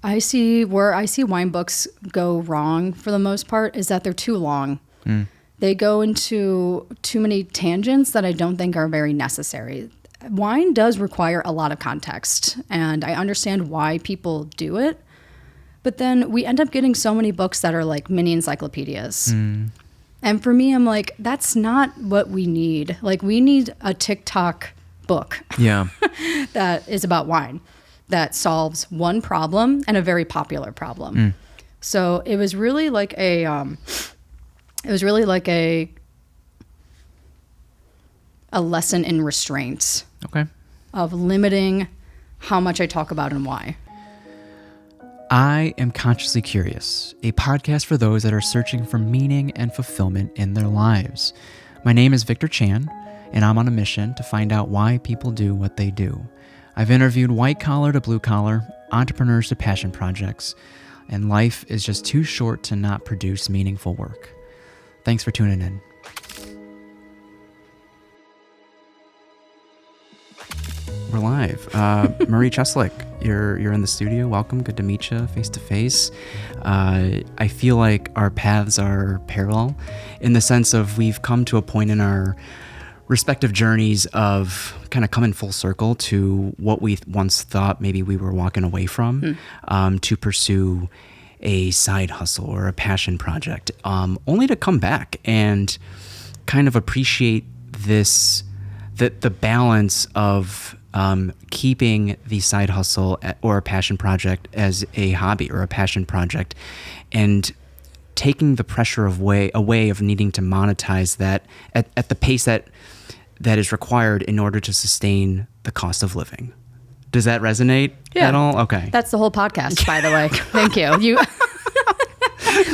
I see wine books go wrong for the most part is that they're too long. They go into too many tangents that I don't think are very necessary. Wine does require a lot of context, and I understand why people do it. But then we end up getting so many books that are like mini encyclopedias. And for me, I'm like, that's not what we need. Like, we need a TikTok book that is about wine, that solves one problem and a very popular problem. So it was really like a lesson in restraint. Okay. Of limiting how much I talk about and why. I Am Consciously Curious, a podcast for those that are searching for meaning and fulfillment in their lives. My name is Victor Chan, and I'm on a mission to find out why people do what they do. I've interviewed white-collar to blue-collar, entrepreneurs to passion projects, and life is just too short to not produce meaningful work. Thanks for tuning in. We're live. Marie Cheslik, you're in the studio. Welcome. Good to meet you face to face. I feel like our paths are parallel in the sense of we've come to a point in our respective journeys of kind of coming full circle to what we once thought maybe we were walking away from, to pursue a side hustle or a passion project, only to come back and kind of appreciate the balance of keeping the side hustle or a passion project as a hobby or a passion project, and taking the pressure away of needing to monetize that at the pace that is required in order to sustain the cost of living. Does that resonate at all? Okay. That's the whole podcast, by the way. Thank you.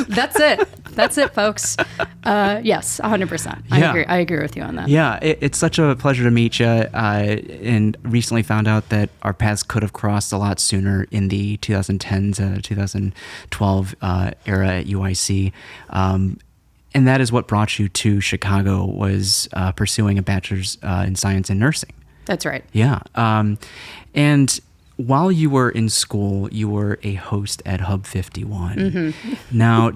That's it. That's it, folks. Yes, 100%. I agree with you on that. Yeah, it's such a pleasure to meet you. And recently found out that our paths could have crossed a lot sooner in the 2010s, 2012 era at UIC. And that is what brought you to Chicago, was pursuing a bachelor's in science and nursing. That's right. Yeah. And while you were in school, you were a host at Hub 51. Mm-hmm. Now,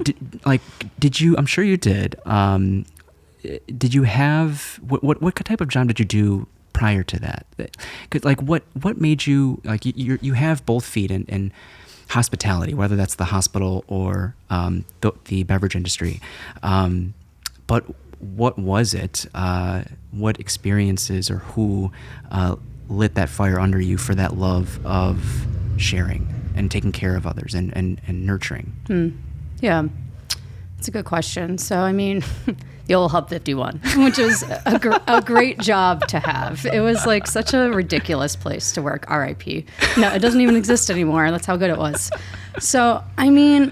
did you? I'm sure you did. Did you have what type of job did you do prior to that? 'Cause, like, what made you, like, you have both feet in hospitality, whether that's the hospital or the beverage industry. But what was it? What experiences or who lit that fire under you for that love of sharing and taking care of others and nurturing? Yeah, it's a good question. So, I mean, the old Hub 51, which was a great job to have. It was like such a ridiculous place to work, RIP. No, it doesn't even exist anymore. That's how good it was. So, I mean,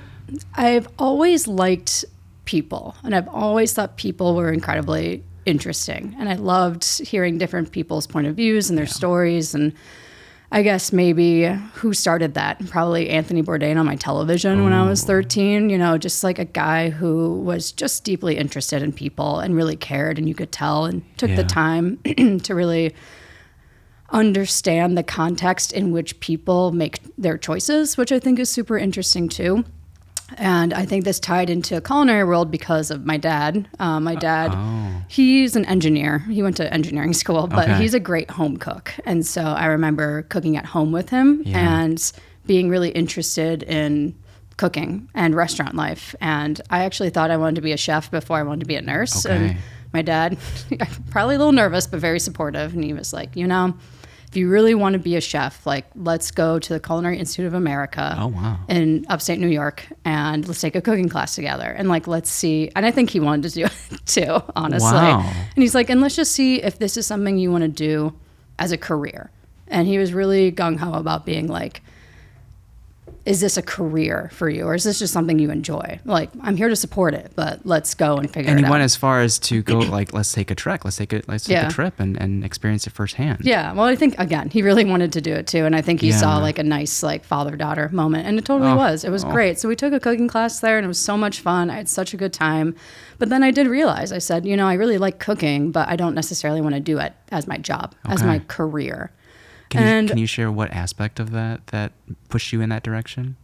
I've always liked people, and I've always thought people were incredibly interesting, and I loved hearing different people's point of views and their stories. And I guess maybe who started that? Probably Anthony Bourdain on my television when I was 13, just like a guy who was just deeply interested in people and really cared, and you could tell, and took the time to really understand the context in which people make their choices, which I think is super interesting too. And I think this tied into a culinary world because of my dad. He's an engineer. He went to engineering school, but he's a great home cook. And so I remember cooking at home with him and being really interested in cooking and restaurant life. And I actually thought I wanted to be a chef before I wanted to be a nurse. And my dad, probably a little nervous, but very supportive. And he was like, if you really want to be a chef, like, let's go to the Culinary Institute of America in upstate New York, and let's take a cooking class together, and like, let's see. And I think he wanted to do it too, honestly. Wow. And he's like, and let's just see if this is something you want to do as a career. And he was really gung-ho about being like, is this a career for you, or is this just something you enjoy? Like, I'm here to support it, but let's go and figure it out. And he went as far as to go, like, let's take a trek, let's take a trip and experience it firsthand. Yeah, well, I think, again, he really wanted to do it too, and I think he saw like a nice like father-daughter moment, and it totally was. It was great. So we took a cooking class there, and it was so much fun. I had such a good time. But then I did realize, I said, I really like cooking, but I don't necessarily want to do it as my job, as my career. Can you share what aspect of that pushed you in that direction?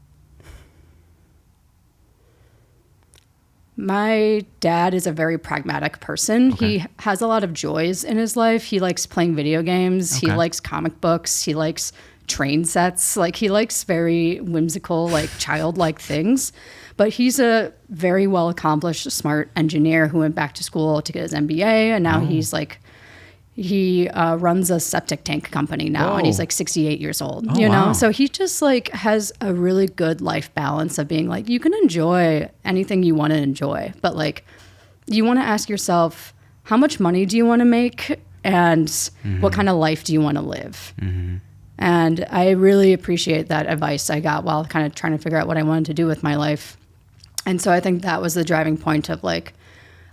My dad is a very pragmatic person. Okay. He has a lot of joys in his life. He likes playing video games. Okay. He likes comic books. He likes train sets. Like, he likes very whimsical, like childlike things. But he's a very well accomplished, smart engineer who went back to school to get his MBA. And now he's like, he runs a septic tank company now, and he's like 68 years old, you know? Wow. So he just like has a really good life balance of being like, you can enjoy anything you want to enjoy, but like, you want to ask yourself, how much money do you want to make? And what kind of life do you want to live? And I really appreciate that advice I got while kind of trying to figure out what I wanted to do with my life. And so I think that was the driving point of like,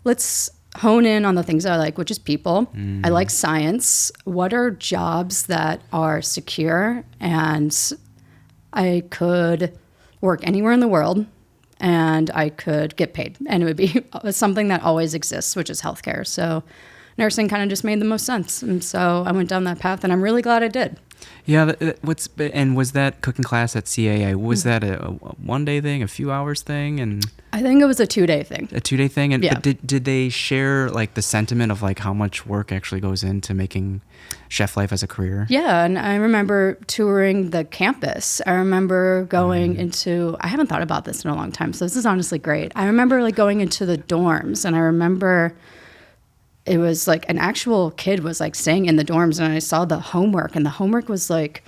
let's hone in on the things I like, which is people. I like science. What are jobs that are secure and I could work anywhere in the world and I could get paid, and it would be something that always exists, which is healthcare. So nursing kind of just made the most sense. And so I went down that path, and I'm really glad I did. Yeah, and was that cooking class at CAA, was that a one-day thing, a few hours thing? And I think it was a 2-day thing. A 2-day thing? And Yeah. but did they share like the sentiment of like how much work actually goes into making chef life as a career? Yeah, and I remember touring the campus. I remember going into, I haven't thought about this in a long time, so this is honestly great. I remember like going into the dorms, and I remember it was like an actual kid was like staying in the dorms, and I saw the homework, and the homework was like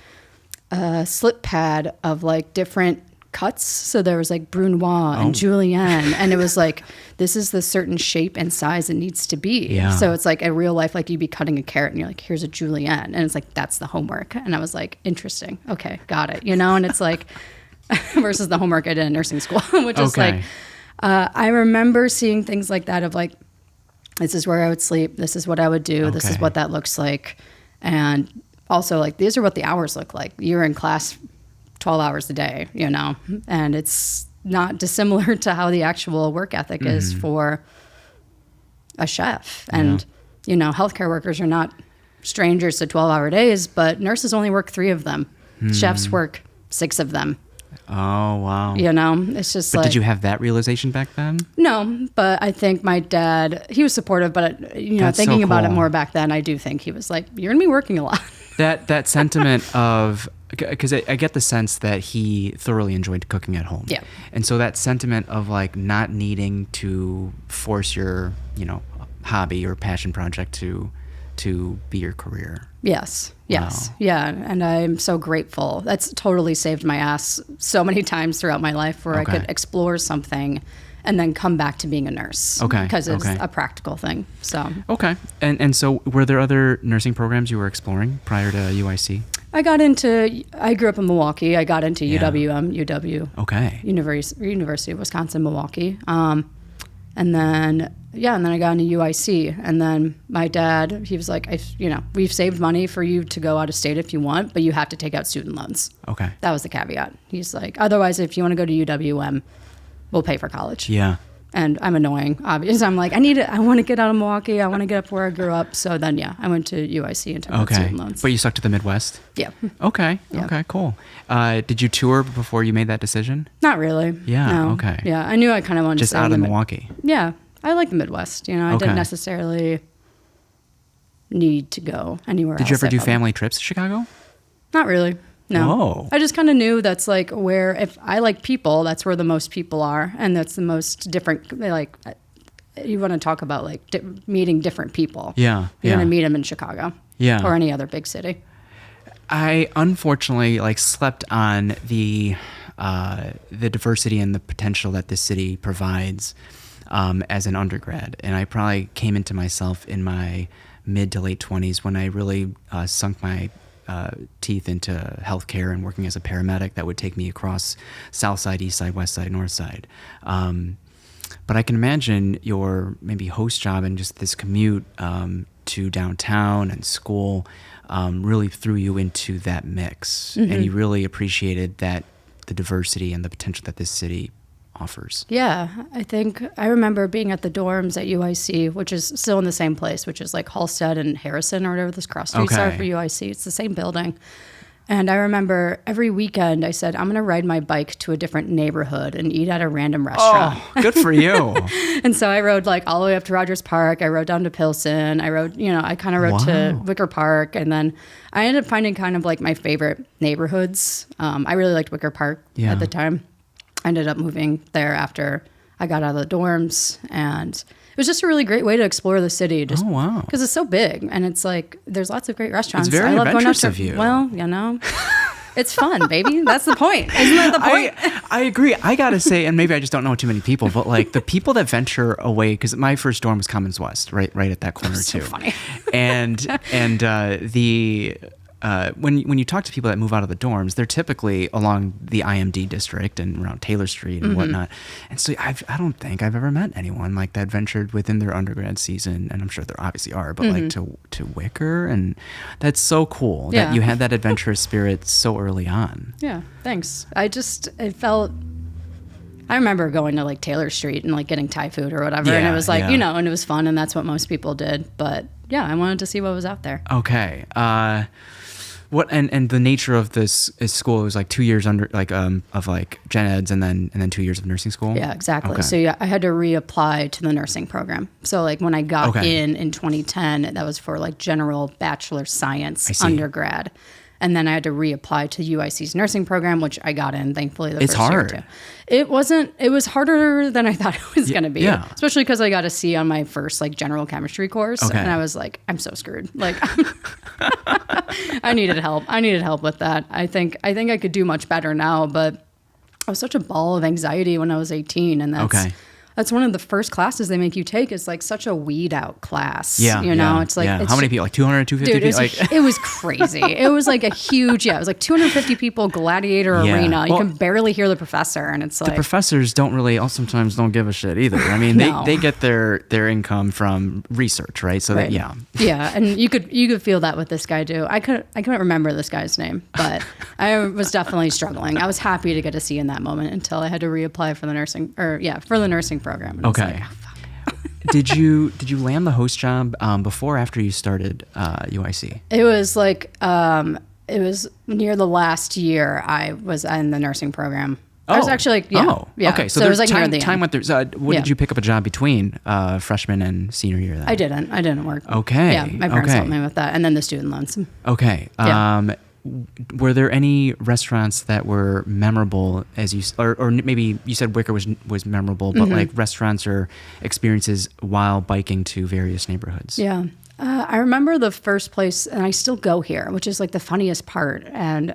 a slip pad of like different cuts. So there was like Brunoise and Julienne, and it was like, this is the certain shape and size it needs to be. Yeah. So it's like a real life, like you'd be cutting a carrot and you're like, here's a Julienne. And it's like, that's the homework. And I was like, interesting. Okay, got it. You know, and it's like, versus the homework I did in nursing school, which is like, I remember seeing things like that of like, this is where I would sleep. This is what I would do. This is what that looks like. And also like, these are what the hours look like. You're in class 12 hours a day, you know, and it's not dissimilar to how the actual work ethic is for a chef. And, you know, healthcare workers are not strangers to 12-hour days, but nurses only work 3 of them. Chefs work 6 of them. Oh, wow. You know, it's just But like... did you have that realization back then? No, but I think my dad, he was supportive, but, you know, That's thinking so about it cool. more back then, I do think he was like, you're going to be working a lot. That sentiment of, because I get the sense that he thoroughly enjoyed cooking at home. Yeah. And so that sentiment of like not needing to force your, you know, hobby or passion project to be your career. Yes. Wow. Yeah. And I'm so grateful. That's totally saved my ass so many times throughout my life where I could explore something and then come back to being a nurse. Okay. Because it's a practical thing. So. Okay. And so were there other nursing programs you were exploring prior to UIC? I grew up in Milwaukee. I got into UW, Okay. University of Wisconsin, Milwaukee. And then I got into UIC. And then my dad, he was like, we've saved money for you to go out of state if you want, but you have to take out student loans. Okay. That was the caveat. He's like, otherwise, if you want to go to UWM, we'll pay for college. Yeah. And I'm annoying, obviously. I'm like, I want to get out of Milwaukee. I want to get up where I grew up. So then, I went to UIC and took out student loans. But you stuck to the Midwest? Yeah. Okay. Yeah. Okay, cool. Did you tour before you made that decision? Not really. Yeah, No. okay. Yeah, I knew I kind of wanted Just to stay out in of the Milwaukee? Yeah. I like the Midwest. You know, I didn't necessarily need to go anywhere else. Did you ever do probably- family trips to Chicago? Not really. No. Whoa. I just kind of knew that's like where, if I like people, that's where the most people are. And that's the most different, like, you want to talk about like meeting different people. Yeah. You're going to meet them in Chicago. Yeah. Or any other big city. I unfortunately slept on the diversity and the potential that this city provides as an undergrad, and I probably came into myself in my mid to late 20s when I really sunk my teeth into healthcare and working as a paramedic that would take me across South Side, East Side, West Side, North Side. But I can imagine your maybe host job and just this commute to downtown and school really threw you into that mix, and you really appreciated the diversity and the potential that this city offers. Yeah, I remember being at the dorms at UIC, which is still in the same place, which is like Halstead and Harrison or whatever those cross streets are for UIC. It's the same building. And I remember every weekend I said, I'm going to ride my bike to a different neighborhood and eat at a random restaurant. Oh, good for you. And so I rode like all the way up to Rogers Park. I rode down to Pilsen. I rode, I kind of rode to Wicker Park. And then I ended up finding kind of like my favorite neighborhoods. I really liked Wicker Park at the time. I ended up moving there after I got out of the dorms, and it was just a really great way to explore the city. Just because it's so big, and it's like there's lots of great restaurants. It's very I love adventurous going out of you. Well, it's fun, baby. That's the point. Isn't that the point? I agree. I gotta say, and maybe I just don't know too many people, but like the people that venture away, because my first dorm was Commons West, right at that corner so too. Funny. And when you talk to people that move out of the dorms, they're typically along the IMD district and around Taylor Street and whatnot. And so I don't think I've ever met anyone like that ventured within their undergrad season, and I'm sure there obviously are, but like to Wicker, and that's so cool that you had that adventurous spirit so early on. Yeah, thanks. I remember going to like Taylor Street and like getting Thai food or whatever, and it was like, and it was fun, and that's what most people did. But yeah, I wanted to see what was out there. Okay. What and the nature of this school was like 2 years under of like gen eds and then 2 years of nursing school. Yeah, exactly. Okay. So yeah, I had to reapply to the nursing program. So like when I got in 2010, that was for like general bachelor science undergrad. And then I had to reapply to UIC's nursing program, which I got in, thankfully, the first year hard. too. It was harder than I thought it was going to be. Yeah. Especially because I got a C on my first like general chemistry course. Okay. And I was like, I'm so screwed. Like, I needed help. I needed help with that. I think I could do much better now, but I was such a ball of anxiety when I was 18. And that's one of the first classes they make you take is like such a weed out class. Yeah. It's like, how many people? Like 200, 250 people? It was crazy. It was like a huge, it was like 250 people gladiator arena. You can barely hear the professor. And it's like. The professors sometimes don't give a shit either. I mean, they get their income from research, right? So Yeah. And you could feel that with this guy too. I couldn't remember this guy's name, but I was definitely struggling. I was happy to get a C in that moment until I had to reapply for the nursing program. And okay. Like, Did you land the host job before or after you started UIC? It was like it was near the last year I was in the nursing program. I was actually like, okay. So it was like near the time end. went through. Did you pick up a job between freshman and senior year then? I didn't work. Okay. Yeah, my parents helped me with that, and then the student loans. Okay. Were there any restaurants that were memorable or maybe you said Wicker was memorable, but like restaurants or experiences while biking to various neighborhoods? Yeah. I remember the first place, and I still go here, which is like the funniest part. And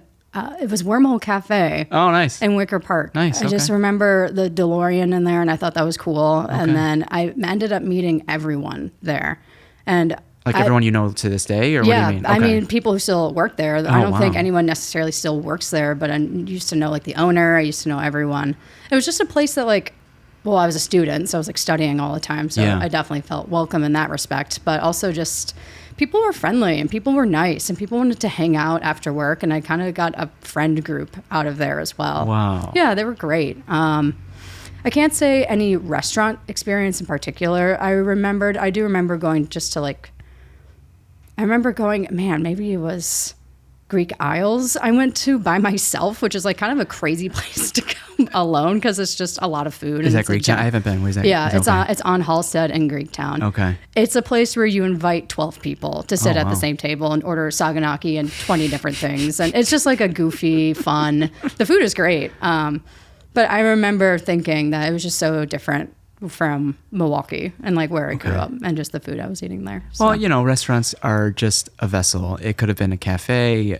it was Wormhole Cafe. Oh, nice. In Wicker Park. Nice. I just remember the DeLorean in there, and I thought that was cool. Okay. And then I ended up meeting everyone there. And like everyone you know to this day, or what do you mean? Okay. I mean, people who still work there. I don't think anyone necessarily still works there, but I used to know like the owner. I used to know everyone. It was just a place that I was a student, so I was like studying all the time. So I definitely felt welcome in that respect, but also just people were friendly and people were nice and people wanted to hang out after work. And I kind of got a friend group out of there as well. Wow. Yeah, they were great. I can't say any restaurant experience in particular. I do remember going just to maybe it was Greek Isles I went to by myself, which is like kind of a crazy place to go alone because it's just a lot of food. Is that Greektown? I haven't been. Where's that? Yeah, it's on Halstead in Greektown. Okay. It's a place where you invite 12 people to sit at the same table and order saganaki and 20 different things. And it's just like a goofy, fun. The food is great. But I remember thinking that it was just so different from Milwaukee and like where I grew up and just the food I was eating there. So. Well, restaurants are just a vessel. It could have been a cafe,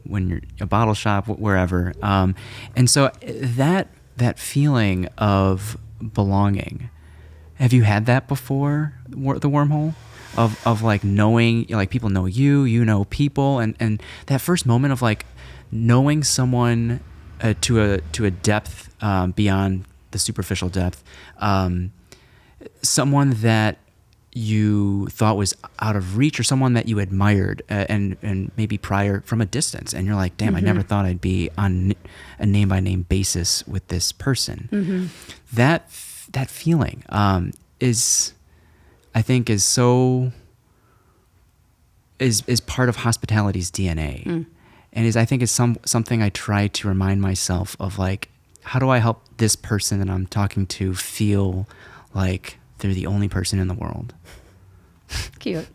when you're a bottle shop, wherever. And so that feeling of belonging, have you had that before, the Wormhole? Of like knowing, like people know you know people, and that first moment of like knowing someone to a depth beyond the superficial depth, someone that you thought was out of reach or someone that you admired and maybe prior from a distance, and you're like, damn, I never thought I'd be on a name by name basis with this person. That feeling is part of hospitality's DNA. and I think is something I try to remind myself of, like, how do I help this person that I'm talking to feel like they're the only person in the world? Cute.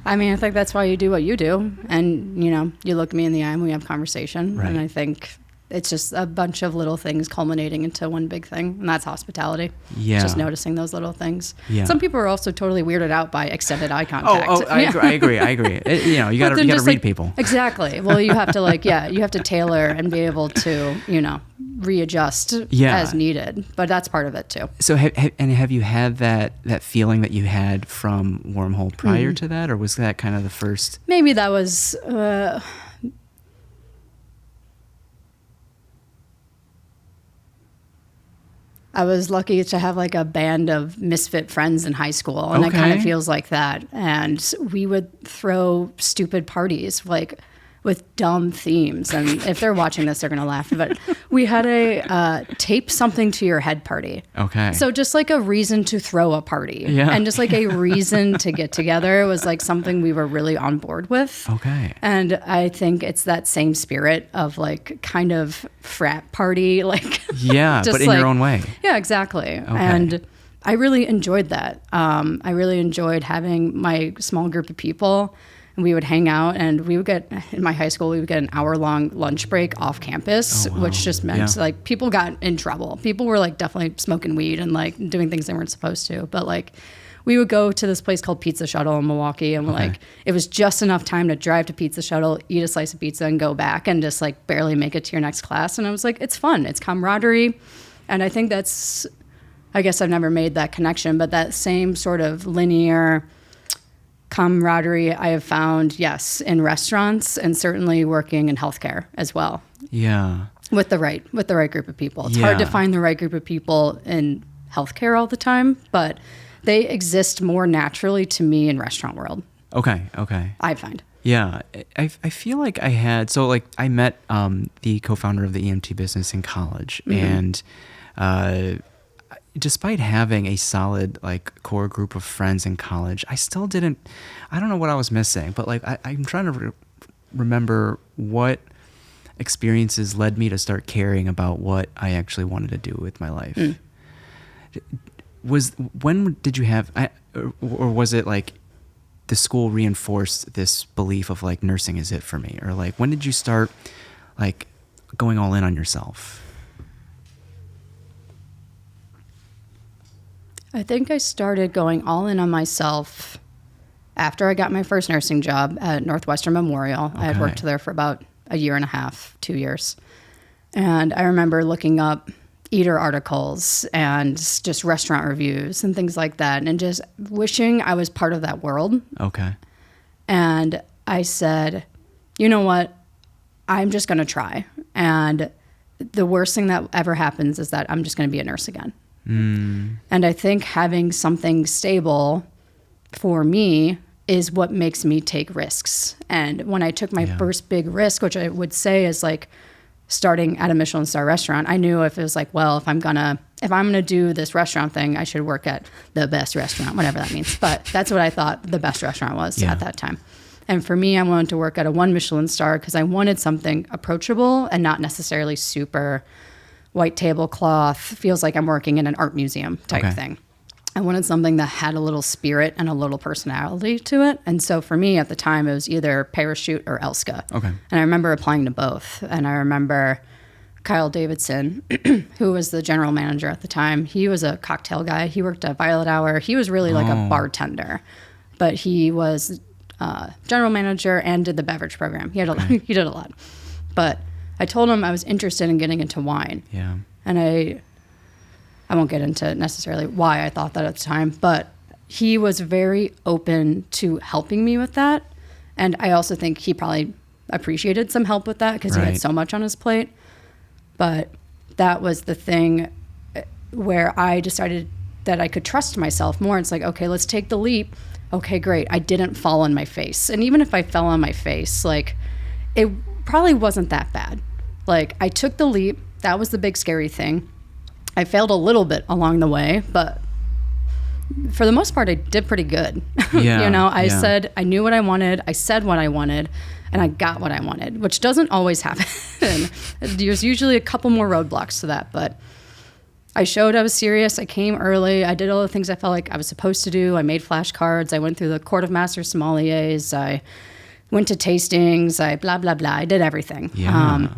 I mean, I think that's why you do what you do. And, you know, you look me in the eye and we have conversation. Right. And I think it's just a bunch of little things culminating into one big thing. And that's hospitality. Yeah. Just noticing those little things. Yeah. Some people are also totally weirded out by extended eye contact. I agree. You know, you got to read like, people. Exactly. Well, you have to you have to tailor and be able to, you know, readjust as needed. But that's part of it too. So have you had that feeling that you had from Wormhole prior to that, or was that kind of the first? Maybe that was I was lucky to have like a band of misfit friends in high school, and it kind of feels like that. And we would throw stupid parties, like with dumb themes. And if they're watching this, they're going to laugh. But we had a tape something to your head party. Okay. So just like a reason to throw a party. Yeah. And just like a reason to get together was like something we were really on board with. Okay. And I think it's that same spirit of like kind of frat party. Like yeah, but in your own way. Yeah, exactly. Okay. And I really enjoyed that. I really enjoyed having my small group of people. And we would hang out, and we would get, in my high school, we would get an hour-long lunch break off campus, which just meant like people got in trouble. People were like definitely smoking weed and like doing things they weren't supposed to. But like we would go to this place called Pizza Shuttle in Milwaukee, and like it was just enough time to drive to Pizza Shuttle, eat a slice of pizza, and go back and just like barely make it to your next class. And I was like, it's fun. It's camaraderie. And I think that's, I guess I've never made that connection, but that same sort of linear camaraderie I have found, yes, in restaurants and certainly working in healthcare as well. Yeah. With the right group of people. It's hard to find the right group of people in healthcare all the time, but they exist more naturally to me in restaurant world. Okay. I find. Yeah. I feel like I had, so like I met the co-founder of the EMT business in college, and despite having a solid like core group of friends in college, I still didn't, I don't know what I was missing, but like I'm trying to remember what experiences led me to start caring about what I actually wanted to do with my life. When did you have, or was it like the school reinforced this belief of like nursing is it for me? Or like, when did you start like going all in on yourself? I think I started going all in on myself after I got my first nursing job at Northwestern Memorial. I had worked there for about a year and a half, 2 years. And I remember looking up eater articles and just restaurant reviews and things like that, and just wishing I was part of that world. Okay. And I said, you know what? I'm just going to try. And the worst thing that ever happens is that I'm just going to be a nurse again. And I think having something stable for me is what makes me take risks. And when I took my first big risk, which I would say is like starting at a Michelin star restaurant, I knew if it was like, well, if I'm gonna do this restaurant thing, I should work at the best restaurant, whatever that means. But that's what I thought the best restaurant was at that time. And for me, I wanted to work at a 1 Michelin star because I wanted something approachable and not necessarily super white tablecloth, feels like I'm working in an art museum type thing. I wanted something that had a little spirit and a little personality to it. And so for me at the time, it was either Parachute or Elska. And I remember applying to both. And I remember Kyle Davidson, who was the general manager at the time, he was a cocktail guy. He worked at Violet Hour. He was really like a bartender, but he was general manager and did the beverage program. He did a lot. But I told him I was interested in getting into wine. And I won't get into necessarily why I thought that at the time, but he was very open to helping me with that. And I also think he probably appreciated some help with that because he had so much on his plate. But that was the thing where I decided that I could trust myself more. It's like, okay, let's take the leap. Okay, great. I didn't fall on my face. And even if I fell on my face, like it probably wasn't that bad. Like I took the leap. That was the big scary thing. I failed a little bit along the way, but for the most part, I did pretty good. Yeah, I knew what I wanted. I said what I wanted, and I got what I wanted, which doesn't always happen. There's usually a couple more roadblocks to that, but I showed I was serious. I came early. I did all the things I felt like I was supposed to do. I made flashcards. I went through the Court of Master Sommeliers. I went to tastings. I blah, blah, blah. I did everything. Yeah.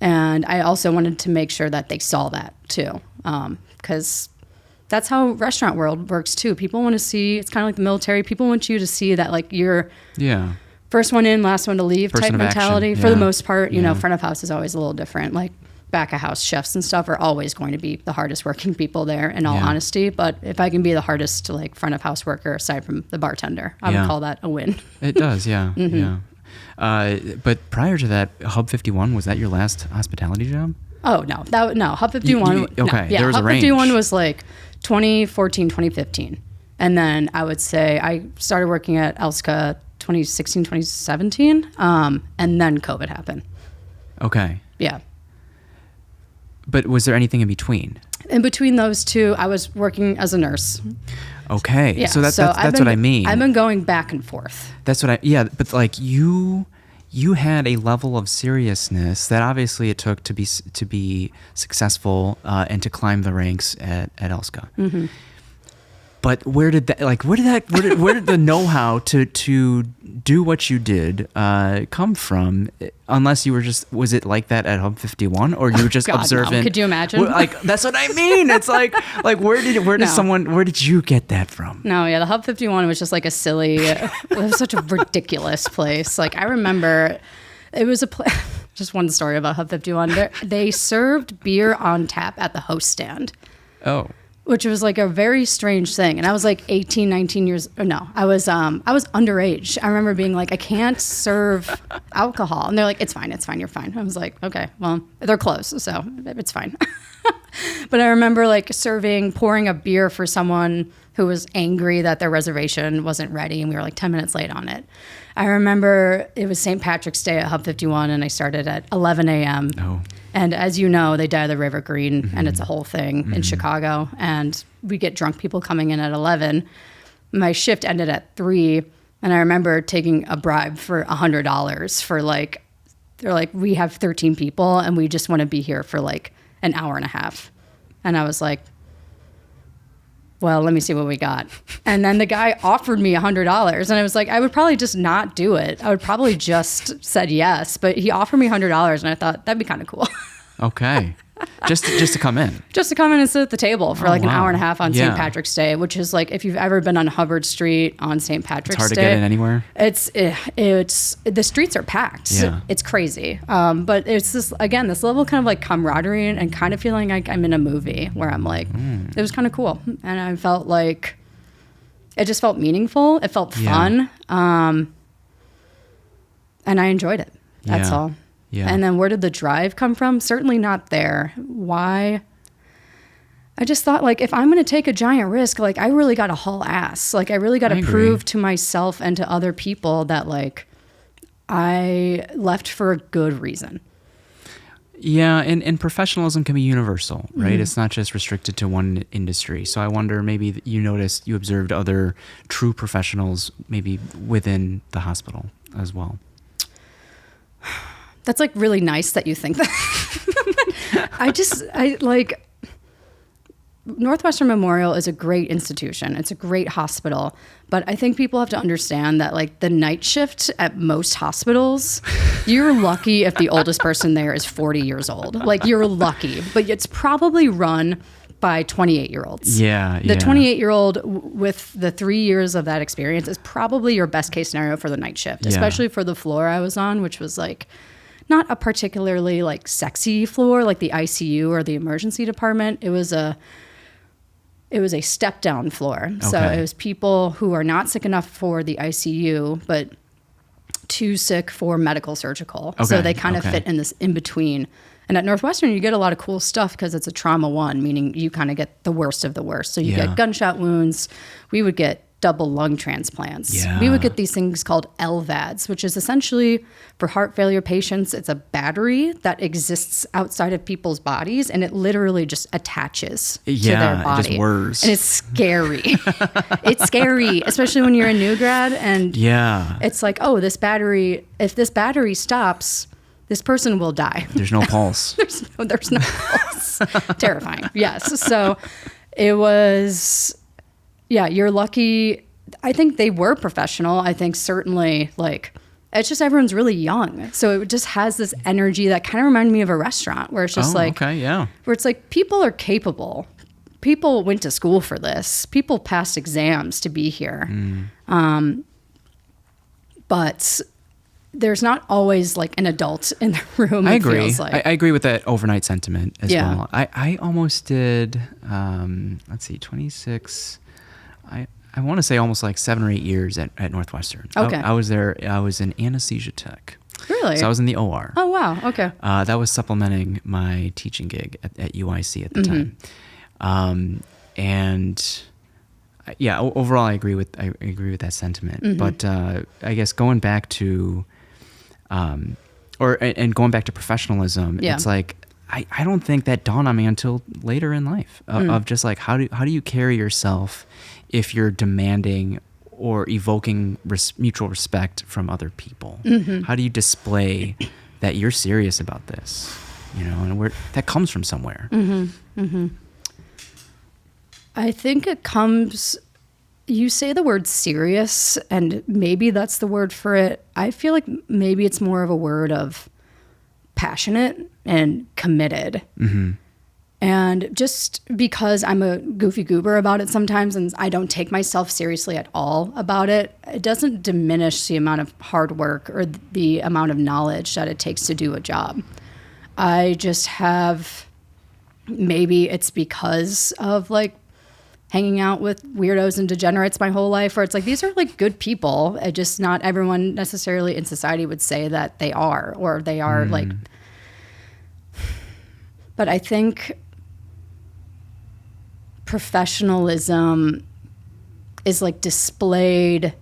And I also wanted to make sure that they saw that too. Because that's how restaurant world works too. People want to see, it's kind of like the military. People want you to see that like you're first one in, last one to leave type mentality. For the most part, you know, front of house is always a little different. Like back of house chefs and stuff are always going to be the hardest working people there in all honesty. But if I can be the hardest like front of house worker aside from the bartender, I would call that a win. It does. Yeah. Yeah. But prior to that, Hub 51, was that your last hospitality job? Oh, no. Hub 51. Okay. No, yeah, there was Hub a range. 51 was like 2014, 2015. And then I would say I started working at Elska 2016, 2017. And then COVID happened. Okay. Yeah. But was there anything in between? In between those two, I was working as a nurse. Okay. Yeah. So that's what I mean. I've been going back and forth. That's what but like you had a level of seriousness that obviously it took to be successful and to climb the ranks at Elska. Mm-hmm. But where did the know-how to do what you did come from? Unless you were was it like that at Hub 51, or you were just observant? No. Could you imagine? Like that's what I mean. It's like where did you get that from? No, yeah, the Hub 51 was just like it was such a ridiculous place. Like I remember, it was just one story about Hub 51. They served beer on tap at the host stand. Oh. Which was like a very strange thing. And I was like 18, 19 years, or no, I was underage. I remember being like, I can't serve alcohol. And they're like, it's fine, you're fine. I was like, okay, well, they're closed, so it's fine. But I remember like pouring a beer for someone who was angry that their reservation wasn't ready, and we were like 10 minutes late on it. I remember it was St. Patrick's Day at Hub 51, and I started at 11 a.m. Oh. And as you know, they dye the river green, and it's a whole thing in Chicago. And we get drunk people coming in at 11. My shift ended at 3, and I remember taking a bribe for $100 for they're like, we have 13 people, and we just want to be here for like an hour and a half. And I was like, well, let me see what we got. And then the guy offered me $100, and I was like, I would probably just not do it. I would probably just said yes, but he offered me $100, and I thought that'd be kind of cool. Okay. Just to come in. Just to come in and sit at the table for an hour and a half on Yeah. St. Patrick's Day, which is like, if you've ever been on Hubbard Street on St. Patrick's Day. It's hard to get in anywhere. It's the streets are packed. Yeah. It's crazy. But it's this level kind of like camaraderie and kind of feeling like I'm in a movie where I'm like, it was kind of cool. And I felt like it just felt meaningful. It felt fun. And I enjoyed it. That's all. Yeah. And then where did the drive come from? Certainly not there. Why? I just thought, like, if I'm going to take a giant risk, like, I really got to haul ass. Like, I really got to prove to myself and to other people that, like, I left for a good reason. Yeah, and professionalism can be universal, right? Mm-hmm. It's not just restricted to one industry. So I wonder, maybe that you observed other true professionals maybe within the hospital as well. That's like really nice that you think that. I like Northwestern Memorial is a great institution. It's a great hospital, but I think people have to understand that like the night shift at most hospitals, you're lucky if the oldest person there is 40 years old. Like you're lucky, but it's probably run by 28-year-olds. Yeah. The 28-year-old with the 3 years of that experience is probably your best case scenario for the night shift, especially for the floor I was on, which was like not a particularly like sexy floor like the ICU or the emergency department. It was a step down floor. Okay. So it was people who are not sick enough for the ICU, but too sick for medical surgical. Okay. So they kind of fit in this in between. And at Northwestern, you get a lot of cool stuff because it's a trauma 1, meaning you kind of get the worst of the worst. So you get gunshot wounds. We would get double lung transplants. Yeah. We would get these things called LVADs, which is essentially for heart failure patients, it's a battery that exists outside of people's bodies and it literally just attaches to their body. It just whirs. And it's scary. It's scary, especially when you're a new grad and it's like, oh, this battery, if this battery stops, this person will die. There's no pulse. there's no pulse. Terrifying. Yes. So it was, you're lucky. I think they were professional. I think certainly like, it's just everyone's really young. So it just has this energy that kind of reminded me of a restaurant where it's just where it's like people are capable. People went to school for this. People passed exams to be here. But there's not always like an adult in the room. I agree. Feels like. I agree with that overnight sentiment as well. I almost did, 26. I want to say almost like 7 or 8 years at Northwestern. Okay. I was there. I was in anesthesia tech. Really? So I was in the OR. Oh, wow. Okay. That was supplementing my teaching gig at UIC at the time. Overall, I agree with that sentiment. But I guess going back to, going back to professionalism, it's like I don't think that dawned on me until later in life of just like how do you carry yourself if you're demanding or evoking mutual respect from other people? How do you display that you're serious about this? And that comes from somewhere. I think it comes, you say the word serious, and maybe that's the word for it. I feel like maybe it's more of a word of passionate and committed. And just because I'm a goofy goober about it sometimes and I don't take myself seriously at all about it, it doesn't diminish the amount of hard work or the amount of knowledge that it takes to do a job. I just have, maybe it's because of like hanging out with weirdos and degenerates my whole life, where it's like, these are like good people. Just not everyone necessarily in society would say that they are, or they are like, but I think professionalism is like displayed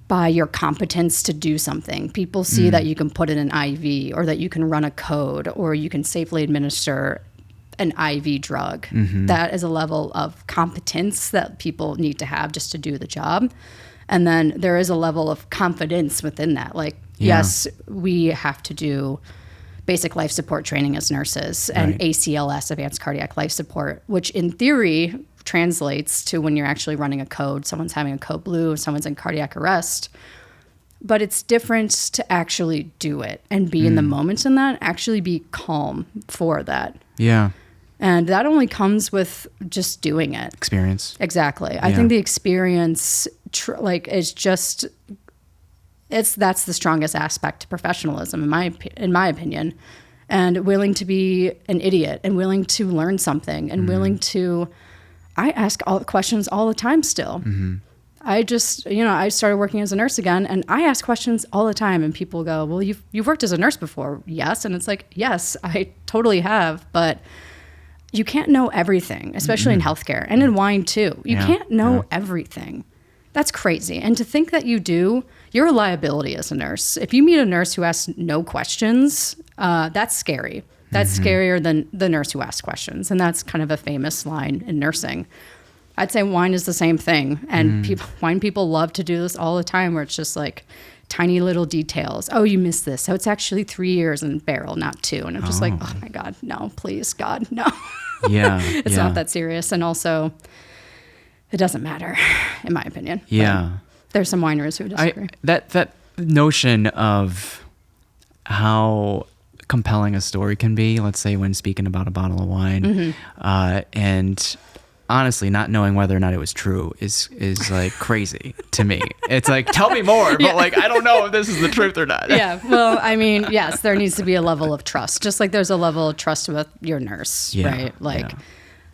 by your competence to do something. People see that you can put in an IV, or that you can run a code, or you can safely administer an IV drug. That is a level of competence that people need to have just to do the job. And then there is a level of confidence within that. Like, yes, we have to do basic life support training as nurses and ACLS, advanced cardiac life support, which in theory translates to when you're actually running a code, someone's having a code blue, someone's in cardiac arrest. But it's different to actually do it and be in the moment in that, actually be calm for that. Yeah. And that only comes with just doing it. Experience. Exactly. I think the experience, is just, that's the strongest aspect to professionalism, in my opinion. And willing to be an idiot, and willing to learn something, and willing to, I ask all questions all the time still. I just, I started working as a nurse again, and I ask questions all the time, and people go, well, you've worked as a nurse before. Yes. And it's like, yes, I totally have, but you can't know everything, especially in healthcare and in wine too. You can't know everything. That's crazy. And to think that you do, you're a liability as a nurse. If you meet a nurse who asks no questions, that's scary. That's scarier than the nurse who asks questions. And that's kind of a famous line in nursing. I'd say wine is the same thing. And wine people love to do this all the time, where it's just like tiny little details. Oh, you missed this. So it's actually 3 years in barrel, not 2. And I'm just like, oh my God, no, please, God, no. It's not that serious. And also, it doesn't matter, in my opinion. Yeah. But there's some wineries who disagree. That notion of how compelling a story can be, let's say when speaking about a bottle of wine, and honestly not knowing whether or not it was true is like crazy to me. It's like, tell me more, but like, I don't know if this is the truth or not. Yeah. Well, I mean, yes, there needs to be a level of trust, just like there's a level of trust with your nurse, right? Like,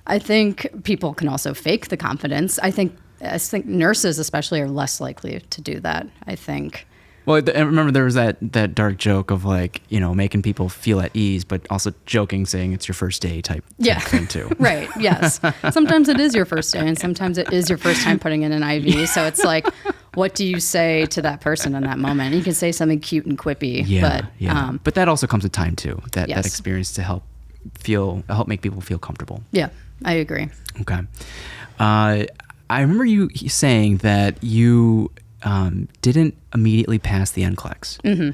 I think people can also fake the confidence. I think nurses especially are less likely to do that. I think Well, I remember there was that dark joke of like, making people feel at ease, but also joking, saying it's your first day type thing too. Right. Yes. Sometimes it is your first day, and sometimes it is your first time putting in an IV. So it's like, what do you say to that person in that moment? You can say something cute and quippy. But that also comes with time too. That experience to help make people feel comfortable. Yeah, I agree. Okay. I remember you saying that you didn't immediately pass the NCLEX.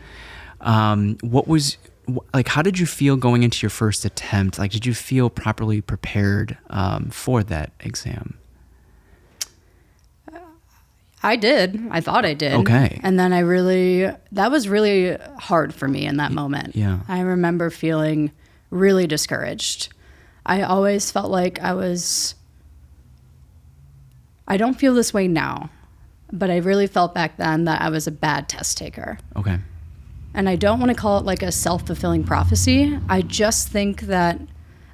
How did you feel going into your first attempt? Like, did you feel properly prepared for that exam? I did. I thought I did. Okay. And then that was really hard for me in that moment. Yeah. I remember feeling really discouraged. I always felt like I don't feel this way now, but I really felt back then that I was a bad test taker. Okay. And I don't want to call it like a self-fulfilling prophecy. I just think that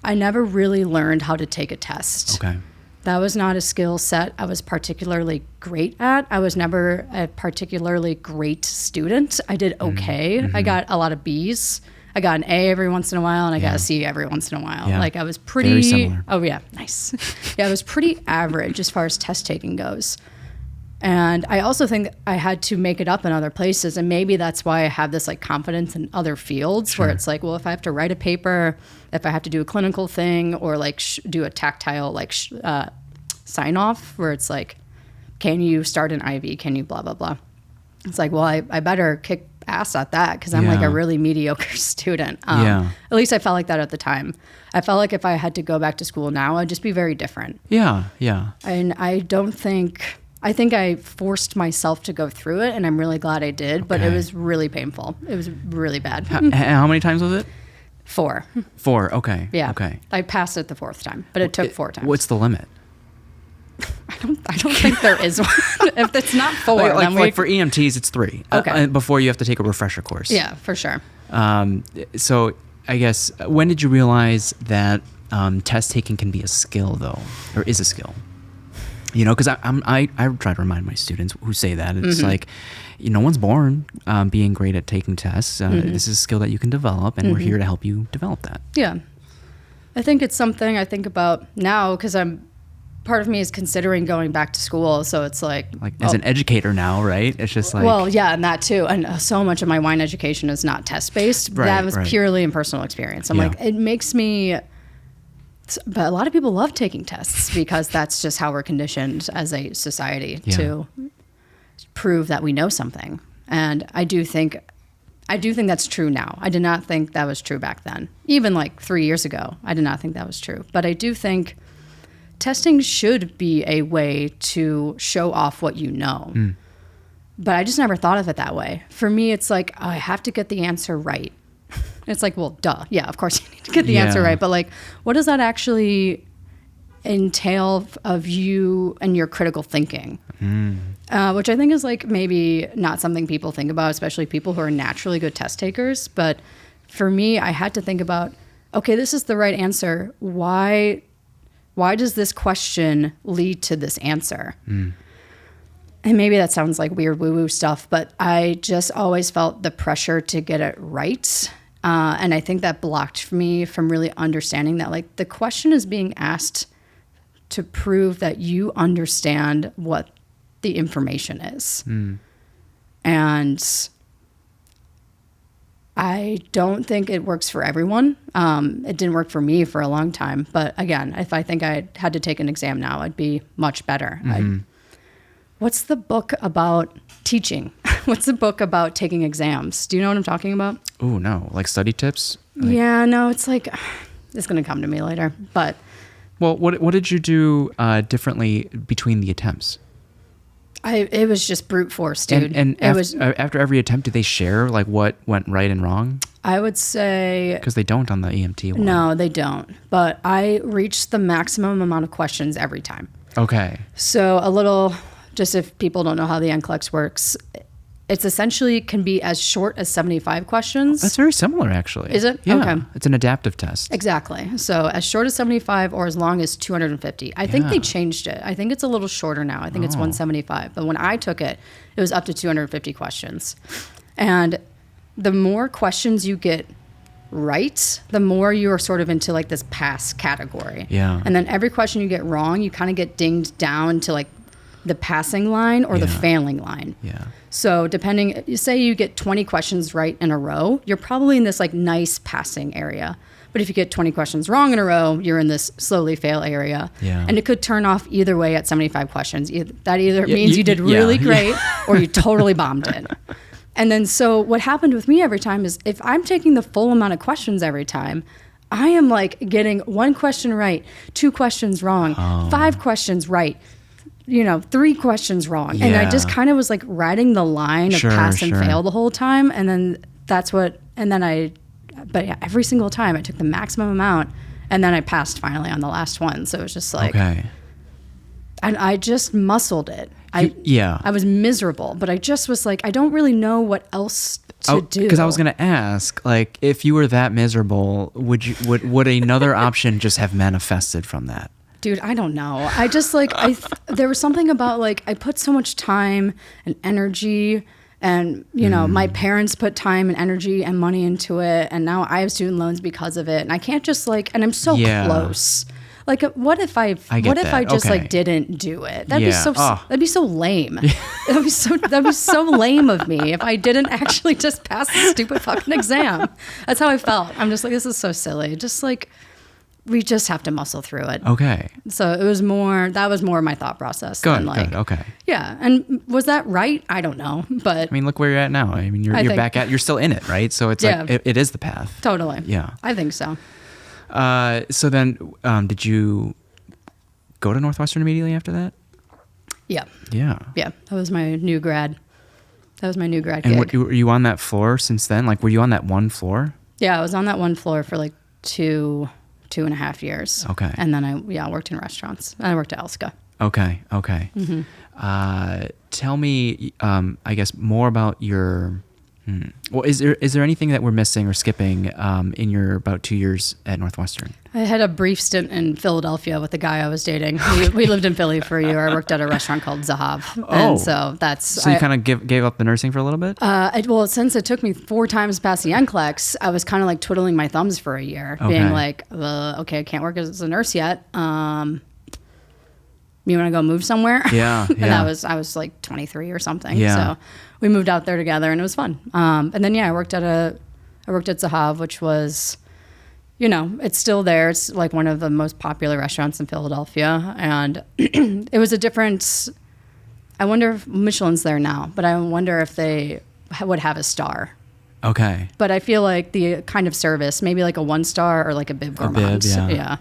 I never really learned how to take a test. Okay. That was not a skill set I was particularly great at. I was never a particularly great student. I did okay. I got a lot of B's. I got an A every once in a while, and I got a C every once in a while. Yeah. Like, I was pretty... Very similar. Oh, yeah. Nice. I was pretty average as far as test taking goes. And I also think I had to make it up in other places. And maybe that's why I have this like confidence in other fields where it's like, well, if I have to write a paper, if I have to do a clinical thing, or like do a tactile like sign off where it's like, can you start an IV? Can you blah, blah, blah. It's like, well, I better kick ass at that because I'm like a really mediocre student. At least I felt like that at the time. I felt like if I had to go back to school now, I'd just be very different. Yeah. And I think I forced myself to go through it, and I'm really glad I did, but it was really painful. It was really bad. How many times was it? 4. 4, okay. Yeah. Okay. I passed it the 4th time, but it took 4 times. What's the limit? I don't think there is one. If it's not 4, then like for EMTs, it's 3. Okay. Before you have to take a refresher course. Yeah, for sure. So I guess, when did you realize that test taking can be a skill, though, or is a skill? Because I try to remind my students who say that it's like, no one's born being great at taking tests. This is a skill that you can develop, and we're here to help you develop that. Yeah, I think it's something I think about now because part of me is considering going back to school. So it's like as an educator now, right? It's just like, well, yeah, and that too. And so much of my wine education is not test based. That was purely in personal experience. I'm like, it makes me. But a lot of people love taking tests because that's just how we're conditioned as a society to prove that we know something. And I do think that's true now. I did not think that was true back then. Even like 3 years ago, I did not think that was true. But I do think testing should be a way to show off what you know. But I just never thought of it that way. For me, it's like, I have to get the answer right. It's like, well, duh. Yeah, of course you need to get the answer right. But like, what does that actually entail of you and your critical thinking? Which I think is like maybe not something people think about, especially people who are naturally good test takers. But for me, I had to think about, okay, this is the right answer. Why does this question lead to this answer? And maybe that sounds like weird woo-woo stuff, but I just always felt the pressure to get it right. And I think that blocked me from really understanding that like the question is being asked to prove that you understand what the information is. And I don't think it works for everyone. It didn't work for me for a long time. But again, if I think I had to take an exam now, I'd be much better. What's the book about teaching? What's the book about taking exams? Do you know what I'm talking about? Oh, no. Like study tips? Yeah, no, it's like, it's going to come to me later. But well, what did you do differently between the attempts? It was just brute force, dude. And after every attempt, did they share like what went right and wrong? I would say... Because they don't on the EMT one. No, they don't. But I reached the maximum amount of questions every time. Okay. So a little... Just if people don't know how the NCLEX works, it's essentially can be as short as 75 questions. That's very similar, actually. Is it? Yeah. Okay. It's an adaptive test. Exactly. So as short as 75 or as long as 250. I think they changed it. I think it's a little shorter now. I think it's 175. But when I took it, it was up to 250 questions. And the more questions you get right, the more you are sort of into like this pass category. Yeah. And then every question you get wrong, you kind of get dinged down to like the passing line or the failing line. Yeah. So depending, say you get 20 questions right in a row, you're probably in this like nice passing area. But if you get 20 questions wrong in a row, you're in this slowly fail area. Yeah. And it could turn off either way at 75 questions. That either means you did really great or you totally bombed it. And then so what happened with me every time is if I'm taking the full amount of questions every time, I am like getting 1 question right, 2 questions wrong, 5 questions right, 3 questions wrong. And I just kind of was like riding the line of pass and fail the whole time. And then every single time I took the maximum amount and then I passed finally on the last one. So it was just like, and I just muscled it. I was miserable, but I just was like, I don't really know what else to do. Because I was going to ask, like, if you were that miserable, would another option just have manifested from that? Dude, I don't know. I just like, there was something about like, I put so much time and energy and, my parents put time and energy and money into it. And now I have student loans because of it. And I can't just like, and I'm so close. Like, what if I just like didn't do it? That'd be so lame. That'd be so lame of me if I didn't actually just pass the stupid fucking exam. That's how I felt. I'm just like, this is so silly. Just like, we just have to muscle through it. Okay. So that was more my thought process. Good. Okay. Yeah. And was that right? I don't know. But I mean, look where you're at now. I mean, you're still in it, right? So it's like, it is the path. Totally. Yeah. I think so. So then, did you go to Northwestern immediately after that? Yeah. Yeah. Yeah. That was my new grad gig. And were you on that floor since then? Like, were you on that one floor? Yeah, I was on that one floor for like 2.5 years. Okay. And then I worked in restaurants. I worked at Elska. Okay. Mm-hmm. Tell me, I guess, more about your... Well, is there anything that we're missing or skipping in your about 2 years at Northwestern? I had a brief stint in Philadelphia with the guy I was dating. We lived in Philly for a year. I worked at a restaurant called Zahav. And so that's... So you kind of gave up the nursing for a little bit? Well, since it took me 4 times past the NCLEX, I was kind of like twiddling my thumbs for a year, being like, okay, I can't work as a nurse yet. You want to go move somewhere? Yeah. And I was like 23 or something. Yeah. So we moved out there together and it was fun. And then, I worked at Zahav, which was, it's still there. It's like one of the most popular restaurants in Philadelphia. And it was a different, I wonder if Michelin's there now, but I wonder if they would have a star. Okay. But I feel like the kind of service, maybe like a 1-star or like a bib gourmand. Yeah.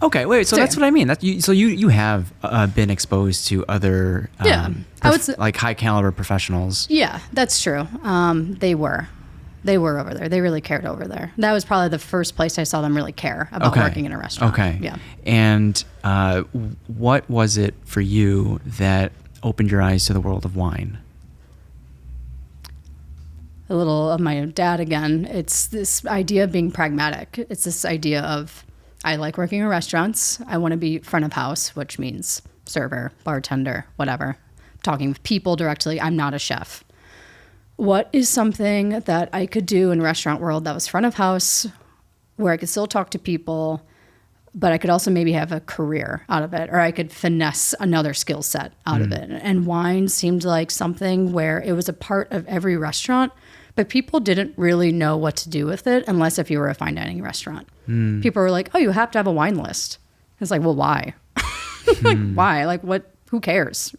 Okay, wait. So that's what I mean. So you have been exposed to other, I would say, like high caliber professionals. Yeah, that's true. They were over there. They really cared over there. That was probably the first place I saw them really care about working in a restaurant. Okay. Yeah. And what was it for you that opened your eyes to the world of wine? A little of my dad again. It's this idea of being pragmatic. It's this idea of, I like working in restaurants. I want to be front of house, which means server, bartender, whatever. Talking with people directly. I'm not a chef. What is something that I could do in restaurant world that was front of house, where I could still talk to people, but I could also maybe have a career out of it, or I could finesse another skill set out of it. And wine seemed like something where it was a part of every restaurant, but people didn't really know what to do with it unless if you were a fine dining restaurant. People were like, oh, you have to have a wine list. It's like, well, why? Like, why? Like, what? Who cares?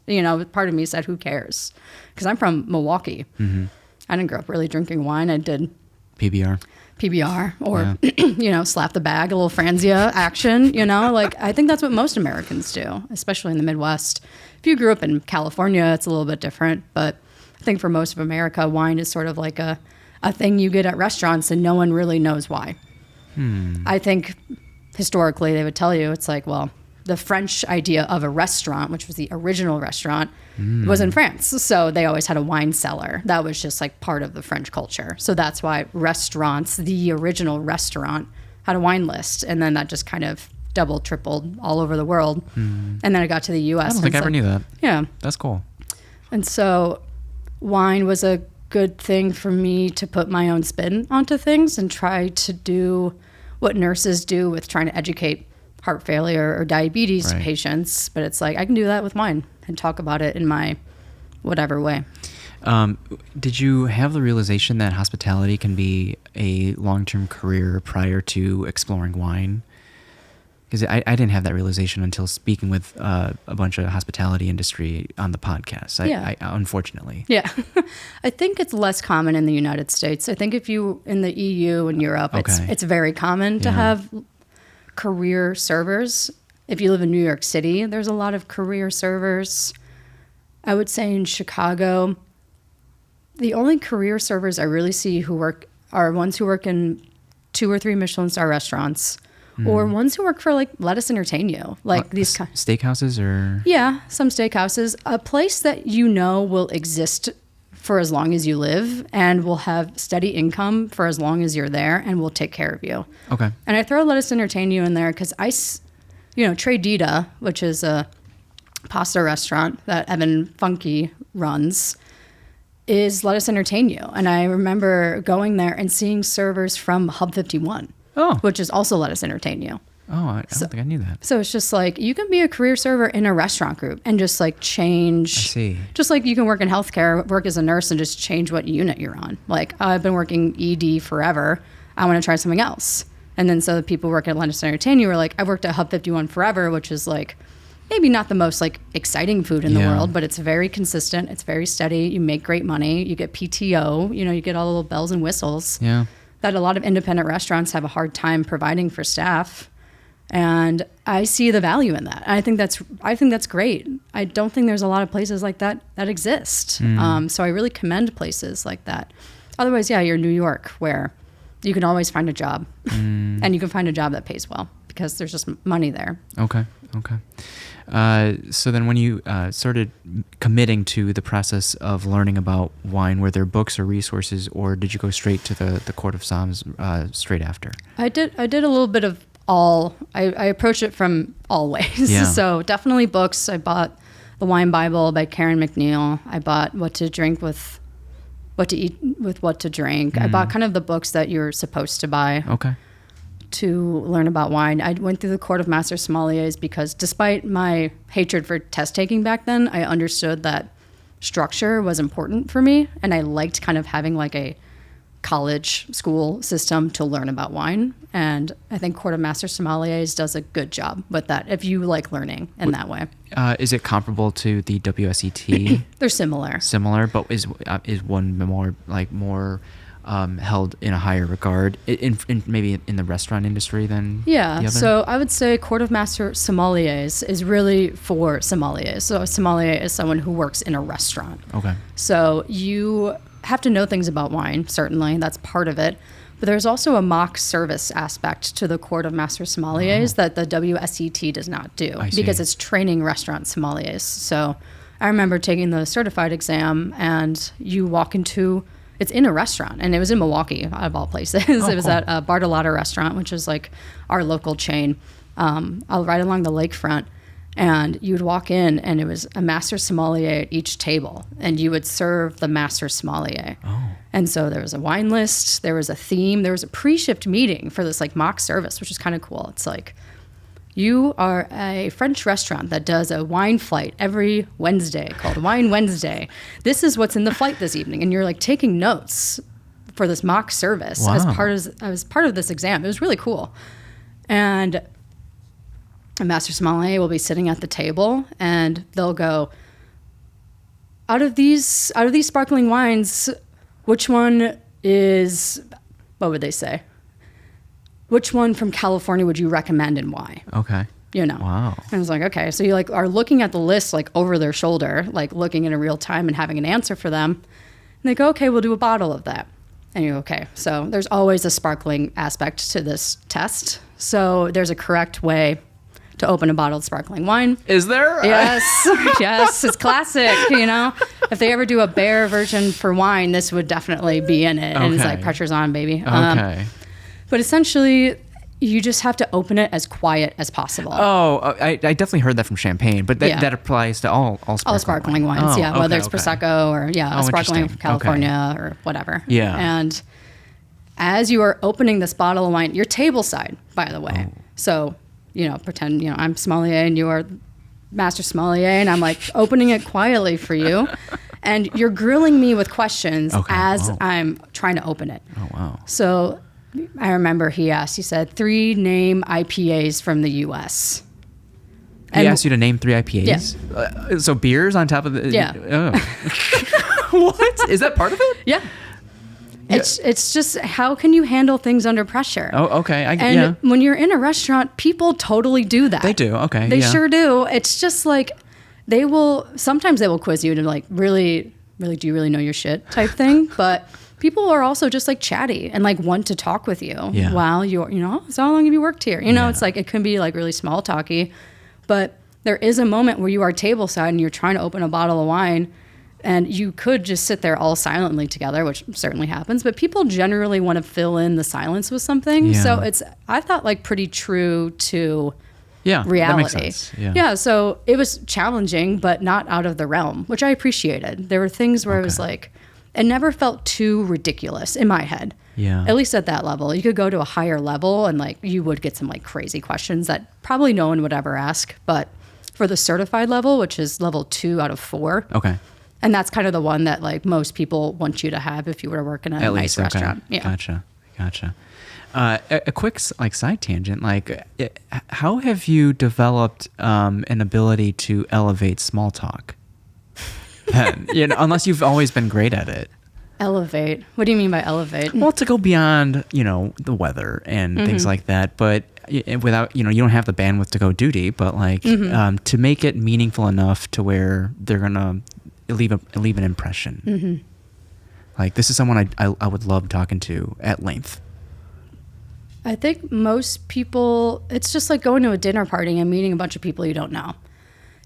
Part of me said, who cares? Because I'm from Milwaukee. Mm-hmm. I didn't grow up really drinking wine. I did PBR or, slap the bag, a little Franzia action, like I think that's what most Americans do, especially in the Midwest. If you grew up in California, it's a little bit different, but I think for most of America, wine is sort of like a thing you get at restaurants and no one really knows why. I think historically they would tell you it's like, well, the French idea of a restaurant, which was the original restaurant, was in France. So they always had a wine cellar. That was just like part of the French culture. So that's why restaurants, the original restaurant, had a wine list. And then that just kind of double, tripled all over the world. And then it got to the U.S. I don't think I ever knew that. Yeah. That's cool. And so wine was a good thing for me to put my own spin onto things and try to do what nurses do with trying to educate heart failure or diabetes patients. But it's like, I can do that with wine and talk about it in my whatever way. Did you have the realization that hospitality can be a long-term career prior to exploring wine? Because I didn't have that realization until speaking with a bunch of hospitality industry on the podcast. I unfortunately. Yeah. I think it's less common in the United States. I think if you in the EU and Europe, it's very common to have career servers. If you live in New York City, there's a lot of career servers. I would say in Chicago, the only career servers I really see who work are ones who work in 2 or 3 Michelin star restaurants. Or ones who work for like Let Us Entertain You, like these steakhouses or some steakhouses, a place that will exist for as long as you live and will have steady income for as long as you're there and will take care of you. Okay. And I throw Let Us Entertain You in there because Tre Dita, which is a pasta restaurant that Evan Funky runs, is Let Us Entertain You. And I remember going there and seeing servers from Hub 51. Which is also Let Us Entertain You. I don't think I knew that. So it's just like you can be a career server in a restaurant group and just like change. I see. Just like you can work in healthcare, work as a nurse and just change what unit you're on. Like I've been working ED forever. I want to try something else. And then so the people working at Let Us Entertain You are like, I've worked at Hub 51 forever, which is like maybe not the most like exciting food in the world, but it's very consistent. It's very steady. You make great money. You get PTO. You get all the little bells and whistles. Yeah. That a lot of independent restaurants have a hard time providing for staff. And I see the value in that. I think that's great. I don't think there's a lot of places like that exist. So I really commend places like that. Otherwise, you're in New York where you can always find a job and you can find a job that pays well because there's just money there. Okay. So then when you started committing to the process of learning about wine, were there books or resources, or did you go straight to the Court of Psalms straight after? I did a little bit of all. I approached it from all ways. Yeah. So definitely books. I bought The Wine Bible by Karen McNeil. I bought What to Eat with What to Drink. I bought kind of the books that you're supposed to buy. Okay. To learn about wine. I went through the Court of Master Sommeliers because despite my hatred for test taking back then, I understood that structure was important for me. And I liked kind of having like a college school system to learn about wine. And I think Court of Master Sommeliers does a good job with that if you like learning in that way. Is it comparable to the WSET? They're similar. Similar, but is one more held in a higher regard in maybe in the restaurant industry than the other? So I would say Court of Master Sommeliers is really for sommeliers. So a sommelier is someone who works in a restaurant. Okay. So you have to know things about wine, certainly. That's part of it. But there's also a mock service aspect to the Court of Master Sommeliers that the WSET does not do because it's training restaurant sommeliers. So I remember taking the certified exam and you walk into it's in a restaurant, and it was in Milwaukee, out of all places. It was at a Bartolotta restaurant, which is like our local chain, right along the lakefront. And you would walk in, and it was a master sommelier at each table, and you would serve the master sommelier. And so there was a wine list, there was a theme, there was a pre-shift meeting for this like mock service, which is kind of cool. It's like, you are a French restaurant that does a wine flight every Wednesday called Wine Wednesday. This is what's in the flight this evening. And you're like taking notes for this mock service as part of this exam. It was really cool. And a master sommelier will be sitting at the table and they'll go, out of these sparkling wines, which one is, what would they say? Which one from California would you recommend and why? Okay. Wow. And I was like, okay. So you like are looking at the list like over their shoulder, like looking in a real time and having an answer for them. And they go, okay, we'll do a bottle of that. And you go, okay. So there's always a sparkling aspect to this test. So there's a correct way to open a bottle of sparkling wine. Is there? Yes. Yes. It's classic, If they ever do a bear version for wine, this would definitely be in it. And it's like, pressure's on, baby. Okay. But essentially, you just have to open it as quiet as possible. Oh, I definitely heard that from champagne, but that applies to all sparkling wines, whether it's Prosecco or a sparkling from California or whatever. Yeah. And as you are opening this bottle of wine, you're table side, by the way. So, pretend, I'm sommelier and you are master sommelier, and I'm like opening it quietly for you. And you're grilling me with questions as I'm trying to open it. Oh, wow. So I remember he said, 3 name IPAs from the U.S. He asked you to name 3 IPAs? Yeah. So beers on top of the... Yeah. Oh. What? Is that part of it? Yeah. It's just, how can you handle things under pressure? Oh, okay. When you're in a restaurant, people totally do that. They do, okay. They sure do. It's just like, sometimes they will quiz you to like, really, do you really know your shit type thing? But people are also just like chatty and like want to talk with you while you're, so how long have you worked here? It's like, it can be like really small talky, but there is a moment where you are tableside and you're trying to open a bottle of wine and you could just sit there all silently together, which certainly happens, but people generally want to fill in the silence with something. Yeah. So it's, I thought, like pretty true to reality. That makes sense. Yeah. So it was challenging, but not out of the realm, which I appreciated. There were things where it was like, it never felt too ridiculous in my head. Yeah. At least at that level. You could go to a higher level and like you would get some like crazy questions that probably no one would ever ask. But for the certified level, which is level 2 out of 4. Okay. And that's kind of the one that like most people want you to have if you were to work in a nice restaurant. Yeah. Gotcha. A quick like side tangent, like how have you developed an ability to elevate small talk? Unless you've always been great at it. Elevate? What do you mean by elevate? Well, to go beyond, the weather and things like that, but without, you don't have the bandwidth to go duty, but like to make it meaningful enough to where they're gonna leave an impression. Mm-hmm. Like, this is someone I would love talking to at length. I think most people, it's just like going to a dinner party and meeting a bunch of people you don't know.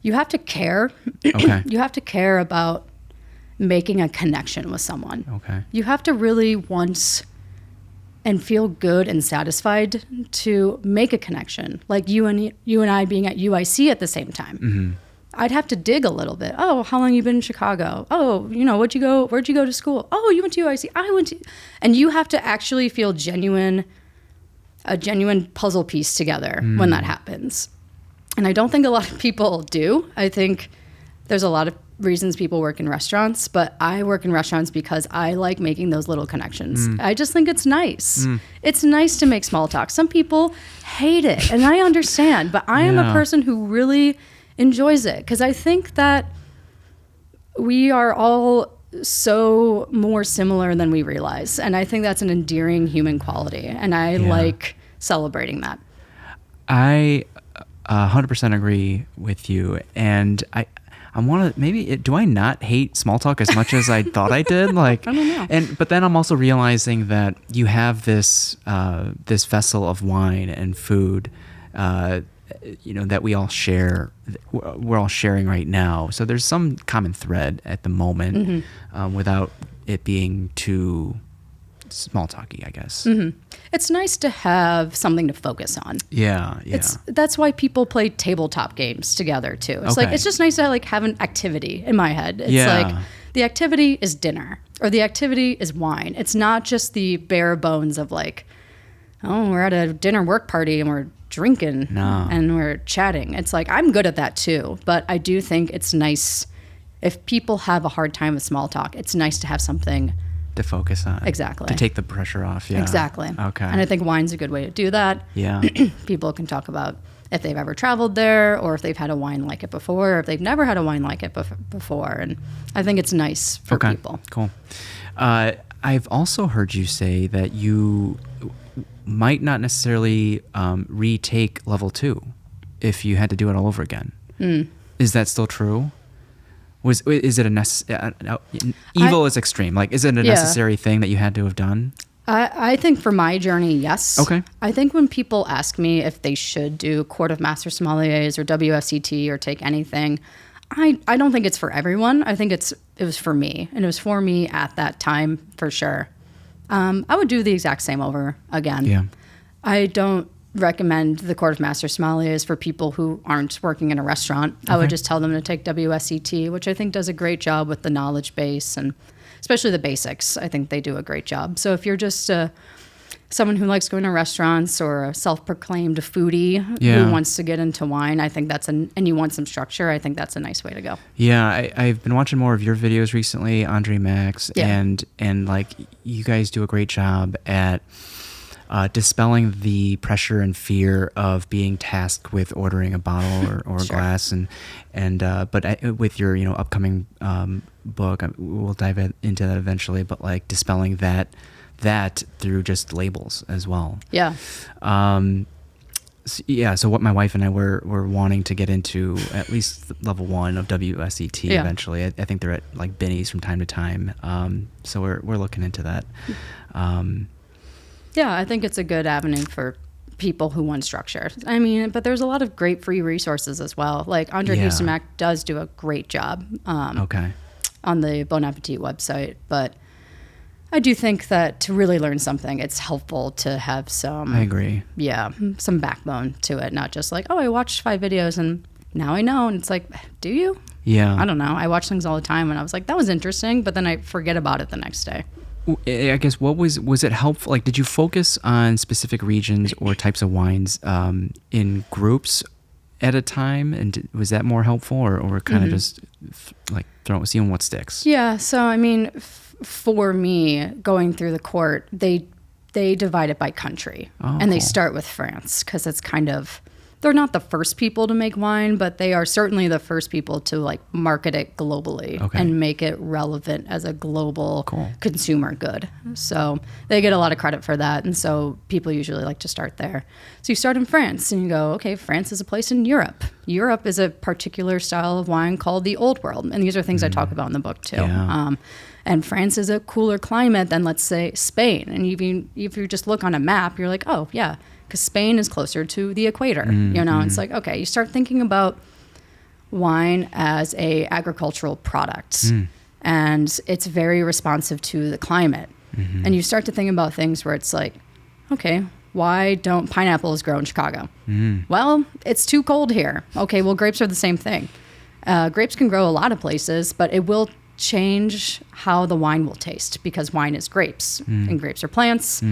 You have to care. Okay. You have to care about making a connection with someone. Okay. You have to really want and feel good and satisfied to make a connection. Like you and I being at UIC at the same time. Mm-hmm. I'd have to dig a little bit. Oh, how long you been in Chicago? Oh, where'd you go to school? Oh, you went to UIC. I went to, and you have to actually feel a genuine puzzle piece together when that happens. And I don't think a lot of people do. I think there's a lot of reasons people work in restaurants, but I work in restaurants because I like making those little connections. I just think it's nice. It's nice to make small talk. Some people hate it, and I understand, but I am a person who really enjoys it because I think that we are all so more similar than we realize. And I think that's an endearing human quality. And I like celebrating that. I 100% agree with you. And I want to do I not hate small talk as much as I thought I did? Like, I don't know. But then I'm also realizing that you have this vessel of wine and food, that we all share, we're all sharing right now. So there's some common thread at the moment, without it being too small talky, I guess. Mm-hmm. It's nice to have something to focus on. Yeah. That's why people play tabletop games together too. It's like, it's just nice to like have an activity in my head. It's like the activity is dinner or the activity is wine. It's not just the bare bones of like, oh, we're at a dinner work party and we're drinking and we're chatting. It's like, I'm good at that too, but I do think it's nice if people have a hard time with small talk, it's nice to have something to focus on. Exactly. To take the pressure off. Yeah. Exactly. Okay. And I think wine's a good way to do that. Yeah. People can talk about if they've ever traveled there or if they've had a wine like it before or if they've never had a wine like it before. And I think it's nice for people. Cool. I've also heard you say that you might not necessarily retake level 2 if you had to do it all over again. Is that still true? Is it evil is extreme? Like, is it a necessary thing that you had to have done? I think for my journey, yes. Okay. I think when people ask me if they should do Court of Master Sommeliers or WSET or take anything, I don't think it's for everyone. I think it was for me, and it was for me at that time for sure. I would do the exact same over again. Yeah. I don't recommend the Court of Master Sommeliers for people who aren't working in a restaurant. I would just tell them to take WSET, which I think does a great job with the knowledge base and especially the basics. I think they do a great job. So if you're just someone who likes going to restaurants or a self-proclaimed foodie who wants to get into wine, I think and you want some structure, I think that's a nice way to go. Yeah, I've been watching more of your videos recently, Andre Max, and like you guys do a great job at dispelling the pressure and fear of being tasked with ordering a bottle or a glass, but with your upcoming book, we'll dive into that eventually. But like dispelling that through just labels as well. Yeah. So what my wife and I were wanting to get into at least level 1 of WSET eventually. I think they're at like Binny's from time to time. So we're looking into that. Yeah, I think it's a good avenue for people who want structure. I mean, but there's a lot of great free resources as well. Like Andre Hustomac does do a great job on the Bon Appetit website. But I do think that to really learn something, it's helpful to have some... I agree. Yeah, some backbone to it. Not just like, oh, I watched 5 videos and now I know. And it's like, do you? Yeah. I don't know. I watch things all the time and I was like, that was interesting. But then I forget about it the next day. I guess what was it helpful? Like, did you focus on specific regions or types of wines in groups at a time, and was that more helpful, or kind of just like seeing what sticks? Yeah. So I mean, for me, going through the court, they divide it by country, and they start with France because it's kind of. They're not the first people to make wine, but they are certainly the first people to like market it globally and make it relevant as a global consumer good. So they get a lot of credit for that. And so people usually like to start there. So you start in France and you go, okay, France is a place in Europe. Europe is a particular style of wine called the Old World. And these are things I talk about in the book too. Yeah. And France is a cooler climate than, let's say, Spain. And even if you just look on a map, you're like, oh, yeah, because Spain is closer to the equator. It's like, okay, you start thinking about wine as a agricultural product. And it's very responsive to the climate. And you start to think about things where it's like, okay, why don't pineapples grow in Chicago? Well, it's too cold here. Okay, well, grapes are the same thing. Grapes can grow a lot of places, but it will change how the wine will taste because wine is grapes and grapes are plants.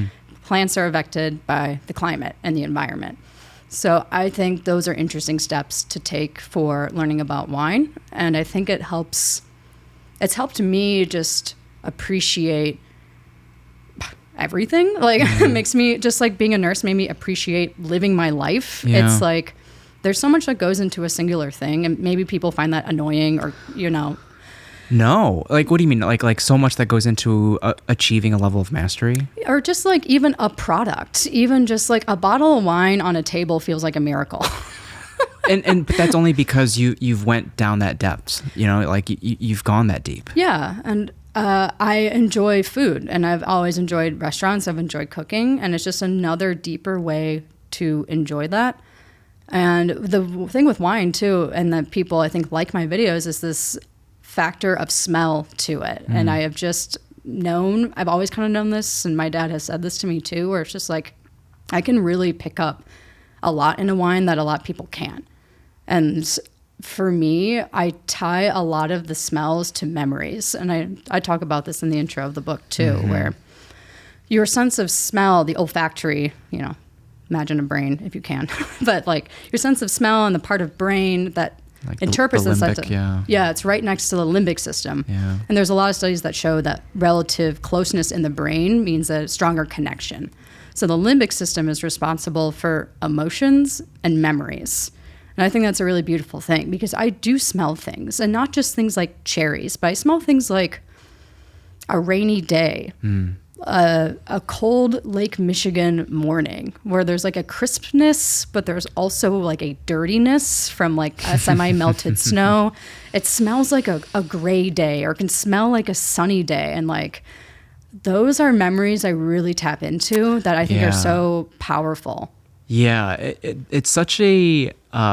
Plants are affected by the climate and the environment. So I think those are interesting steps to take for learning about wine. And I think it's helped me just appreciate everything. Like it makes me, just like being a nurse made me appreciate living my life. It's like, there's so much that goes into a singular thing, and maybe people find that annoying or, No, like what do you mean? Like so much that goes into achieving a level of mastery, or just like even a product, even just like a bottle of wine on a table feels like a miracle. but that's only because you've went down that depth. Like you've gone that deep. Yeah, and I enjoy food, and I've always enjoyed restaurants. I've enjoyed cooking, and it's just another deeper way to enjoy that. And the thing with wine too, and that people I think like my videos, is this factor of smell to it. And I have just I've always kind of known this, and my dad has said this to me too, where it's just like, I can really pick up a lot in a wine that a lot of people can't. And for me, I tie a lot of the smells to memories. And I talk about this in the intro of the book too, where your sense of smell, the olfactory, imagine a brain if you can, but like your sense of smell and the part of brain that like interprets the limbic, it's right next to the limbic system. And there's a lot of studies that show that relative closeness in the brain means a stronger connection. So the limbic system is responsible for emotions and memories. And I think that's a really beautiful thing, because I do smell things, and not just things like cherries, but I smell things like a rainy day, a cold Lake Michigan morning where there's like a crispness, but there's also like a dirtiness from like a semi-melted snow. It smells like a gray day, or can smell like a sunny day. And like, those are memories I really tap into that I think Yeah. are so powerful. Yeah, it's such a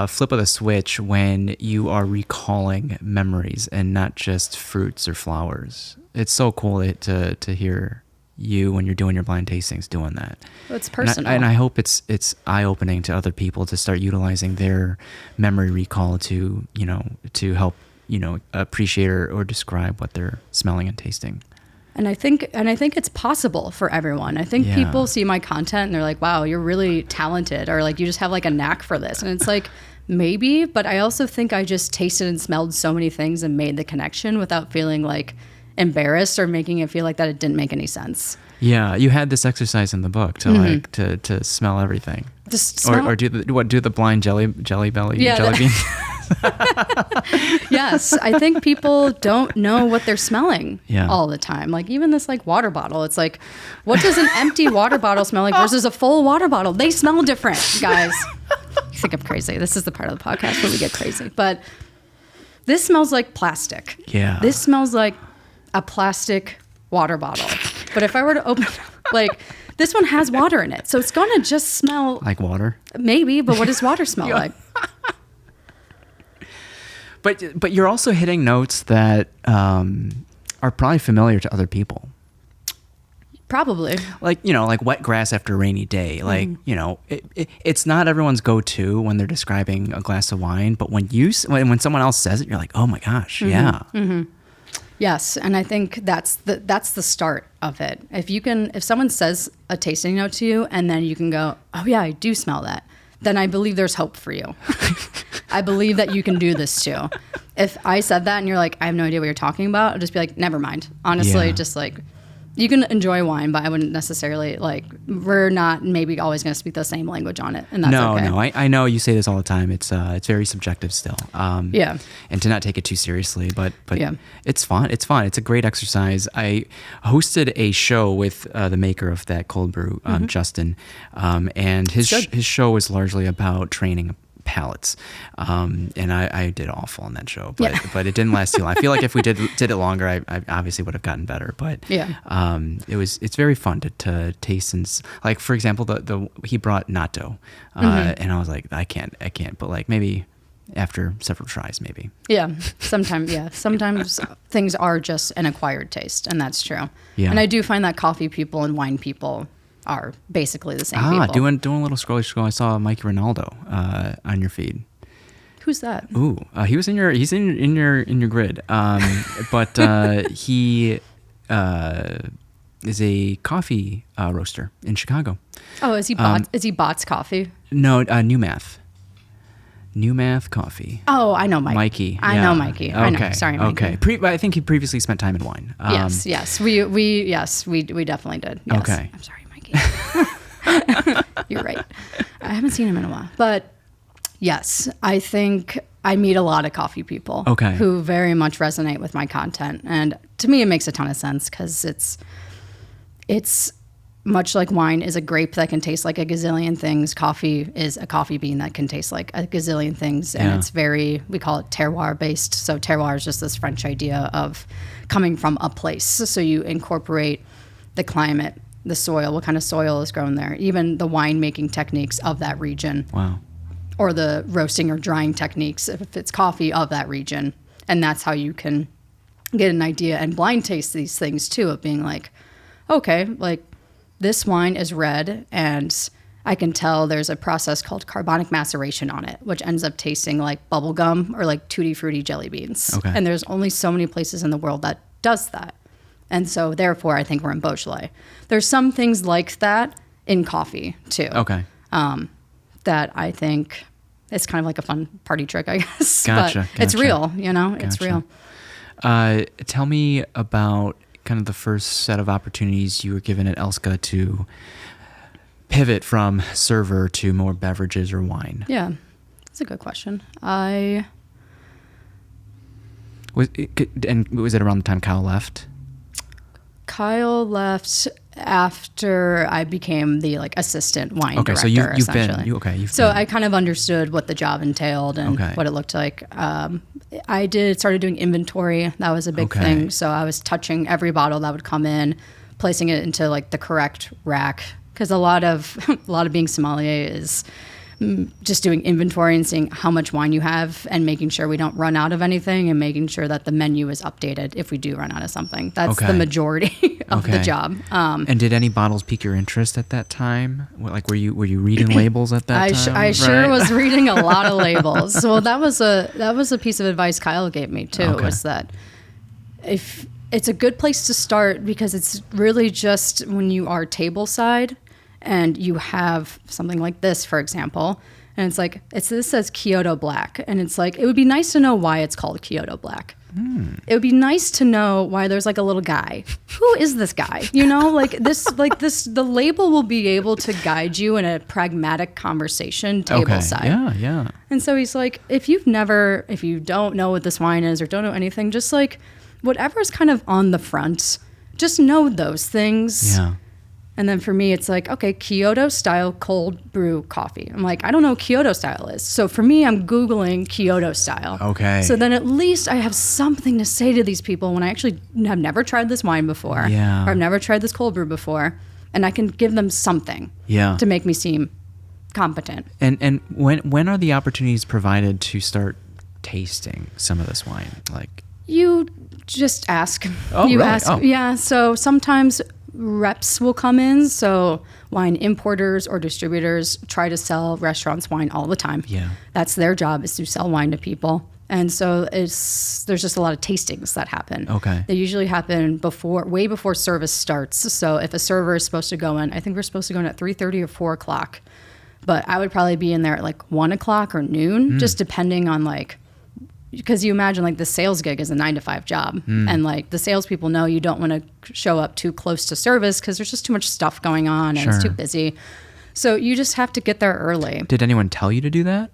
flip of the switch when you are recalling memories and not just fruits or flowers. It's so cool to hear you when you're doing your blind tastings doing that. It's personal. And I hope it's eye-opening to other people to start utilizing their memory recall to help appreciate or describe what they're smelling and tasting. And I think it's possible for everyone. I think people see my content and they're like, wow, you're really talented, or like you just have like a knack for this. And it's like, maybe, but I also think I just tasted and smelled so many things and made the connection without feeling like embarrassed or making it feel like that it didn't make any sense. Yeah, you had this exercise in the book to to smell everything. Just smell. Or do the blind jelly belly jelly bean. Yes, I think people don't know what they're smelling Yeah. all the time. Like even this like water bottle, it's like, what does an empty water bottle smell like versus a full water bottle? They smell different, guys. You think I'm crazy. This is the part of the podcast where we get crazy. But this smells like plastic. Yeah. This smells like a plastic water bottle. But if I were to open, like, this one has water in it. So it's going to just smell Like water? maybe, but what does water smell like? But you're also hitting notes that are probably familiar to other people. Probably. Like, like wet grass after a rainy day. Like, it's not everyone's go-to when they're describing a glass of wine, but when someone else says it, you're like, oh my gosh, yeah. Yes, and I think that's the start of it. If someone says a tasting note to you and then you can go, oh yeah, I do smell that, then I believe there's hope for you. I believe that you can do this too. If I said that and you're like, I have no idea what you're talking about, I'll just be like, never mind. Honestly, Yeah. just like, you can enjoy wine, but I wouldn't necessarily we're not maybe always going to speak the same language on it, and that's okay. No, I know you say this all the time. It's very subjective still. Yeah. And to not take it too seriously, but Yeah. it's fun. It's fun. It's a great exercise. I hosted a show with the maker of that cold brew, Justin, and his show was largely about training palates, and I did awful on that show, but it didn't last too long. I feel like if we did it longer, I obviously would have gotten better. But it's very fun to taste and like, for example, he brought natto, and I was like, I can't, but like maybe after several tries, maybe. Yeah, sometimes things are just an acquired taste, and that's true. Yeah. And I do find that coffee people and wine people are basically the same people. Doing a little scroll. I saw Mikey Ronaldo on your feed. Who's that? Ooh, he's in your grid. But he is a coffee roaster in Chicago. Oh, is he Bots Coffee? No, New Math. New Math Coffee. Oh, I know Mikey. I know Mikey. Okay. I know. Sorry, Mikey. Okay. I think he previously spent time in wine. Yes. We definitely did. Yes. Okay. I'm sorry, Mikey. You're right. I haven't seen him in a while, but yes, I think I meet a lot of coffee people. Okay. Who very much resonate with my content, and to me, it makes a ton of sense because it's much like wine is a grape that can taste like a gazillion things. Coffee is a coffee bean that can taste like a gazillion things. And it's we call it terroir based. So terroir is just this French idea of coming from a place. So you incorporate the climate, the soil, what kind of soil is grown there, even the winemaking techniques of that region. Wow. Or the roasting or drying techniques, if it's coffee, of that region. And that's how you can get an idea and blind taste these things too, of being like, okay, like, this wine is red, and I can tell there's a process called carbonic maceration on it, which ends up tasting like bubble gum or like tutti frutti jelly beans. Okay. And there's only so many places in the world that does that. And so therefore, I think we're in Beaujolais. There's some things like that in coffee too. Okay. That I think it's kind of like a fun party trick, I guess. Gotcha. But it's real, it's real. Tell me about kind of the first set of opportunities you were given at Elska to pivot from server to more beverages or wine. Yeah, that's a good question. Was it around the time Kyle left? Kyle left after I became the assistant wine director. So you've essentially. been. I kind of understood what the job entailed and what it looked like. I started doing inventory. That was a big thing. So I was touching every bottle that would come in, placing it into like the correct rack. Because a lot of being sommelier is just doing inventory and seeing how much wine you have and making sure we don't run out of anything and making sure that the menu is updated if we do run out of something. That's the majority of the job. And did any bottles pique your interest at that time? Like, were you reading labels at that time? I sure was reading a lot of labels. Well, that was a piece of advice Kyle gave me too. Was that if it's a good place to start, because it's really just when you are table side and you have something like this, for example, and it's like, this says Kyoto Black. And it's like, it would be nice to know why it's called Kyoto Black. It would be nice to know why there's like a little guy. Who is this guy? You know, the label will be able to guide you in a pragmatic conversation table side. Yeah. And so he's like, if you don't know what this wine is or don't know anything, just like whatever's kind of on the front, just know those things. Yeah. And then for me, it's like, okay, Kyoto style cold brew coffee. I'm like, I don't know what Kyoto style is. So for me, I'm Googling Kyoto style. Okay. So then at least I have something to say to these people when I actually have never tried this wine before. Yeah. Or I've never tried this cold brew before. And I can give them something to make me seem competent. And when are the opportunities provided to start tasting some of this wine? Like, you just ask. Oh, you really? ask. Oh. Yeah. So sometimes reps will come in. So wine importers or distributors try to sell restaurants wine all the time. Yeah. That's their job, is to sell wine to people. And so there's just a lot of tastings that happen. Okay. They usually happen way before service starts. So if a server is supposed to go in, I think we're supposed to go in at 3:30 or 4 o'clock. But I would probably be in there at like 1 o'clock or noon, just depending on like, because you imagine like the sales gig is a 9-to-5 job. And like the salespeople know you don't want to show up too close to service because there's just too much stuff going on and it's too busy. So you just have to get there early. Did anyone tell you to do that?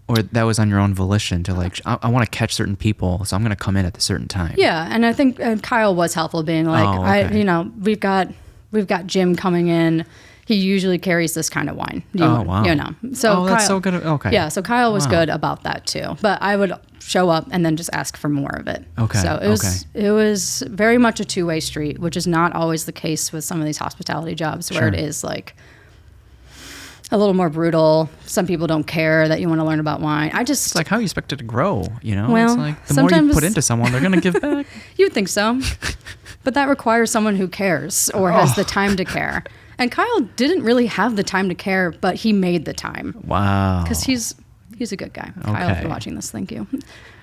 Or that was on your own volition to like, I want to catch certain people, so I'm going to come in at a certain time? Yeah. And I think Kyle was helpful, being like, we've got Jim coming in. He usually carries this kind of wine. Wow. You know. So that's Kyle, so good. Okay. Yeah, so Kyle was good about that too. But I would show up and then just ask for more of it. Okay. So it was very much a two-way street, which is not always the case with some of these hospitality jobs where it is like a little more brutal. Some people don't care that you want to learn about wine. It's like, how you expect it to grow, you know? Well, it's like the more you put into someone, they're going to give back. You'd think so. But that requires someone who cares or has the time to care. And Kyle didn't really have the time to care, but he made the time. Wow. Because he's a good guy. Kyle, if you're watching this, thank you.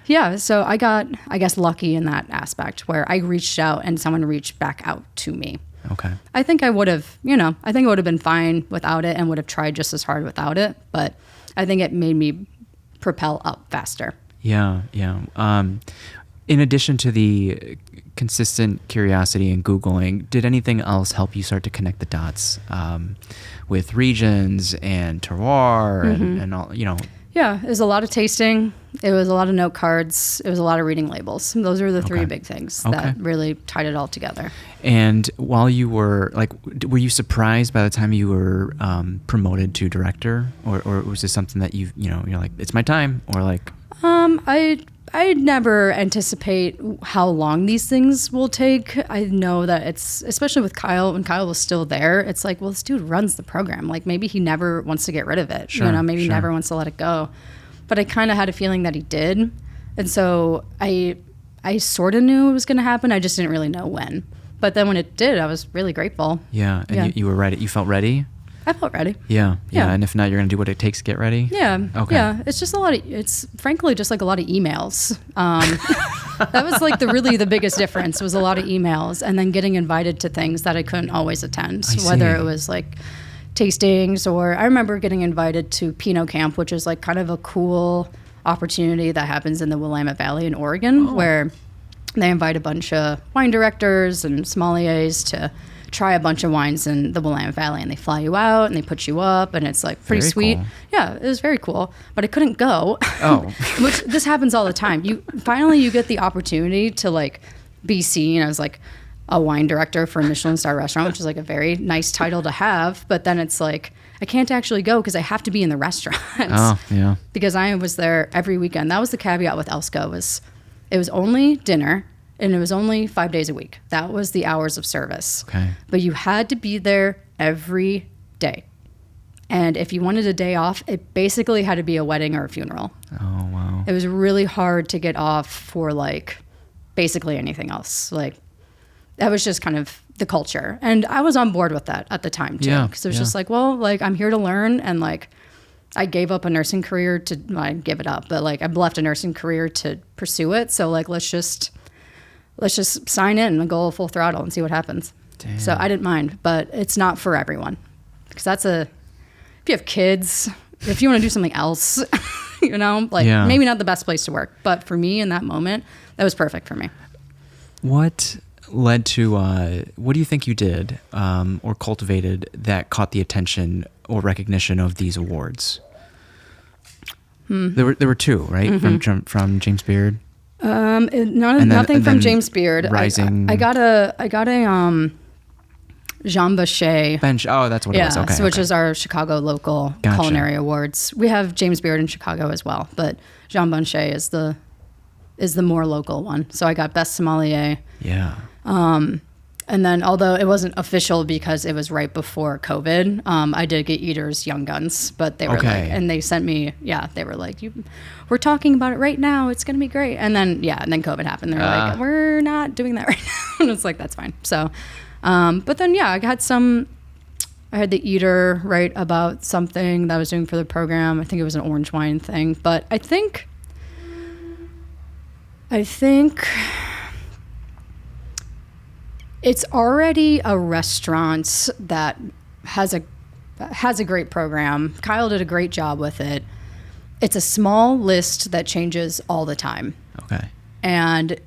Yeah, so I got, I guess, lucky in that aspect where I reached out and someone reached back out to me. Okay. I think I would have, been fine without it and would have tried just as hard without it. But I think it made me propel up faster. Yeah. In addition to the consistent curiosity and Googling, did anything else help you start to connect the dots with regions and terroir and all, Yeah, it was a lot of tasting. It was a lot of note cards. It was a lot of reading labels. Those are the three big things that really tied it all together. And while you were were you surprised by the time you were promoted to director, or was this something that you're like, it's my time, or like? I never anticipate how long these things will take. I know that it's, especially with Kyle, when Kyle was still there, it's like, well, this dude runs the program. Like, maybe he never wants to get rid of it. Maybe he never wants to let it go. But I kind of had a feeling that he did. And so I sort of knew it was going to happen. I just didn't really know when. But then when it did, I was really grateful. Yeah. And you were ready. You felt ready? I felt ready. Yeah. And if not, you're going to do what it takes to get ready? Yeah. Okay. Yeah. It's just it's frankly just like a lot of emails. That was like the biggest difference, was a lot of emails and then getting invited to things that I couldn't always attend, whether it was like tastings, or I remember getting invited to Pinot Camp, which is like kind of a cool opportunity that happens in the Willamette Valley in Oregon, where they invite a bunch of wine directors and sommeliers to try a bunch of wines in the Willamette Valley, and they fly you out and they put you up, and it's like pretty sweet. Cool. Yeah, it was very cool, but I couldn't go. Which this happens all the time. You get the opportunity to like be seen as like a wine director for a Michelin star restaurant, which is like a very nice title to have, but then it's like I can't actually go because I have to be in the restaurant. Because I was there every weekend. That was the caveat with Elsko, was it was only dinner and it was only 5 days a week. That was the hours of service. Okay. But you had to be there every day. And if you wanted a day off, it basically had to be a wedding or a funeral. Oh, wow. It was really hard to get off for like basically anything else. Like that was just kind of the culture. And I was on board with that at the time too. Yeah. Because it was just like, well, like I'm here to learn. And like I gave up a nursing career to, well, I give it up, but like I've left a nursing career to pursue it. So like, let's just sign in and go full throttle and see what happens. Damn. So I didn't mind, but it's not for everyone. Because if you have kids, if you want to do something else, you know, like maybe not the best place to work. But for me in that moment, that was perfect for me. What led to, what do you think you did or cultivated that caught the attention or recognition of these awards? There were two, right? Mm-hmm. From James Beard. Nothing from James Beard. Rising. I got a Jean Bachet. Oh, that's what it was. Okay, which is our Chicago local culinary awards. We have James Beard in Chicago as well, but Jean Bachet is the more local one. So I got Best Sommelier. Yeah. And then, although it wasn't official because it was right before COVID, I did get Eater's Young Guns, but they were and they sent me, they were like, we're talking about it right now. It's going to be great. And then COVID happened. They were like, we're not doing that right now. And it's like, that's fine. So, but then, I had the Eater write about something that I was doing for the program. I think it was an orange wine thing, but I think it's already a restaurant that has a great program. Kyle did a great job with it. It's a small list that changes all the time. Okay. And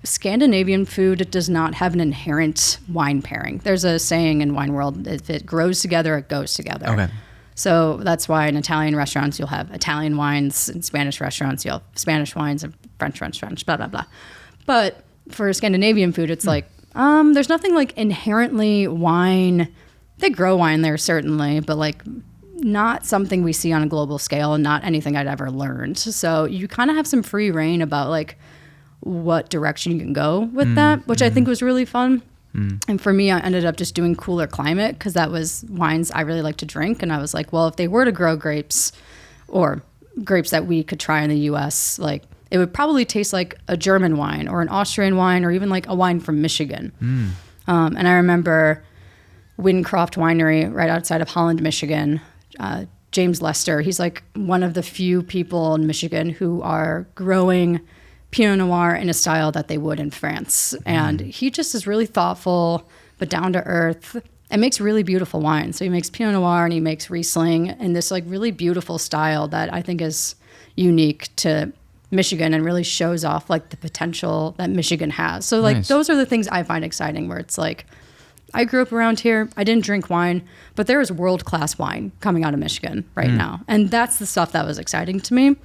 Scandinavian food does not have an inherent wine pairing. There's a saying in wine world, if it grows together, it goes together. Okay. So that's why in Italian restaurants, you'll have Italian wines. In Spanish restaurants, you'll have Spanish wines, and French restaurants, blah, blah, blah. But for Scandinavian food, it's like, there's nothing like inherently wine. They grow wine there certainly, but like not something we see on a global scale and not anything I'd ever learned. So you kind of have some free reign about like what direction you can go with that, which I think was really fun. And for me, I ended up just doing Cooler Climate because that was wines I really like to drink. And I was like, well, if they were to grow grapes or grapes that we could try in the US, like it would probably taste like a German wine or an Austrian wine or even like a wine from Michigan. And I remember Wincroft Winery right outside of Holland, Michigan. James Lester, he's like one of the few people in Michigan who are growing Pinot Noir in a style that they would in France. And he just is really thoughtful, but down to earth, and makes really beautiful wine. So he makes Pinot Noir and he makes Riesling in this like really beautiful style that I think is unique to Michigan and really shows off like the potential that Michigan has. So like those are the things I find exciting, where it's like, I grew up around here. I didn't drink wine, but there is world-class wine coming out of Michigan right now. And that's the stuff that was exciting to me.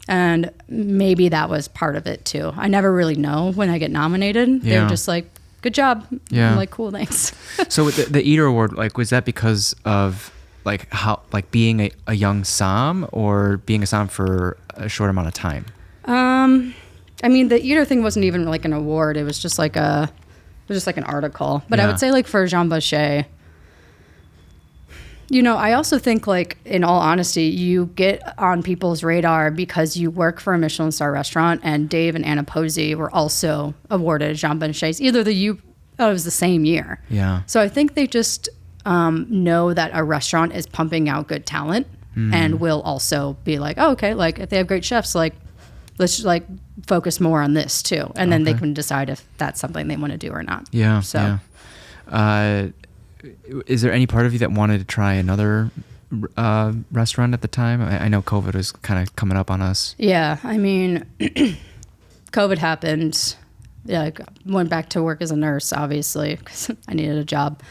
And maybe that was part of it too. I never really know when I get nominated. They're just like, good job. I'm like, cool, thanks. So with the Eater Award, like, was that because of like how, like being a young Somm or being a Somm for a short amount of time? I mean, the Eater thing wasn't even like an award. It was just like an article. But I would say like for Jean Bachet, you know, I also think like, in all honesty, you get on people's radar because you work for a Michelin star restaurant, and Dave and Anna Posey were also awarded Jean Bachet's. It was the same year. Yeah. So I think they just know that a restaurant is pumping out good talent and will also be like, oh, okay, like if they have great chefs, like let's like focus more on this too. And then they can decide if that's something they want to do or not. Yeah. So, is there any part of you that wanted to try another restaurant at the time? I know COVID was kind of coming up on us. Yeah. I mean, COVID happened. Yeah. I went back to work as a nurse, obviously, because I needed a job.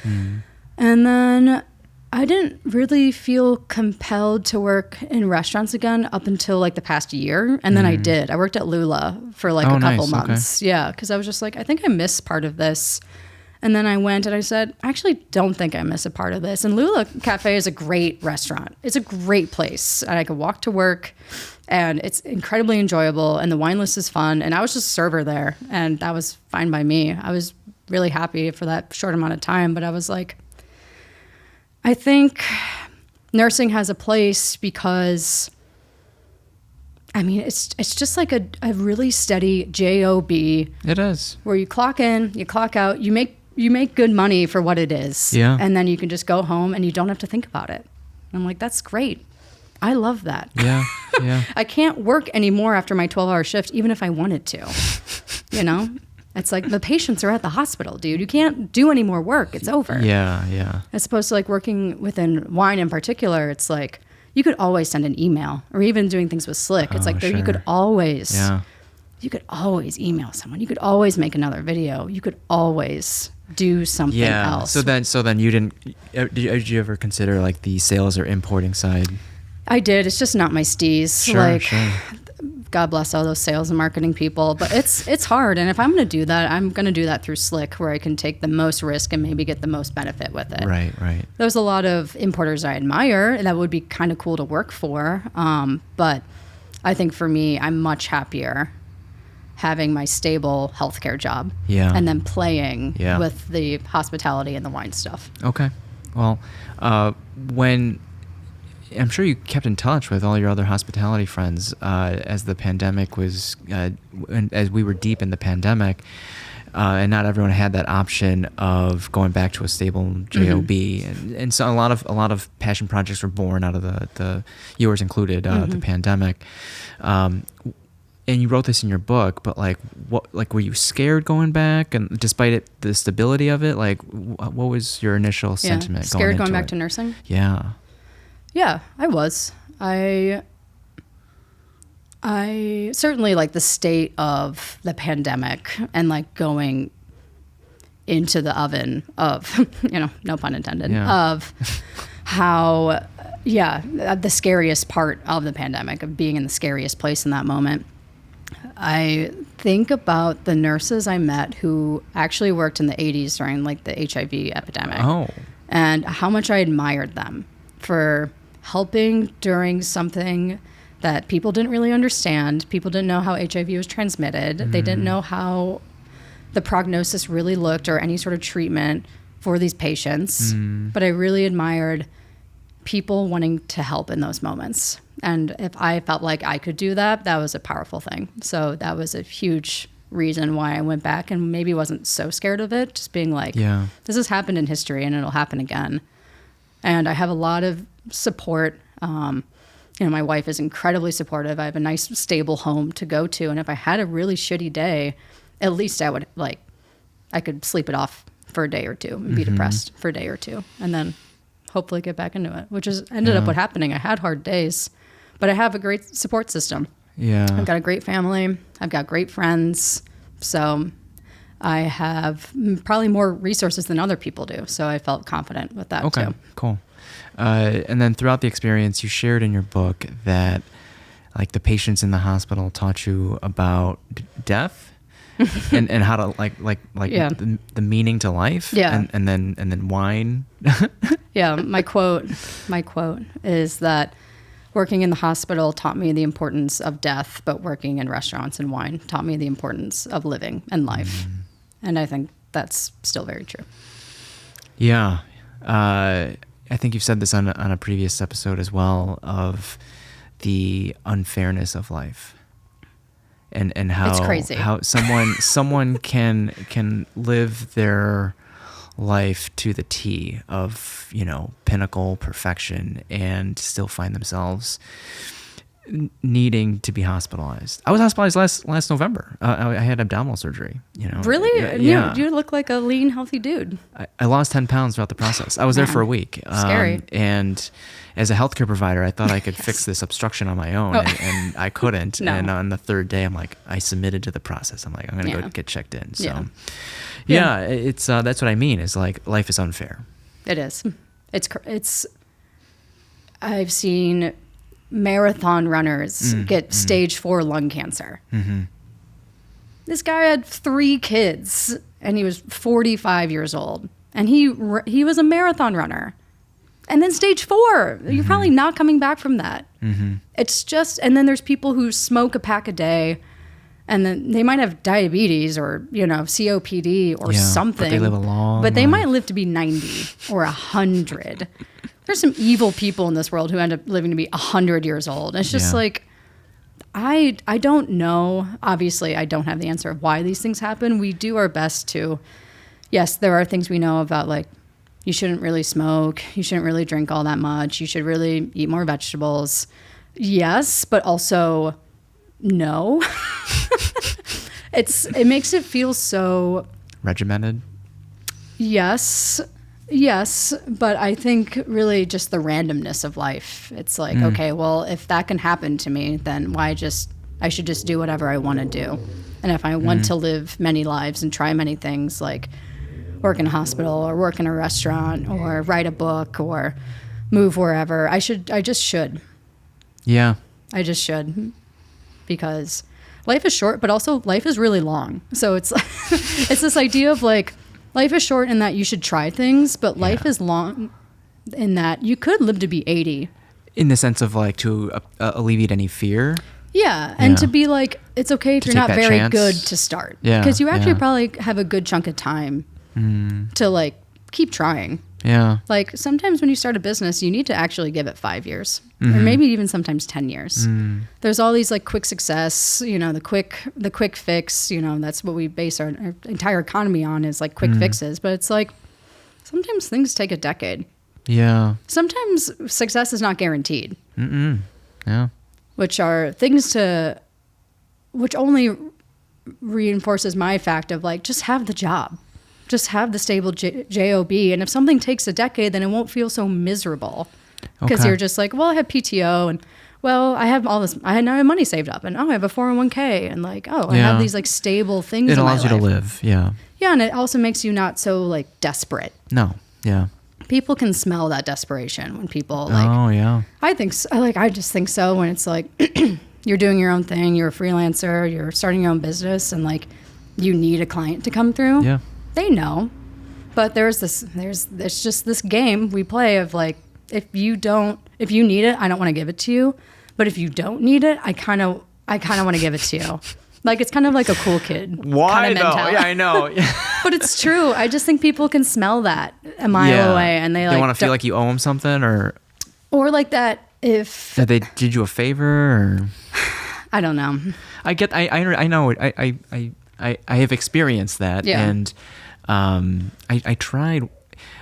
And then I didn't really feel compelled to work in restaurants again up until like the past year. And then I did. I worked at Lula for like a couple months. Okay. Yeah. Because I was just like, I think I miss part of this. And then I went and I said, I actually don't think I miss a part of this. And Lula Cafe is a great restaurant. It's a great place. And I could walk to work. And it's incredibly enjoyable, and the wine list is fun. And I was just a server there, and that was fine by me. I was really happy for that short amount of time, but I was like, I think nursing has a place because, I mean, it's just like a really steady job. It is. Where you clock in, you clock out, you make good money for what it is. Yeah. And then you can just go home and you don't have to think about it. And I'm like, that's great. I love that. Yeah. Yeah. I can't work anymore after my 12-hour shift, even if I wanted to. You know? It's like the patients are at the hospital, dude. You can't do any more work. It's over. Yeah, yeah. As opposed to like working within wine in particular, it's like you could always send an email, or even doing things with Slik. It's like there, you could always email someone. You could always make another video. You could always do something else. So then you did you ever consider like the sales or importing side? I did. It's just not my steez. Sure. God bless all those sales and marketing people, but it's hard. And if I'm going to do that, I'm going to do that through Slik, where I can take the most risk and maybe get the most benefit with it. Right. There's a lot of importers I admire, and that would be kind of cool to work for. But I think for me, I'm much happier having my stable healthcare job. Yeah. And then playing with the hospitality and the wine stuff. Okay. Well, when I'm sure you kept in touch with all your other hospitality friends as the pandemic was, as we were deep in the pandemic, and not everyone had that option of going back to a stable job, and so a lot of passion projects were born out of the yours included, the pandemic. And you wrote this in your book, but were you scared going back, and despite the stability of it, what was your initial sentiment? Scared going back to nursing? Yeah, I was. I certainly like the state of the pandemic and like going into the oven of, no pun intended, of how, the scariest part of the pandemic, of being in the scariest place in that moment. I think about the nurses I met who actually worked in the 80s during like the HIV epidemic. Oh. And how much I admired them for helping during something that people didn't really understand. People didn't know how HIV was transmitted. They didn't know how the prognosis really looked or any sort of treatment for these patients. But I really admired people wanting to help in those moments. And if I felt like I could do that, that was a powerful thing. So that was a huge reason why I went back and maybe wasn't so scared of it. Just being like, this has happened in history and it'll happen again. And I have a lot of support. My wife is incredibly supportive. I have a nice, stable home to go to. And if I had a really shitty day, at least I could sleep it off for a day or two and be depressed for a day or two. And then hopefully get back into it, which is ended up what happening. I had hard days, but I have a great support system. Yeah. I've got a great family. I've got great friends. So I have probably more resources than other people do. So I felt confident with that too. Okay, cool. And then throughout the experience, you shared in your book that like the patients in the hospital taught you about death and how to the meaning to life. Yeah. And then wine. Yeah. My quote is that working in the hospital taught me the importance of death, but working in restaurants and wine taught me the importance of living and life. And I think that's still very true. Yeah. I think you've said this on a previous episode as well, of the unfairness of life, and how it's crazy. How someone can live their life to the T of pinnacle perfection and still find themselves needing to be hospitalized. I was hospitalized last November. I had abdominal surgery. Really? Yeah. You look like a lean, healthy dude. I lost 10 pounds throughout the process. I was there for a week. Scary. And as a healthcare provider, I thought I could fix this obstruction on my own, and I couldn't. No. And on the third day, I submitted to the process. I'm like, I'm going to go get checked in. So, it's that's what I mean. Is like life is unfair. It is. It's. I've seen marathon runners get stage 4 lung cancer. This guy had 3 kids and he was 45 years old, and he was a marathon runner, And then stage 4, you're probably not coming back from that. It's just, and then there's people who smoke a pack a day, and then they might have diabetes or, COPD or something. But they live a long But they life. might live to be 90 or 100. There's some evil people in this world who end up living to be 100 years old. It's just like, I don't know. Obviously, I don't have the answer of why these things happen. We do our best to, yes, there are things we know about, like, you shouldn't really smoke. You shouldn't really drink all that much. You should really eat more vegetables. Yes, but also no. It makes it feel so regimented. Yes, but I think really just the randomness of life. It's like, okay, well, if that can happen to me, then I should just do whatever I want to do. And if I want to live many lives and try many things, like work in a hospital or work in a restaurant or write a book or move wherever, I just should. Yeah. I just should, because life is short, but also life is really long. So it's it's this idea of like, life is short in that you should try things, but life is long in that you could live to be 80. In the sense of like to alleviate any fear. Yeah, and to be like, it's okay if you're not very good to start. Yeah, because you actually probably have a good chunk of time to like keep trying. Yeah. Like sometimes when you start a business, you need to actually give it 5 years or maybe even sometimes 10 years. There's all these like quick success, the quick fix, that's what we base our entire economy on, is like quick fixes. But it's like, sometimes things take a decade. Yeah. Sometimes success is not guaranteed. Yeah. Which are things which only reinforces my fact of like, just have the job. Just have the stable job, and if something takes a decade, then it won't feel so miserable, because you're just like, well, I have PTO, and well, I have all this, I have money saved up, and I have a 401k, and like, I have these like stable things. It in allows my you life. to live. Yeah. Yeah, and it also makes you not so like desperate. No. Yeah. People can smell that desperation when people like. Oh yeah. I think so, I just think so, when it's like you're doing your own thing, you're a freelancer, you're starting your own business, and like you need a client to come through. Yeah. They know, but there's just this game we play of like, if you need it, I don't want to give it to you, but if you don't need it, I kind of want to give it to you. Like, it's kind of like a cool kid. Why though? Yeah, I know. But it's true. I just think people can smell that a mile away, and they want to feel like you owe them something, or like that if that they did you a favor, or I don't know. I know. I have experienced that, and I tried,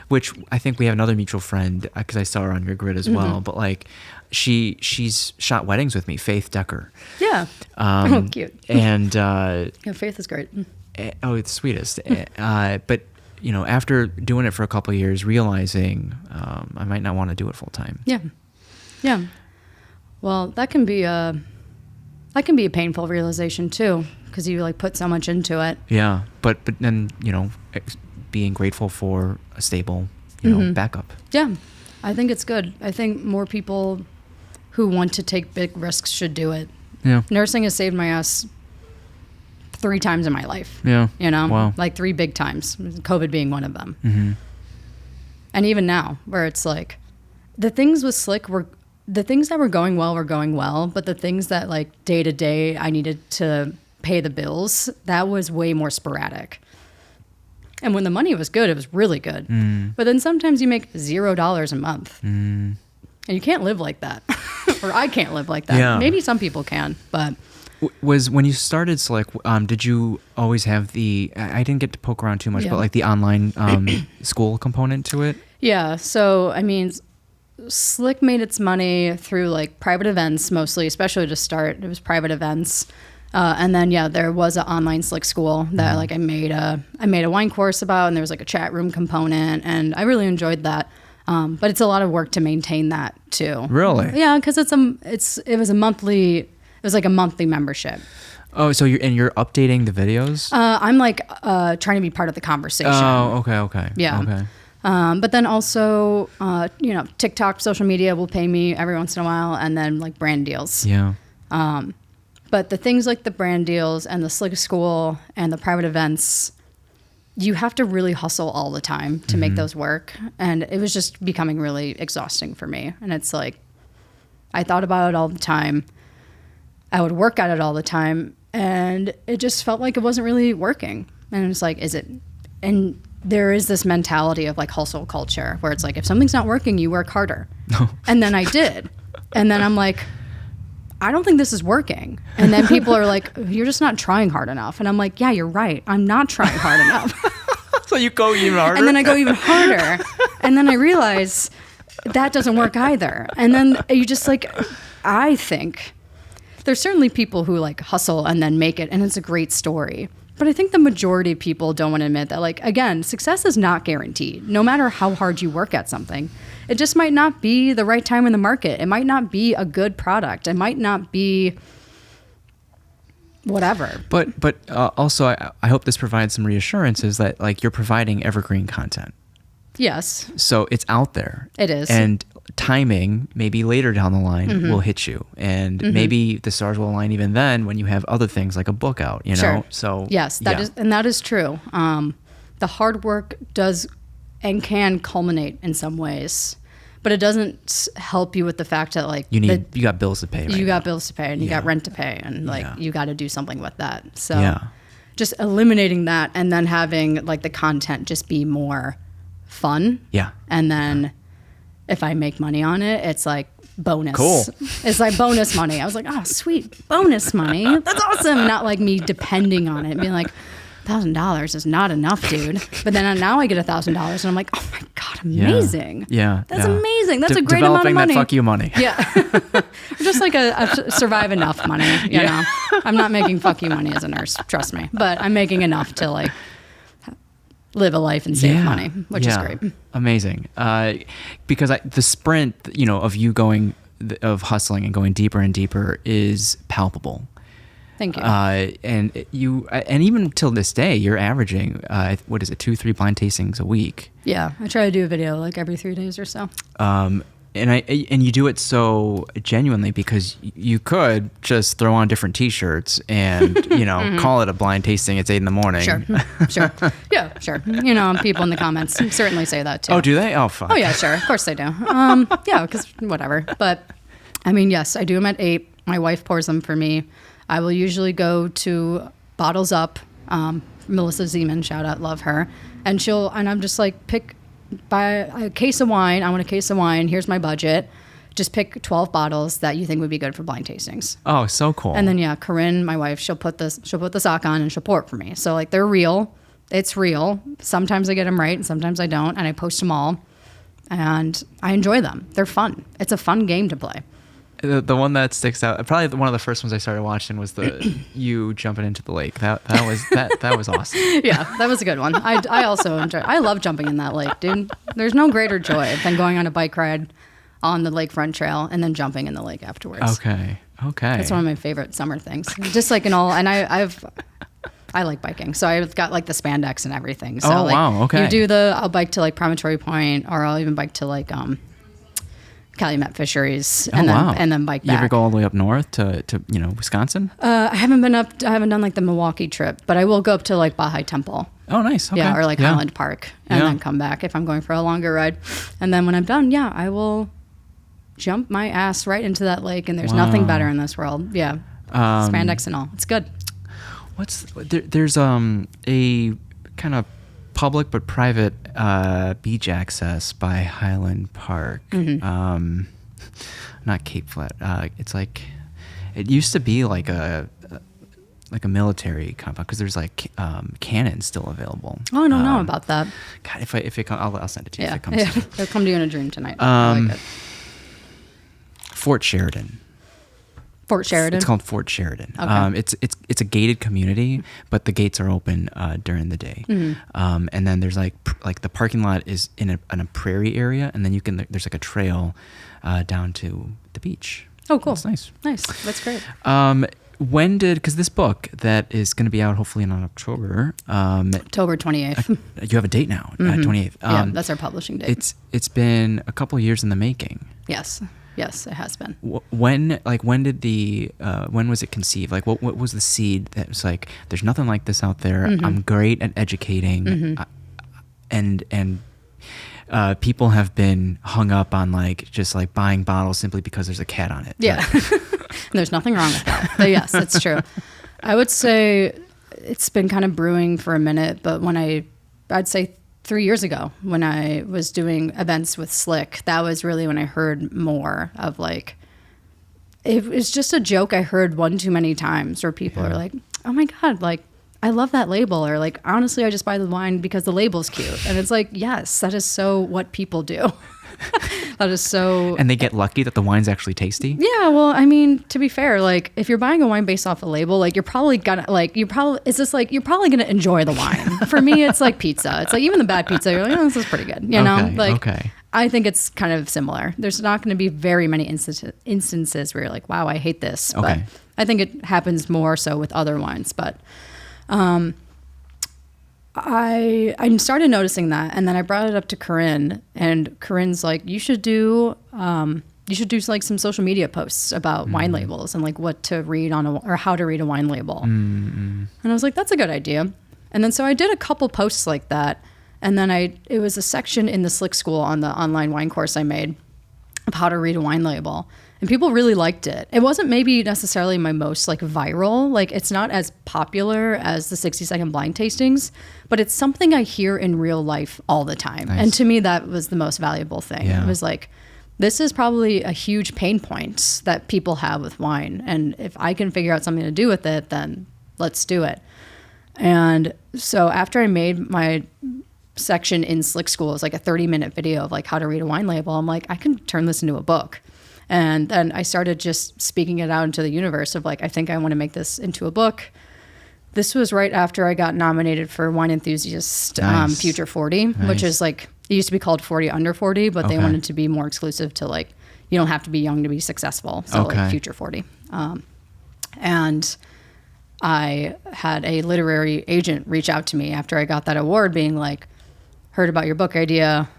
which I think we have another mutual friend, because I saw her on your grid as well. But like, she's shot weddings with me, Faith Decker. Yeah. Cute. And Faith is great. It's the sweetest. But after doing it for a couple of years, realizing I might not want to do it full time. Yeah. Well, that can be a painful realization too, because you like put so much into it. Yeah, but then being grateful for a stable backup. Yeah, I think it's good. I think more people who want to take big risks should do it. Yeah, nursing has saved my ass 3 times in my life. Yeah, wow. Like 3 big times, COVID being one of them. And even now, where it's like, the things with Slik were. The things that were going well, but the things that like day to day I needed to pay the bills, that was way more sporadic. And when the money was good, it was really good. But then sometimes you make $0 a month. And you can't live like that. Or I can't live like that. Yeah. Maybe some people can, but... Was when you started Slik, did you always have I didn't get to poke around too much, but like the online school component to it? Yeah, so I mean... Slik made its money through like private events mostly, especially to start. It was private events. And then, there was an online Slik school that like I made a wine course about, and there was like a chat room component, and I really enjoyed that. But it's a lot of work to maintain that too. Really? Yeah, because it was a monthly membership. Oh, so you're updating the videos? I'm like trying to be part of the conversation. Oh, okay. Yeah. Okay. But then also, TikTok, social media will pay me every once in a while, and then like brand deals. Yeah. But the things like the brand deals and the Slik school and the private events, you have to really hustle all the time to make those work. And it was just becoming really exhausting for me. And it's like, I thought about it all the time. I would work at it all the time. And it just felt like it wasn't really working. And it's like, is it? And there is this mentality of like hustle culture where it's like, if something's not working, you work harder. And then I did. And then I'm like, I don't think this is working. And then people are like, you're just not trying hard enough. And I'm like, yeah, you're right. I'm not trying hard enough. So you go even harder? And then I go even harder. And then I realize that doesn't work either. And then you just like, I think there's certainly people who like hustle and then make it. And it's a great story. But I think the majority of people don't want to admit that, like, again, success is not guaranteed. No matter how hard you work at something, it just might not be the right time in the market. It might not be a good product. It might not be whatever. But also, I hope this provides some reassurances that, like, you're providing evergreen content. Yes. So it's out there. It is. And timing, maybe later down the line, will hit you. And maybe the stars will align even then when you have other things like a book out, you know? Sure. So yes, that is true. The hard work does and can culminate in some ways, but it doesn't help you with the fact that like you got bills to pay. You got bills to pay, and you got rent to pay, and like you got to do something with that. So just eliminating that, and then having like the content just be more fun. Yeah. And then if I make money on it, it's like bonus. Cool. It's like bonus money. I was like, oh, sweet, bonus money. That's awesome. Not like me depending on it, being like, $1,000 is not enough, dude. But then now I get $1,000, and I'm like, oh my god, amazing. Yeah, that's amazing. That's a great amount of money. Developing that fuck you money. Yeah, just like a survive enough money. You know, I'm not making fuck you money as a nurse, trust me, but I'm making enough to like live a life and save money, which is great. Amazing. Because the sprint, you know, of you going of hustling and going deeper and deeper is palpable. Thank you. And even till this day, you're averaging, what is it, 2-3 blind tastings a week? Yeah, I try to do a video like every 3 days or so. And you do it so genuinely because you could just throw on different T-shirts and you know call it a blind tasting. It's 8 a.m. Sure. Yeah, sure. You know, people in the comments certainly say that too. Oh, do they? Oh, fuck. Oh yeah, sure. Of course they do. Yeah, because whatever. But I mean, yes, I do them at 8. My wife pours them for me. I will usually go to Bottles Up, Melissa Zeman, shout out, love her. And I'm just like, buy a case of wine. I want a case of wine. Here's my budget. Just pick 12 bottles that you think would be good for blind tastings. Oh, so cool. And then Corinne, my wife, she'll put the sock on and she'll pour it for me. So like they're real. It's real. Sometimes I get them right and sometimes I don't. And I post them all. And I enjoy them. They're fun. It's a fun game to play. The one that sticks out, probably one of the first ones I started watching was you jumping into the lake. That was awesome. Yeah, that was a good one. I also enjoy. I love jumping in that lake, dude. There's no greater joy than going on a bike ride on the lakefront trail and then jumping in the lake afterwards. Okay. That's one of my favorite summer things. Just like I like biking, so I've got like the spandex and everything. So wow. Okay. I'll bike to like Promontory Point, or I'll even bike to like Calumet Fisheries, and then bike back. You ever go all the way up north to Wisconsin? I haven't been up. I haven't done like the Milwaukee trip, but I will go up to like Baha'i Temple. Oh, nice. Okay. Yeah, or like Highland Park, and then come back if I'm going for a longer ride. And then when I'm done, I will jump my ass right into that lake, and there's nothing better in this world. Yeah, spandex and all. It's good. There's a kind of public but private beach access by Highland Park. Not Cape Flat. It's like it used to be like a military compound because there's like cannons still available. Oh, I don't know about that. God, if it comes, I'll send it to you. Yeah, if it comes it'll come to you in a dream tonight. I like it. Fort Sheridan. Fort Sheridan. It's called Fort Sheridan. Okay. It's a gated community, but the gates are open during the day. And then there's like the parking lot is in a prairie area, and then there's like a trail down to the beach. Oh, cool. That's nice. Nice. That's great. Because this book that is going to be out hopefully in October. October 28th. You have a date now, 28th. Yeah, that's our publishing date. It's been a couple years in the making. Yes. Yes, it has been. When was it conceived? Like, what was the seed that was like, there's nothing like this out there. I'm great at educating, and people have been hung up on like just like buying bottles simply because there's a cat on it. Yeah, there's nothing wrong with that. But yes, it's true. I would say it's been kind of brewing for a minute, but I'd say 3 years ago when I was doing events with Slik, that was really when I heard more of like, it was just a joke I heard one too many times where people are like, oh my God, like, I love that label. Or like, honestly, I just buy the wine because the label's cute. And it's like, yes, that is so what people do. That is so. And they get lucky that the wine's actually tasty. Yeah. Well, I mean, to be fair, like if you're buying a wine based off a label, like you're probably gonna you're probably gonna enjoy the wine. For me, it's like pizza. It's like even the bad pizza, you're like, oh, this is pretty good. You know, like I think it's kind of similar. There's not going to be very many instances where you're like, wow, I hate this. But I think it happens more so with other wines. But I started noticing that, and then I brought it up to Corinne, and Corinne's like, you should do like some social media posts about wine labels and like what to read on or how to read a wine label. And I was like, that's a good idea. And then so I did a couple posts like that, and then it was a section in the Slik School on the online wine course I made of how to read a wine label. And people really liked it. It wasn't maybe necessarily my most like viral, like it's not as popular as the 60-second blind tastings, but it's something I hear in real life all the time. Nice. And to me, that was the most valuable thing. Yeah. It was like, this is probably a huge pain point that people have with wine. And if I can figure out something to do with it, then let's do it. And so after I made my section in Slik School, it was like a 30-minute video of like how to read a wine label. I'm like, I can turn this into a book. And then I started just speaking it out into the universe of like, I think I want to make this into a book. This was right after I got nominated for Wine Enthusiast Future 40, which is like, it used to be called 40 Under 40, but they wanted to be more exclusive to like, you don't have to be young to be successful. So like Future 40. And I had a literary agent reach out to me after I got that award being like, heard about your book idea.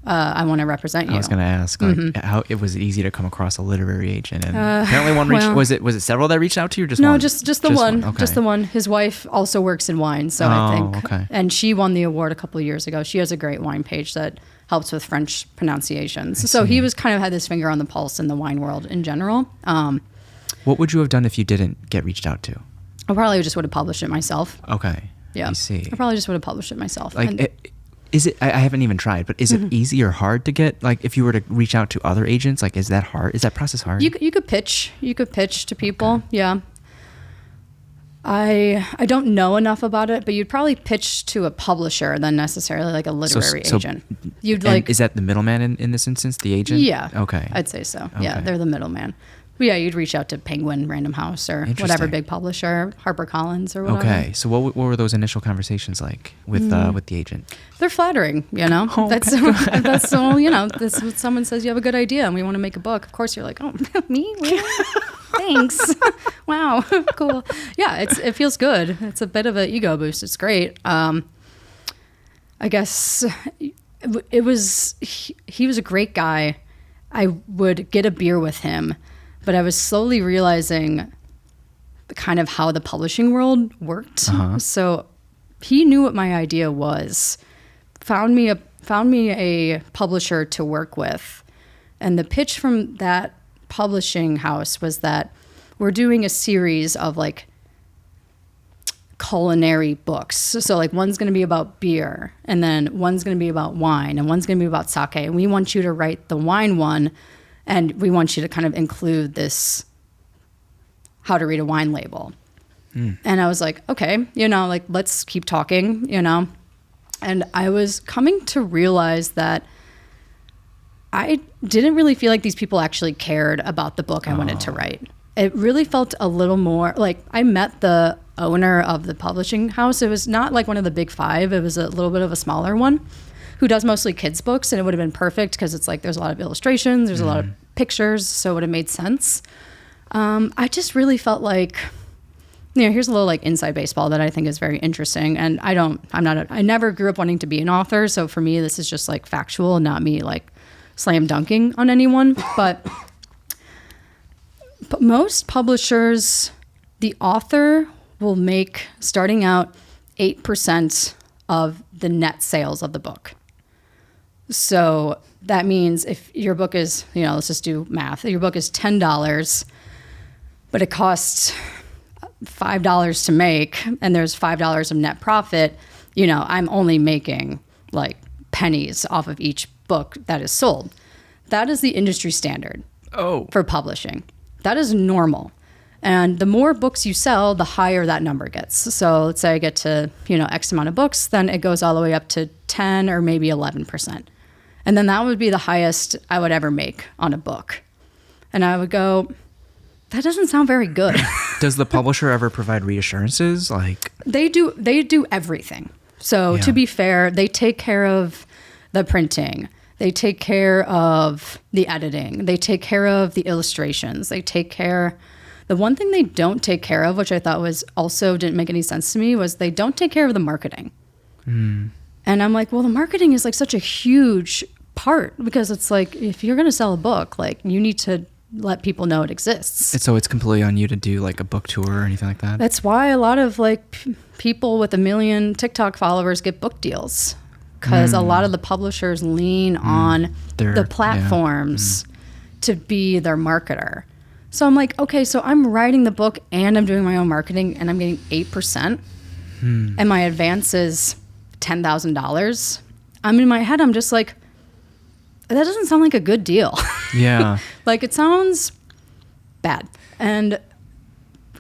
I want to represent you. I was going to ask, like, how it was easy to come across a literary agent, and apparently one reached. Was it several that reached out to you, or just no, one? just the one, okay. Just the one. His wife also works in wine, so I think, and she won the award a couple of years ago. She has a great wine page that helps with French pronunciations. So he was kind of had his finger on the pulse in the wine world in general. What would you have done if you didn't get reached out to? I probably just would have published it myself. Okay. Yeah. I see. I probably just would have published it myself. Like. Is it? I haven't even tried, but is it easy or hard to get? Like, if you were to reach out to other agents, like, is that hard? Is that process hard? You could pitch. You could pitch to people. Okay. Yeah. I don't know enough about it, but you'd probably pitch to a publisher than necessarily like a literary agent. You'd like. Is that the middleman in this instance? The agent? Yeah. Okay. I'd say so. Okay. Yeah, they're the middleman. But yeah, you'd reach out to Penguin, Random House, or whatever big publisher, HarperCollins or whatever. Okay, so what were those initial conversations like with the agent? They're flattering, you know. Oh, okay. That's so, you know. This when someone says you have a good idea and we want to make a book. Of course, you're like, oh, me? Thanks. Wow, cool. Yeah, it feels good. It's a bit of an ego boost. It's great. I guess it was. He was a great guy. I would get a beer with him. But I was slowly realizing kind of how the publishing world worked. So he knew what my idea was, found me a publisher to work with. And the pitch from that publishing house was that we're doing a series of like culinary books. So like one's going to be about beer, and then one's going to be about wine, and one's going to be about sake. And we want you to write the wine one. And we want you to kind of include this how to read a wine label. And I was like, okay, you know, like, let's keep talking, you know. And I was coming to realize that I didn't really feel like these people actually cared about the book I wanted to write. It really felt a little more like I met the owner of the publishing house. It was not like one of the big five. It was a little bit of a smaller one, who does mostly kids books, and it would have been perfect because it's like there's a lot of illustrations, there's a lot of pictures, so it would have made sense. I just really felt like, you know, here's a little like inside baseball that I think is very interesting, and I never grew up wanting to be an author, so for me this is just like factual, not me like slam dunking on anyone. But Most publishers, the author will make, starting out, 8% of the net sales of the book. So that means if your book is, let's just do math. Your book is $10, but it costs $5 to make, and there's $5 of net profit. I'm only making like pennies off of each book that is sold. That is the industry standard for publishing. That is normal. And the more books you sell, the higher that number gets. So let's say I get to, X amount of books, then it goes all the way up to 10 or maybe 11%. And then that would be the highest I would ever make on a book. And I would go, that doesn't sound very good. Does the publisher ever provide reassurances? They do everything. So to be fair, they take care of the printing. They take care of the editing. They take care of the illustrations. They take care. The one thing they don't take care of, which I thought was also didn't make any sense to me, was they don't take care of the marketing. And I'm like, well, the marketing is like such a huge part, because it's like, if you're going to sell a book, like you need to let people know it exists. And so it's completely on you to do like a book tour or anything like that? That's why a lot of like people with 1 million TikTok followers get book deals. Because a lot of the publishers lean on the platforms to be their marketer. So I'm like, okay, so I'm writing the book and I'm doing my own marketing and I'm getting 8%. And my advance is $10,000. I'm in my head, I'm just like, that doesn't sound like a good deal. Yeah. Like it sounds bad. And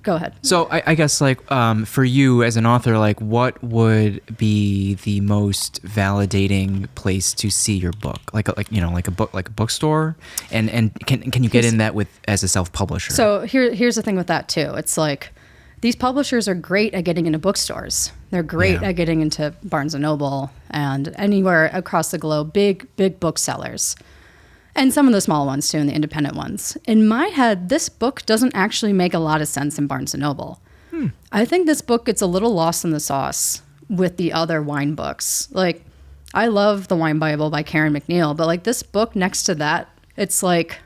go ahead. So I guess like for you as an author, like what would be the most validating place to see your book? Like a bookstore, and can you get in that with as a self-publisher? So here's the thing with that too. It's like these publishers are great at getting into bookstores. They're great at getting into Barnes and Noble and anywhere across the globe. Big booksellers. And some of the small ones too, and the independent ones. In my head, this book doesn't actually make a lot of sense in Barnes & Noble. I think this book gets a little lost in the sauce with the other wine books. Like, I love The Wine Bible by Karen McNeil, but like this book next to that, it's like,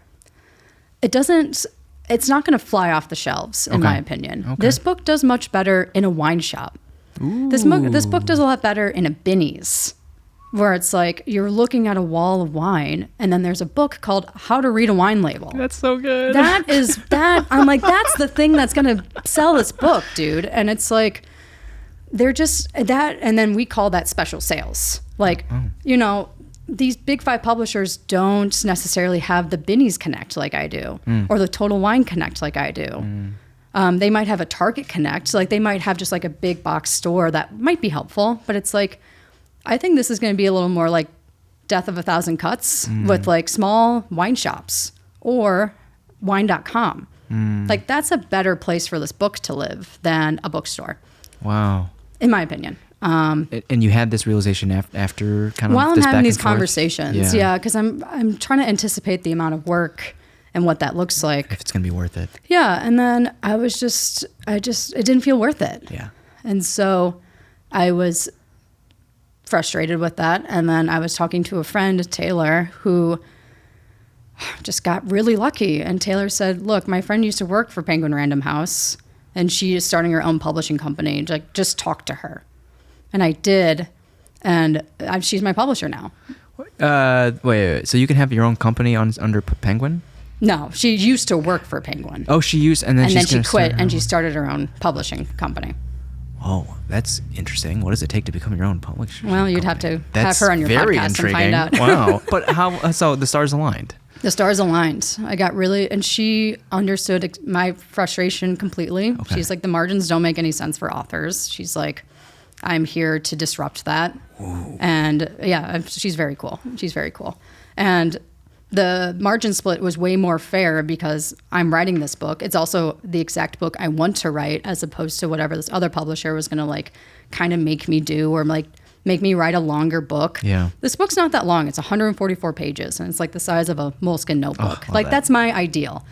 it's not going to fly off the shelves, in my opinion. Okay. This book does much better in a wine shop. This book does a lot better in a Binny's, where it's like you're looking at a wall of wine and then there's a book called How to Read a Wine Label. That's so good. I'm like, that's the thing that's going to sell this book, dude. And it's like, they're just that. And then we call that special sales. Like, these big 5 publishers don't necessarily have the Binny's Connect like I do, or the Total Wine Connect like I do. They might have a Target Connect. Like they might have just like a big box store that might be helpful, but it's like, I think this is going to be a little more like Death of a Thousand Cuts with like small wine shops or wine.com. Like that's a better place for this book to live than a bookstore. Wow. In my opinion. And you had this realization after kind of while this I'm having back these and forth? Conversations. Yeah. Cause I'm trying to anticipate the amount of work and what that looks like. If it's going to be worth it. Yeah. And then it didn't feel worth it. Yeah. And so I was frustrated with that. And then I was talking to a friend, Taylor, who just got really lucky. And Taylor said, look, my friend used to work for Penguin Random House and she is starting her own publishing company. Like, just talk to her. And I did. And she's my publisher now. Wait. So you can have your own company under Penguin? No, she used to work for Penguin. Oh, she quit and she started her own publishing company. Oh, that's interesting. What does it take to become your own publisher? Well, you'd have to have her on your podcast and find out. Wow. But how, so the stars aligned? The stars aligned. I got really, and she understood my frustration completely. Okay. She's like, the margins don't make any sense for authors. She's like, I'm here to disrupt that. Ooh. And yeah, she's very cool. She's very cool. And the margin split was way more fair because I'm writing this book. It's also the exact book I want to write, as opposed to whatever this other publisher was going to like kind of make me do, or like make me write a longer book. Yeah. This book's not that long. It's 144 pages and it's like the size of a moleskin notebook. That's my ideal.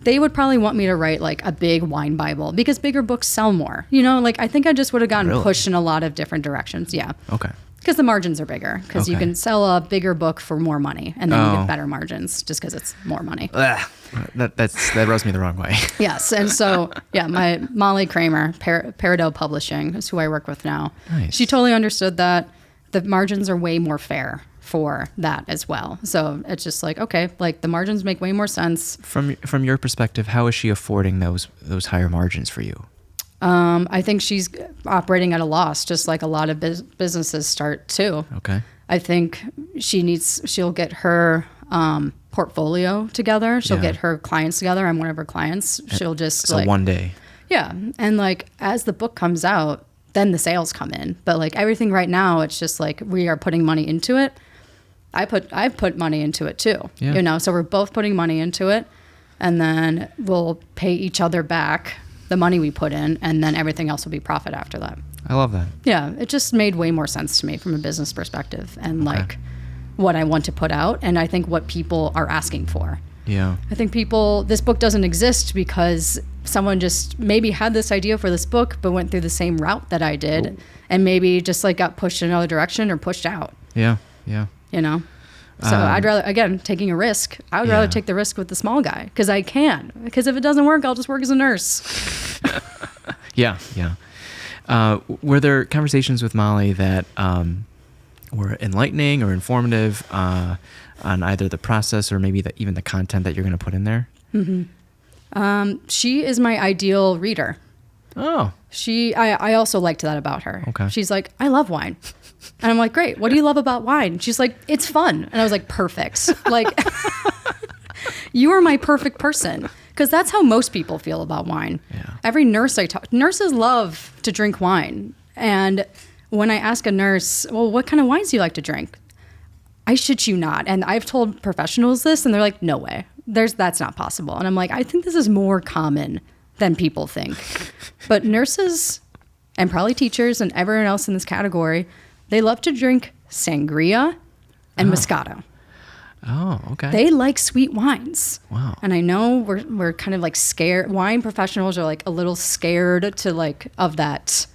They would probably want me to write like a big wine Bible because bigger books sell more. Like I think I just would have gotten pushed in a lot of different directions. Yeah. Okay. Because the margins are bigger. Because you can sell a bigger book for more money, and then you get better margins just because it's more money. Ugh. That rubs me the wrong way. Yes, and so my Molly Kramer, Peridot Publishing, is who I work with now. Nice. She totally understood that the margins are way more fair for that as well. So it's just like, okay, like the margins make way more sense. From your perspective, how is she affording those higher margins for you? I think she's operating at a loss, just like a lot of businesses start too. Okay. I think she'll get her portfolio together. She'll get her clients together. I'm one of her clients. She'll just so one day. Yeah. And like, as the book comes out, then the sales come in. But like everything right now, it's just like we are putting money into it. I've put money into it too, so we're both putting money into it, and then we'll pay each other back the money we put in, and then everything else will be profit after that. I love that. Yeah, it just made way more sense to me from a business perspective, and like what I want to put out, and I think what people are asking for. Yeah. I think this book doesn't exist because someone just maybe had this idea for this book, but went through the same route that I did, and maybe just like got pushed in another direction or pushed out. Yeah. So I'd rather, again, taking a risk, I would rather take the risk with the small guy because I can. Because if it doesn't work, I'll just work as a nurse. Yeah. Were there conversations with Molly that were enlightening or informative on either the process or maybe even the content that you're going to put in there? Mm-hmm. She is my ideal reader. Oh. I also liked that about her. Okay. She's like, I love wine. And I'm like, great. What do you love about wine? She's like, it's fun. And I was like, perfect. Like, you are my perfect person. Because that's how most people feel about wine. Yeah. Every nurse nurses love to drink wine. And when I ask a nurse, well, what kind of wines do you like to drink? I shit you not. And I've told professionals this, and they're like, no way. That's not possible. And I'm like, I think this is more common than people think. But nurses and probably teachers and everyone else in this category, they love to drink sangria and Moscato. Oh, okay. They like sweet wines. Wow. And I know we're kind of like scared. Wine professionals are like a little scared to like of that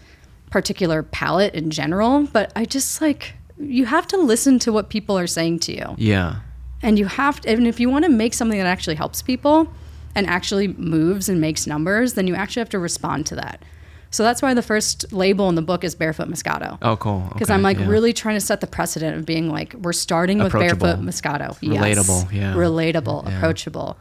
particular palate in general. But I just like, you have to listen to what people are saying to you. Yeah. And if you want to make something that actually helps people and actually moves and makes numbers, then you actually have to respond to that. So that's why the first label in the book is Barefoot Moscato. Oh, cool. Because I'm like really trying to set the precedent of being like, we're starting with Barefoot Moscato. Relatable, yes. Relatable, approachable.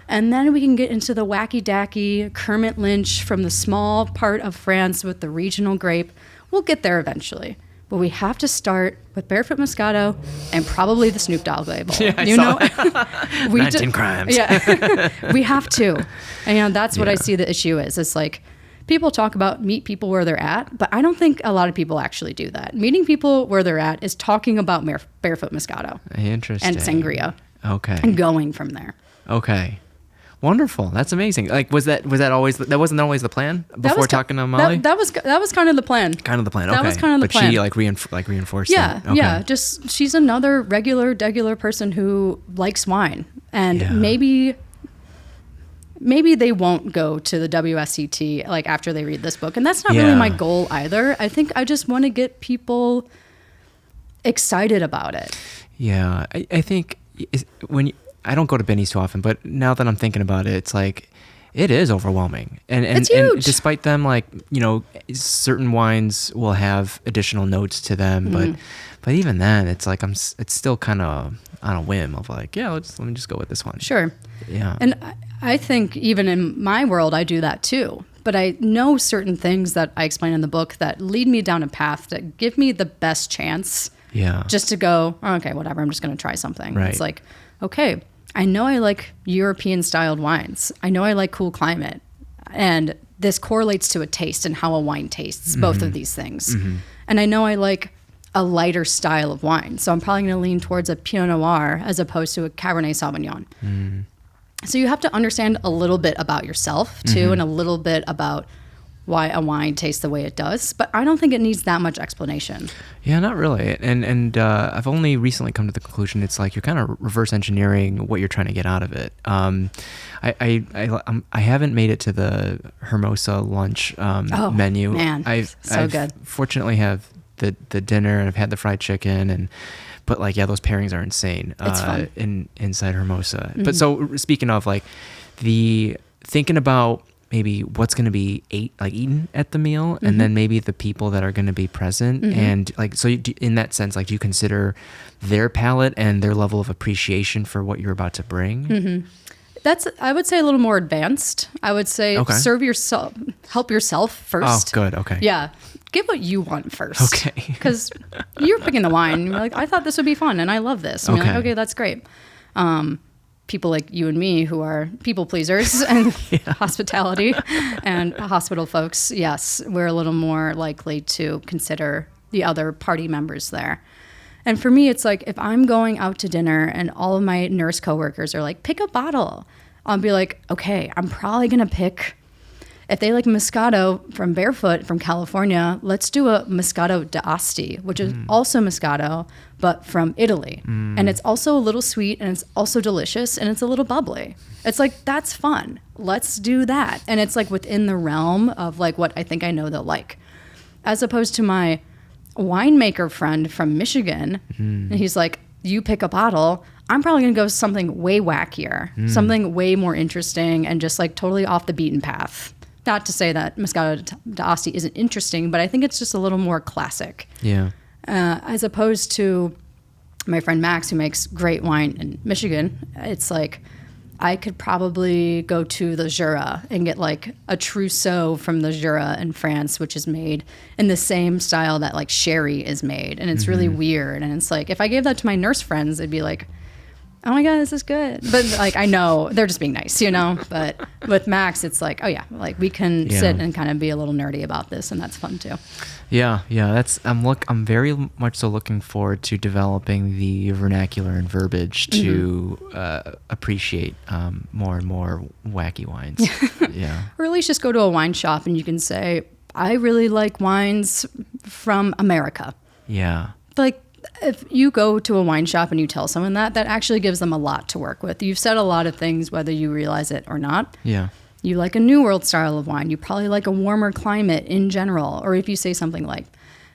And then we can get into the wacky-dacky Kermit Lynch from the small part of France with the regional grape. We'll get there eventually. But we have to start with Barefoot Moscato and probably the Snoop Dogg label. Yeah, I saw 19 crimes. Yeah, we have to. And that's what I see the issue is. It's like, people talk about meet people where they're at, but I don't think a lot of people actually do that. Meeting people where they're at is talking about Barefoot Moscato. Interesting. And sangria. Okay. And going from there. Okay. Wonderful. That's amazing. Like, was that always, that wasn't always the plan before talking to Molly? That was kind of the plan. Kind of the plan. Okay. That was kind of the plan. But she reinforced yeah, that. Okay. Yeah. Just, she's another regular person who likes wine. And maybe they won't go to the WSET like after they read this book. And that's not really my goal either. I think I just want to get people excited about it. Yeah. I think I don't go to Benny's too often, but now that I'm thinking about it, it's like, it is overwhelming. And it's huge. And despite them, like, certain wines will have additional notes to them, but even then, it's like, it's still kind of on a whim of like, let me just go with this one. Sure. Yeah. And I think even in my world, I do that too. But I know certain things that I explain in the book that lead me down a path that give me the best chance. Yeah. Just to go, okay, whatever, I'm just going to try something. Right. It's like, okay, I know I like European styled wines. I know I like cool climate. And this correlates to a taste and how a wine tastes, both of these things. Mm-hmm. And I know I like a lighter style of wine. So I'm probably going to lean towards a Pinot Noir as opposed to a Cabernet Sauvignon. Mm. So you have to understand a little bit about yourself too, and a little bit about why a wine tastes the way it does. But I don't think it needs that much explanation. Yeah, not really. And I've only recently come to the conclusion it's like you're kind of reverse engineering what you're trying to get out of it. I haven't made it to the Hermosa lunch menu. Man, I good. Fortunately have the dinner, and I've had the fried chicken, but like, yeah, those pairings are insane. It's fun. Inside Hermosa. But so speaking of like thinking about maybe what's going to be eaten at the meal, and then maybe the people that are going to be present, and like, so in that sense, like, do you consider their palate and their level of appreciation for what you're about to bring? That's, I would say, a little more advanced. I would say serve yourself, help yourself first. Oh, good. Okay. Yeah. Get what you want first. Okay. Because you're picking the wine. And you're like, I thought this would be fun and I love this. And you're like, okay, that's great. People like you and me who are people pleasers and hospitality and hospital folks, yes, we're a little more likely to consider the other party members there. And for me, it's like, if I'm going out to dinner and all of my nurse coworkers are like, pick a bottle, I'll be like, okay, I'm probably going to pick, if they like Moscato from Barefoot from California, let's do a Moscato d'Asti, which is also Moscato, but from Italy. And it's also a little sweet, and it's also delicious, and it's a little bubbly. It's like, that's fun. Let's do that. And it's like within the realm of like what I think I know they'll like. As opposed to my winemaker friend from Michigan, and he's like, you pick a bottle, I'm probably gonna go something way wackier, something way more interesting, and just like totally off the beaten path. Not to say that Moscato d'Asti isn't interesting, but I think it's just a little more classic. Yeah. As opposed to my friend Max, who makes great wine in Michigan, it's like, I could probably go to the Jura and get like a Trousseau from the Jura in France, which is made in the same style that like sherry is made. And it's really weird. And it's like, if I gave that to my nurse friends, they'd be like, oh my God, this is good. But like, I know they're just being nice, you know, but with Max, it's like, oh yeah, like we can sit and kind of be a little nerdy about this, and that's fun too. Yeah. I'm very much so looking forward to developing the vernacular and verbiage to appreciate more and more wacky wines. Yeah. Or at least just go to a wine shop and you can say, I really like wines from America. Yeah. Like, if you go to a wine shop and you tell someone that actually gives them a lot to work with. You've said a lot of things, whether you realize it or not. Yeah. You like a New World style of wine. You probably like a warmer climate in general. Or if you say something like,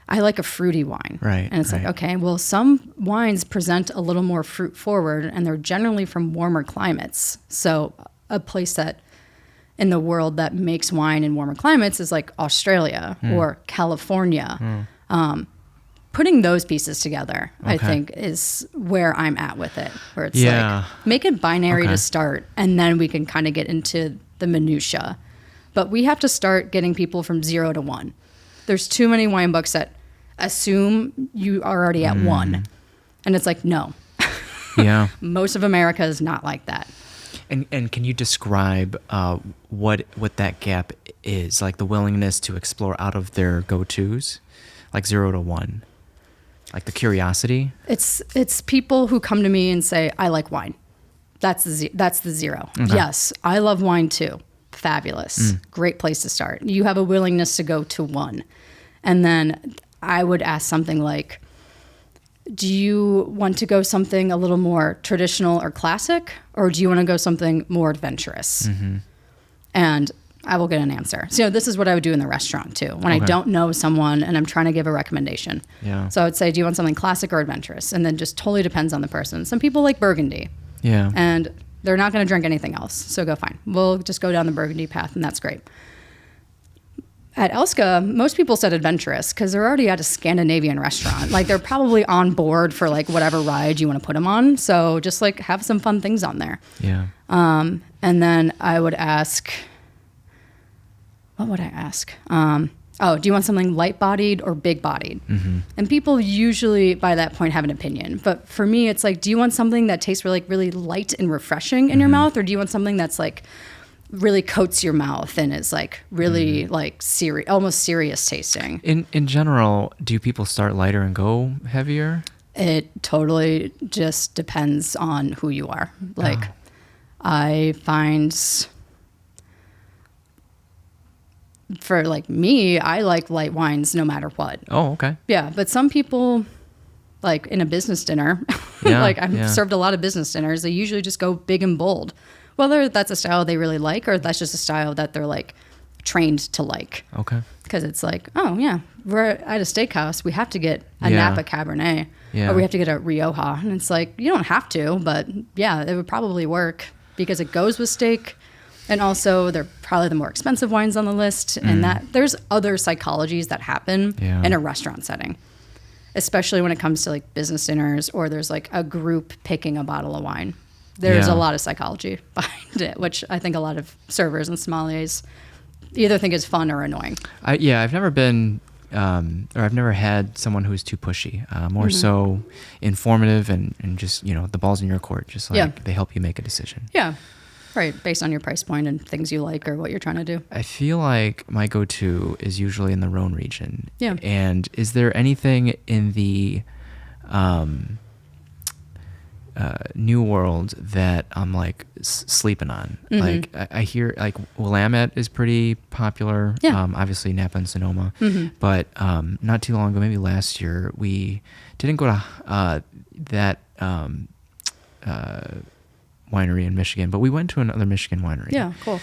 I like a fruity wine. Right. And it's like, okay, well, some wines present a little more fruit forward, and they're generally from warmer climates. So a place that in the world that makes wine in warmer climates is like Australia or California. Putting those pieces together, I think, is where I'm at with it. Where it's like, make it binary to start, and then we can kind of get into the minutia. But we have to start getting people from 0 to 1. There's too many wine books that assume you are already at 1. And it's like, no. Yeah. Most of America is not like that. And can you describe what that gap is? Like the willingness to explore out of their go-tos? Like 0 to 1? Like the curiosity? It's people who come to me and say, I like wine. That's the 0. Okay. Yes, I love wine too. Fabulous. Great place to start. You have a willingness to go to 1. And then I would ask something like, do you want to go something a little more traditional or classic? Or do you want to go something more adventurous? And I will get an answer. So this is what I would do in the restaurant too, when I don't know someone and I'm trying to give a recommendation. Yeah. So I would say, do you want something classic or adventurous? And then just totally depends on the person. Some people like Burgundy. Yeah. And they're not going to drink anything else. So go fine. We'll just go down the Burgundy path, and that's great. At Elska, most people said adventurous because they're already at a Scandinavian restaurant. Like they're probably on board for like whatever ride you want to put them on. So just like have some fun things on there. Yeah. And then I would ask, what would I ask? Do you want something light-bodied or big-bodied? And people usually, by that point, have an opinion. But for me, it's like, do you want something that tastes really light and refreshing in your mouth? Or do you want something that's like really coats your mouth and is like really like almost serious tasting? In general, do people start lighter and go heavier? It totally just depends on who you are. Like, I find... For like me, I like light wines no matter what. Oh, okay. Yeah, but some people, like in a business dinner, like I've served a lot of business dinners, they usually just go big and bold. Whether that's a style they really like or that's just a style that they're like trained to like. Okay. Because it's like, oh yeah, we're at a steakhouse. We have to get a Yeah. Napa Cabernet, Yeah. or we have to get a Rioja. And it's like, you don't have to, but yeah, it would probably work because it goes with steak. And also, they're probably the more expensive wines on the list. And that there's other psychologies that happen in a restaurant setting, especially when it comes to like business dinners, or there's like a group picking a bottle of wine. There's a lot of psychology behind it, which I think a lot of servers and sommeliers either think is fun or annoying. I've never been, or I've never had someone who's too pushy. More so informative and just, the ball's in your court. Just like they help you make a decision. Yeah. Right. Based on your price point and things you like or what you're trying to do. I feel like my go-to is usually in the Rhone region. Yeah. And is there anything in the New World that I'm like sleeping on? Like I hear like Willamette is pretty popular. Yeah. Obviously Napa and Sonoma. But not too long ago, maybe last year, we didn't go to that winery in Michigan, but we went to another Michigan winery. Yeah, cool.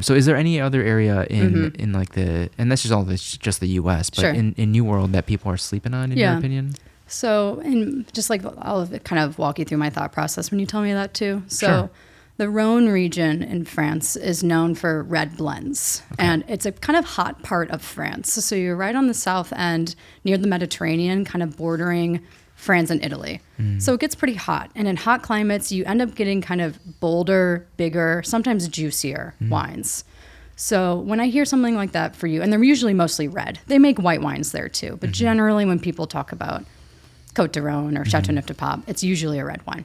So is there any other area in like and this is all this just the US, but in New World that people are sleeping on in your opinion? So, and just like I'll kind of walk you through my thought process when you tell me that too. So the Rhone region in France is known for red blends, and it's a kind of hot part of France. So you're right on the south end near the Mediterranean, kind of bordering France and Italy. So it gets pretty hot. And in hot climates, you end up getting kind of bolder, bigger, sometimes juicier wines. So when I hear something like that for you, and they're usually mostly red, they make white wines there too. But generally when people talk about Côte de Rhône or Châteauneuf de Pape, it's usually a red wine.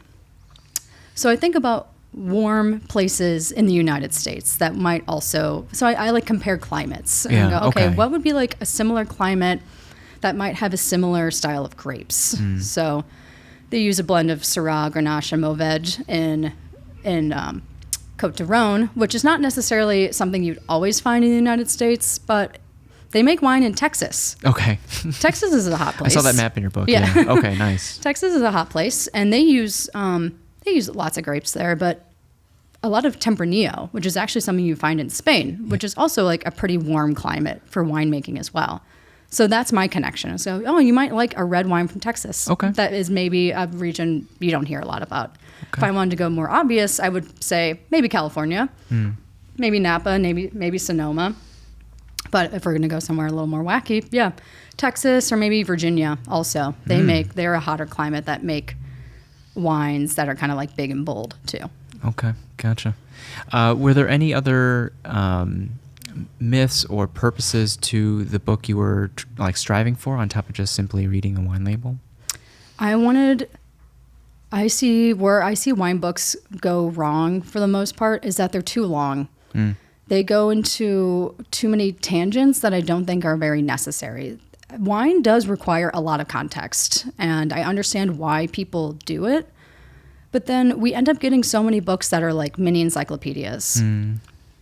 So I think about warm places in the United States that might also, so I like compare climates. And go, okay, what would be like a similar climate that might have a similar style of grapes? So they use a blend of Syrah, Grenache, and Mourvedre in Côte de Rhône, which is not necessarily something you'd always find in the United States, but they make wine in Texas. Okay. Texas is a hot place. I saw that map in your book. Yeah. Okay, nice. Texas is a hot place, and they use lots of grapes there, but a lot of Tempranillo, which is actually something you find in Spain, which is also like a pretty warm climate for winemaking as well. So that's my connection. So, you might like a red wine from Texas. Okay. That is maybe a region you don't hear a lot about. Okay. If I wanted to go more obvious, I would say maybe California, maybe Napa, maybe Sonoma. But if we're going to go somewhere a little more wacky, Texas or maybe Virginia also. They're a hotter climate that make wines that are kind of like big and bold too. Okay, gotcha. Were there any other myths or purposes to the book you were striving for on top of just simply reading a wine label? I see wine books go wrong for the most part is that they're too long. They go into too many tangents that I don't think are very necessary. Wine does require a lot of context, and I understand why people do it. But then we end up getting so many books that are like mini encyclopedias.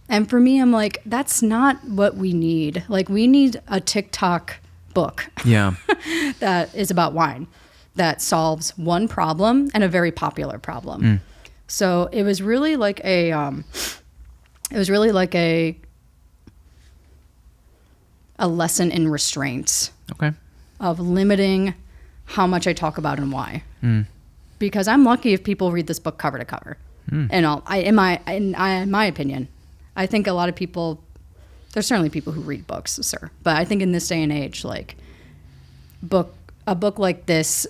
And for me, I'm like, that's not what we need. Like, we need a TikTok book that is about wine, that solves one problem and a very popular problem. So it was really like a lesson in restraint. Okay. Of limiting how much I talk about and why. Because I'm lucky if people read this book cover to cover. And in my opinion, I think a lot of people, there's certainly people who read books, sir. But I think in this day and age, like a book like this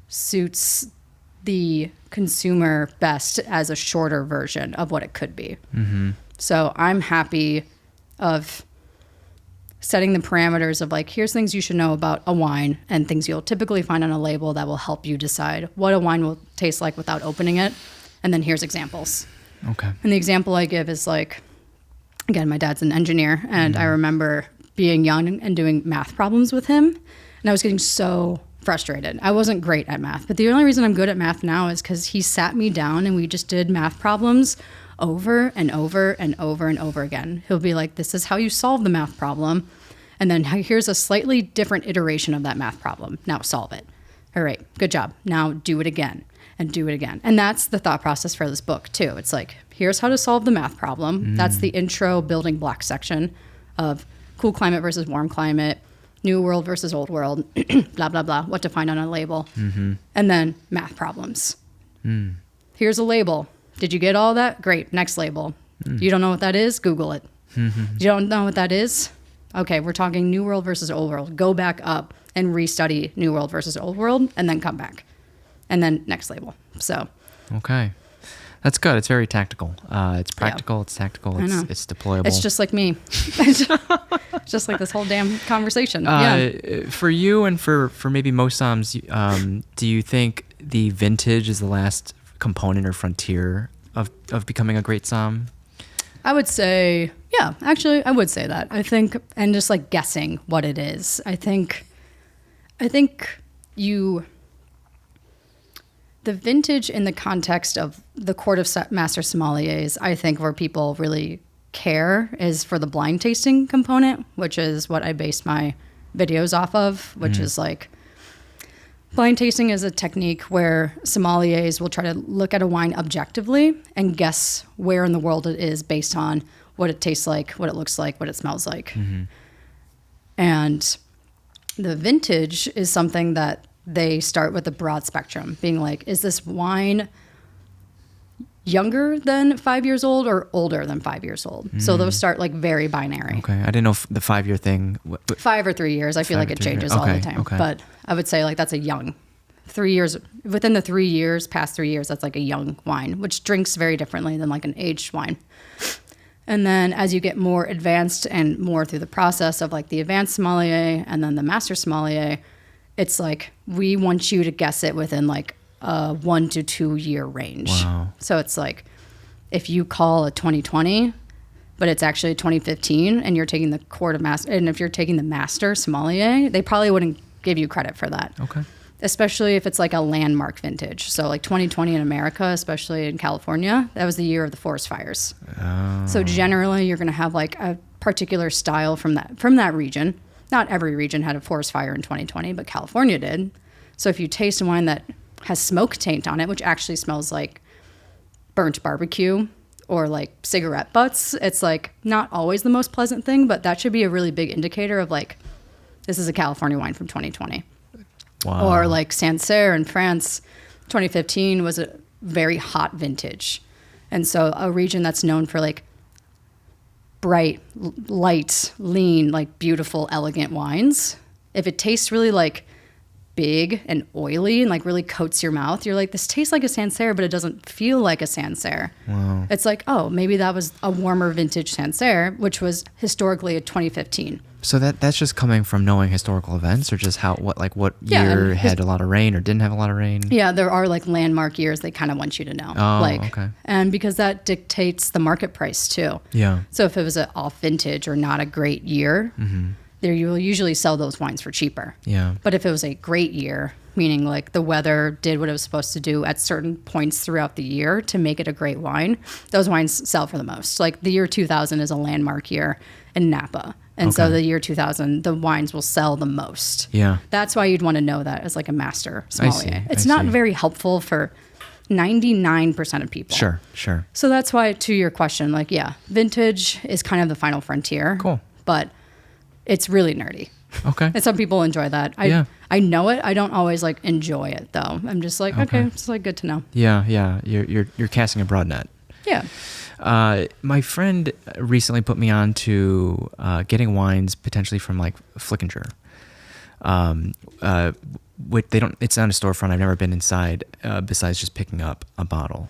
suits the consumer best as a shorter version of what it could be. So I'm happy of setting the parameters of like, here's things you should know about a wine and things you'll typically find on a label that will help you decide what a wine will taste like without opening it. And then here's examples. Okay. And the example I give is like, again, my dad's an engineer, and I remember being young and doing math problems with him, and I was getting so frustrated. I wasn't great at math, but the only reason I'm good at math now is because he sat me down and we just did math problems over and over and over and over again. He'll be like, this is how you solve the math problem, and then here's a slightly different iteration of that math problem. Now solve it. All right, good job. Now do it again. and do it again. And that's the thought process for this book too. It's like, here's how to solve the math problem. That's the intro building block section of cool climate versus warm climate, new world versus old world, blah, blah, blah, what to find on a label. And then math problems. Here's a label. Did you get all that? Great. Next label. You don't know what that is? Google it. You don't know what that is? Okay, we're talking new world versus old world. Go back up and restudy new world versus old world and then come back. And then next label. So. Okay. That's good. It's very tactical. It's practical. Yeah. It's tactical. It's deployable. It's just like me. Just like this whole damn conversation. For you and for maybe most Psalms, do you think the vintage is the last component or frontier of becoming a great Psalm? I would say, yeah, actually, I would say that. I think, and just like guessing what it is. I think the vintage in the context of the court of master sommeliers, I think where people really care is for the blind tasting component, which is what I base my videos off of, which is like, blind tasting is a technique where sommeliers will try to look at a wine objectively and guess where in the world it is based on what it tastes like, what it looks like, what it smells like. And the vintage is something that they start with a broad spectrum, being like, is this wine younger than 5 years old or older than 5 years old? So they'll start like very binary. Okay. I didn't know if the 5-year thing. 5 or 3 years. I feel like it changes all the time. Okay. But I would say like that's a young 3 years. Within the 3 years, past 3 years, that's like a young wine, which drinks very differently than like an aged wine. And then as you get more advanced and more through the process of like the advanced sommelier and then the master sommelier, it's like we want you to guess it within like a 1 to 2 year range. Wow. So it's like if you call a 2020, but it's actually 2015 and you're taking the court of master, and if you're taking the master sommelier, they probably wouldn't give you credit for that. Okay. Especially if it's like a landmark vintage. So like 2020 in America, especially in California, that was the year of the forest fires. Oh. So generally you're going to have like a particular style from that region. Not every region had a forest fire in 2020, but California did. So if you taste a wine that has smoke taint on it, which actually smells like burnt barbecue or like cigarette butts, it's like not always the most pleasant thing, but that should be a really big indicator of like, this is a California wine from 2020. Wow. Or like Sancerre in France, 2015 was a very hot vintage. And so a region that's known for like bright, light, lean, like beautiful, elegant wines, if it tastes really like big and oily and like really coats your mouth, you're like, this tastes like a Sancerre, but it doesn't feel like a Sancerre. Wow. It's like, oh, maybe that was a warmer vintage Sancerre, which was historically a 2015. So that's just coming from knowing historical events, or just what year had a lot of rain or didn't have a lot of rain? Yeah, there are like landmark years they kind of want you to know. Oh, okay. And because that dictates the market price too. Yeah. So if it was an off vintage or not a great year, there you will usually sell those wines for cheaper. Yeah. But if it was a great year, meaning like the weather did what it was supposed to do at certain points throughout the year to make it a great wine, those wines sell for the most. Like the year 2000 is a landmark year in Napa. And so the year 2000, the wines will sell the most. Yeah. That's why you'd want to know that as like a master sommelier. It's I not see. very helpful for 99% of people. Sure. So that's why, to your question, like, yeah, vintage is kind of the final frontier. Cool. But it's really nerdy. Okay. And some people enjoy that. I know it. I don't always like enjoy it though. I'm just like, okay, it's like good to know. Yeah. You're casting a broad net. Yeah. My friend recently put me on to getting wines potentially from like Flickinger. Which they don't. It's not a storefront. I've never been inside besides just picking up a bottle.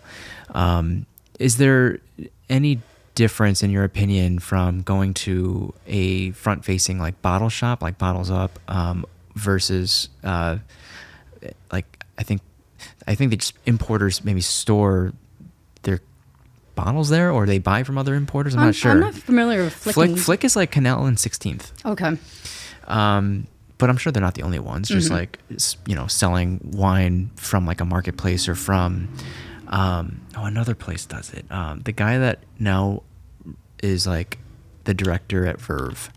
Is there any difference in your opinion from going to a front-facing like bottle shop, like Bottles Up, versus like I think they just importers maybe store their bottles there, or they buy from other importers? I'm not sure. I'm not familiar with Flick is like Canal and 16th. Okay. But I'm sure they're not the only ones. Just like, selling wine from like a marketplace or from, another place does it. The guy that now is like the director at Verve.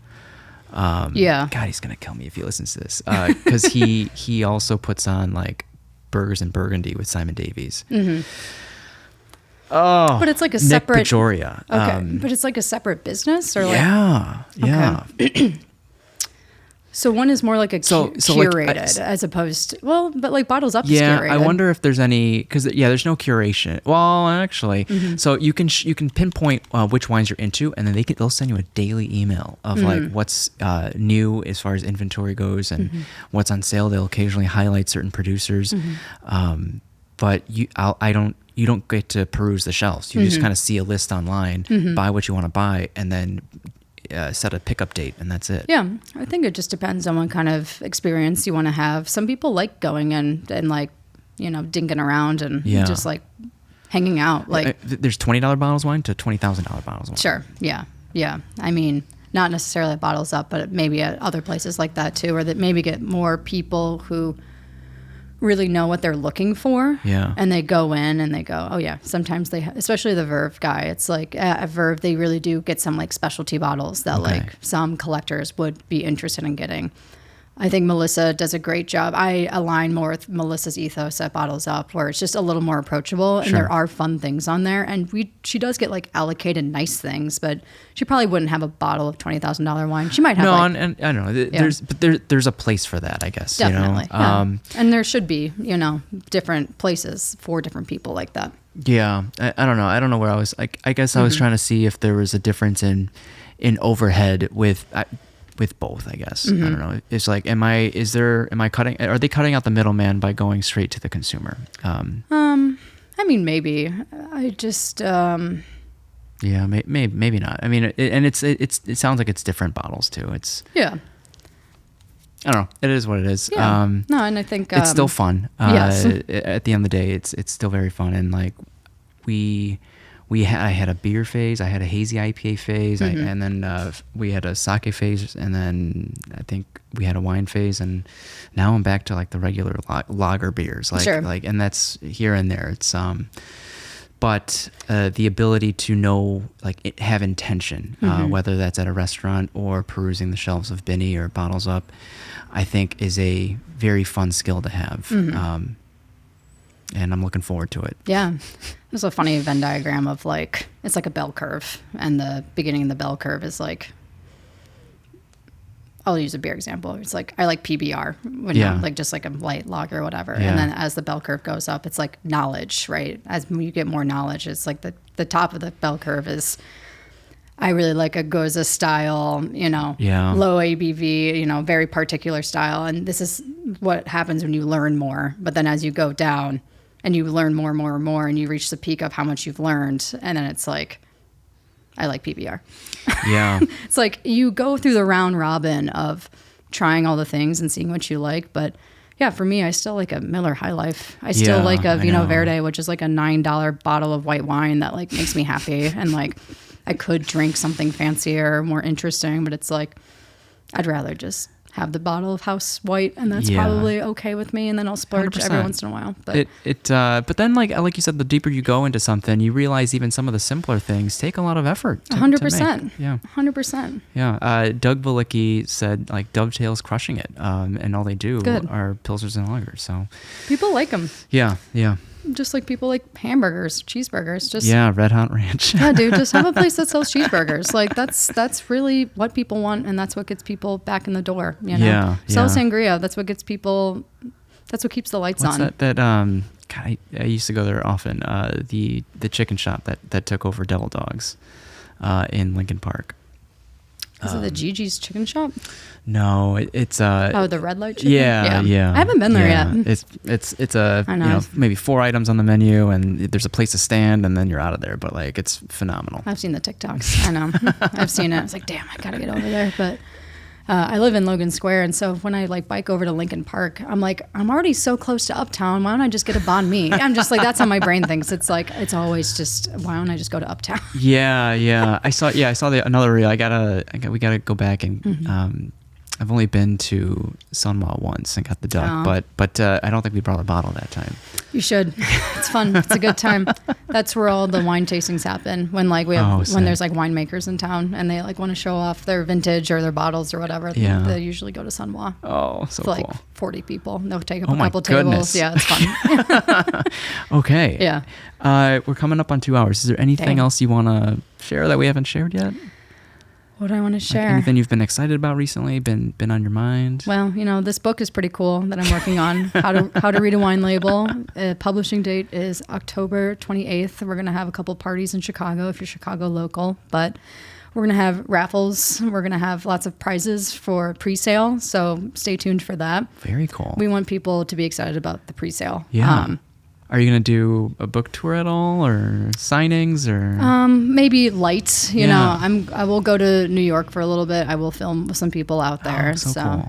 God, he's gonna kill me if he listens to this. Because he also puts on like burgers in Burgundy with Simon Davies. Mm-hmm. Oh, but it's like a Nick separate. Pejoria. Okay, but it's like a separate business, or yeah, yeah. Okay. So one is more like a curated as opposed to, well, but like Bottles Up is curated. I wonder if there's any, because there's no curation. Well, actually, so you can pinpoint which wines you're into, and then they'll send you a daily email of like what's new as far as inventory goes and what's on sale. They'll occasionally highlight certain producers, but you don't get to peruse the shelves. You just kind of see a list online, buy what you want to buy, and then set a pickup date, and that's it. Yeah, I think it just depends on what kind of experience you want to have. Some people like going in and like, dinking around and just like hanging out. Like there's $20 bottles of wine to $20,000 bottles of wine. Sure, yeah. I mean, not necessarily at Bottles Up, but maybe at other places like that too, or that maybe get more people who really know what they're looking for. Yeah. And they go in and they go, oh yeah. Sometimes especially the Verve guy, it's like at Verve, they really do get some like specialty bottles that like some collectors would be interested in getting. I think Melissa does a great job. I align more with Melissa's ethos at Bottles Up, where it's just a little more approachable and there are fun things on there. And she does get like allocated nice things, but she probably wouldn't have a bottle of $20,000 wine. She might have and I don't know. There's a place for that, I guess. Definitely. And there should be, different places for different people like that. Yeah. I don't know. I don't know where I was. I guess I was trying to see if there was a difference in overhead with both, I guess. I don't know. It's like, are they cutting out the middleman by going straight to the consumer? I mean, maybe. I just, maybe not. I mean, it sounds like it's different bottles too. Yeah. I don't know. It is what it is. Yeah. No, and I think it's still fun. Yes. At the end of the day, it's still very fun. And like I had a beer phase, I had a hazy IPA phase, and then we had a sake phase, and then I think we had a wine phase, and now I'm back to like the regular lager beers, and that's here and there. It's but the ability to know, like, have intention, whether that's at a restaurant or perusing the shelves of Binny or Bottles Up, I think is a very fun skill to have. And I'm looking forward to it. Yeah. There's a funny Venn diagram of like, it's like a bell curve. And the beginning of the bell curve is like, I'll use a beer example. It's like, I like PBR, like just like a light lager or whatever. Yeah. And then as the bell curve goes up, it's like knowledge, right? As you get more knowledge, it's like the top of the bell curve is, I really like a Goza style, low ABV, very particular style. And this is what happens when you learn more. But then as you go down and you learn more and more and more, and you reach the peak of how much you've learned, and then it's like, I like PBR. Yeah. It's like you go through the round robin of trying all the things and seeing what you like. But yeah, for me, I still like a Miller High Life. I still like a Vino Verde, which is like a $9 bottle of white wine that like makes me happy. And like, I could drink something fancier, more interesting, but it's like, I'd rather just have the bottle of house white, and that's probably okay with me. And then I'll splurge 100%. Every once in a while. But but then like you said, the deeper you go into something, you realize even some of the simpler things take a lot of effort. 100%. Yeah. 100%. Yeah. Doug Valicki said like Dovetail's crushing it, and all they do are pilsners and lagers. So people like them. Yeah. Yeah. Just like people like hamburgers, cheeseburgers. Just Red Hot Ranch. Yeah, dude, just have a place that sells cheeseburgers. Like that's really what people want, and that's what gets people back in the door. Yeah. Sell sangria. That's what gets people. That's what keeps the lights on. That God, I used to go there often. The chicken shop that took over Devil Dogs, in Lincoln Park. Is it the Gigi's Chicken Shop? No, it's the red light chicken. Yeah. I haven't been there yet. It's maybe 4 items on the menu, and there's a place to stand, and then you're out of there. But like, it's phenomenal. I've seen the TikToks. I know. I've seen it. It's like, damn, I gotta get over there. But I live in Logan Square, and so when I like bike over to Lincoln Park, I'm like, I'm already so close to Uptown. Why don't I just get a banh mi? I'm just like, that's how my brain thinks. It's like, it's always just, why don't I just go to Uptown? Yeah. I saw another reel. We gotta go back and I've only been to Sunwell once and got the duck, but I don't think we brought a bottle that time. You should. It's fun. It's a good time. That's where all the wine tastings happen. When when there's like winemakers in town and they like want to show off their vintage or their bottles or whatever. Yeah. They usually go to Sunwa. Oh, so for cool. Like 40 people. They'll take up Oh a my couple goodness. tables. Yeah, it's fun. Okay. Yeah. We're coming up on 2 hours. Is there anything else you want to share that we haven't shared yet? What do I want to share? Like anything you've been excited about recently? Been on your mind? Well, this book is pretty cool that I'm working on. How to read a wine label. Publishing date is October 28th. We're gonna have a couple parties in Chicago if you're Chicago local, but we're gonna have raffles. We're gonna have lots of prizes for pre-sale. So stay tuned for that. Very cool. We want people to be excited about the pre-sale. Yeah. Are you going to do a book tour at all or signings or? Maybe light, you know, I will go to New York for a little bit. I will film with some people out there. Oh, so cool.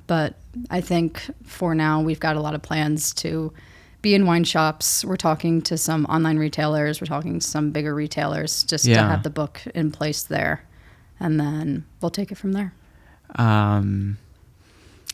But I think for now we've got a lot of plans to be in wine shops. We're talking to some online retailers. We're talking to some bigger retailers just to have the book in place there. And then we'll take it from there.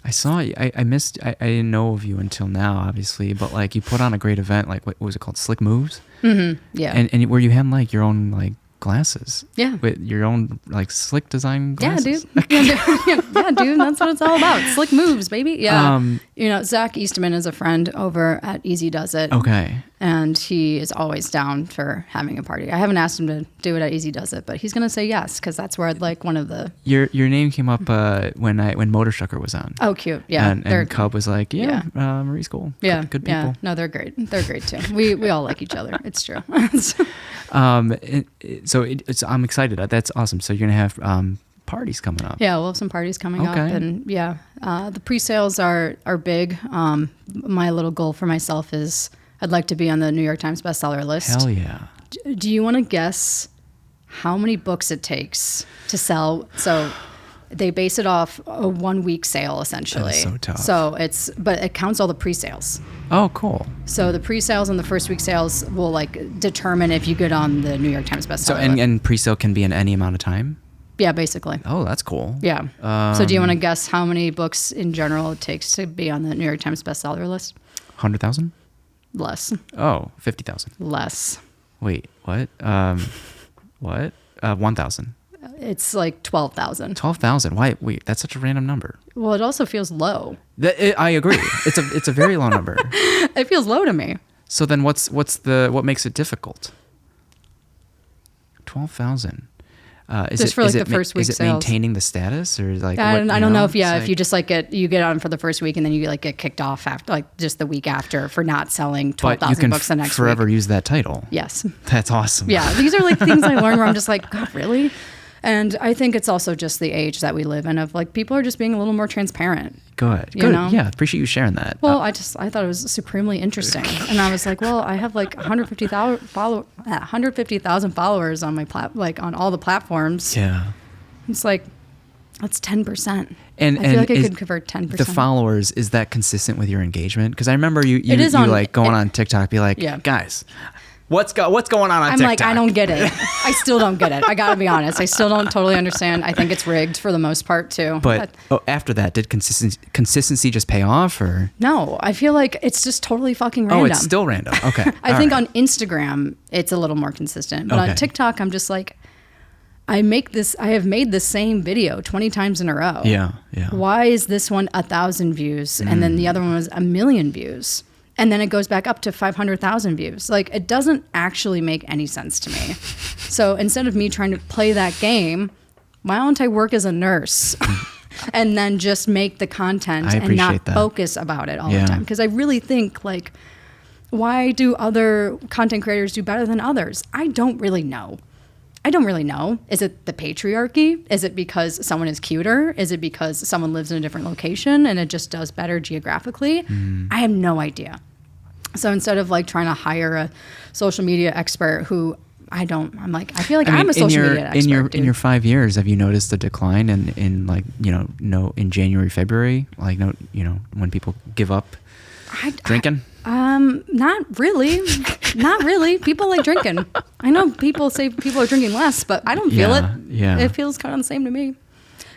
I saw you. I missed. I didn't know of you until now, obviously. But like, you put on a great event. Like, what was it called? Slik Moves. Mm-hmm. Yeah. And where you had like your own like glasses. Yeah. With your own like slick design glasses. Yeah, dude. That's what it's all about. Slik Moves, baby. Yeah. Zach Eastman is a friend over at Easy Does It. Okay. And he is always down for having a party. I haven't asked him to do it at Easy Does It, but he's going to say yes, because that's where I'd like one of the... Your name came up when Motor Trucker was on. Oh, cute. Yeah. And Cub was like, Marie's cool. Yeah. Good people. Yeah. No, they're great. They're great too. We all like each other. It's true. I'm excited. That's awesome. So you're going to have parties coming up. Yeah, we'll have some parties coming up. And the pre-sales are big. My little goal for myself is... I'd like to be on the New York Times bestseller list. Hell yeah. Do you want to guess how many books it takes to sell? So they base it off a 1 week sale, essentially. That is so tough. But it counts all the pre-sales. Oh, cool. So the pre-sales and the first week sales will like determine if you get on the New York Times bestseller list. And pre-sale can be in any amount of time? Yeah, basically. Oh, that's cool. Yeah. So do you want to guess how many books in general it takes to be on the New York Times bestseller list? 100,000? Less. Oh, 50,000. Less. Wait, what? What? 1,000. It's like 12,000. 12,000. Why? Wait, that's such a random number. Well, it also feels low. I agree. It's a very low number. It feels low to me. So then what makes it difficult? 12,000. Just for like the first week sales. Is it sales. Maintaining the status or like? I don't know if if you just like you get on for the first week and then you like get kicked off after like just the week after for not selling 12,000 books the next week. Forever use that title. Yes. That's awesome. Yeah, these are like things I learned where I'm just like, God, really? And I think it's also just the age that we live in of like people are just being a little more transparent. Good. You know? Yeah, appreciate you sharing that. Well, I thought it was supremely interesting. And I was like, well, I have like 150,000 followers on my on all the platforms. Yeah. It's like that's 10%. And I feel like I could convert 10%. The followers, is that consistent with your engagement? Because I remember you like going on TikTok, be like, guys, what's going on TikTok? I'm like, I don't get it. I still don't get it. I got to be honest. I still don't totally understand. I think it's rigged for the most part too. But after that, did consistency just pay off or? No, I feel like it's just totally fucking random. Oh, it's still random. Okay. I think on Instagram, it's a little more consistent. But on TikTok, I'm just like, I have made the same video 20 times in a row. Yeah. Why is this one 1,000 views and then the other one was 1 million views? And then it goes back up to 500,000 views. Like, it doesn't actually make any sense to me. So instead of me trying to play that game, why don't I work as a nurse and then just make the content and not focus about it all the time? Because I really think, like, why do other content creators do better than others? I don't really know. Is it the patriarchy? Is it because someone is cuter? Is it because someone lives in a different location and it just does better geographically? I have no idea. So instead of like trying to hire a social media expert who I feel like I'm a social media expert. In your 5 years, have you noticed the decline in like, in January, February, like, when people give up drinking? Not really. Not really. People like drinking. I know people say people are drinking less, but I don't feel it. Yeah. It feels kind of the same to me.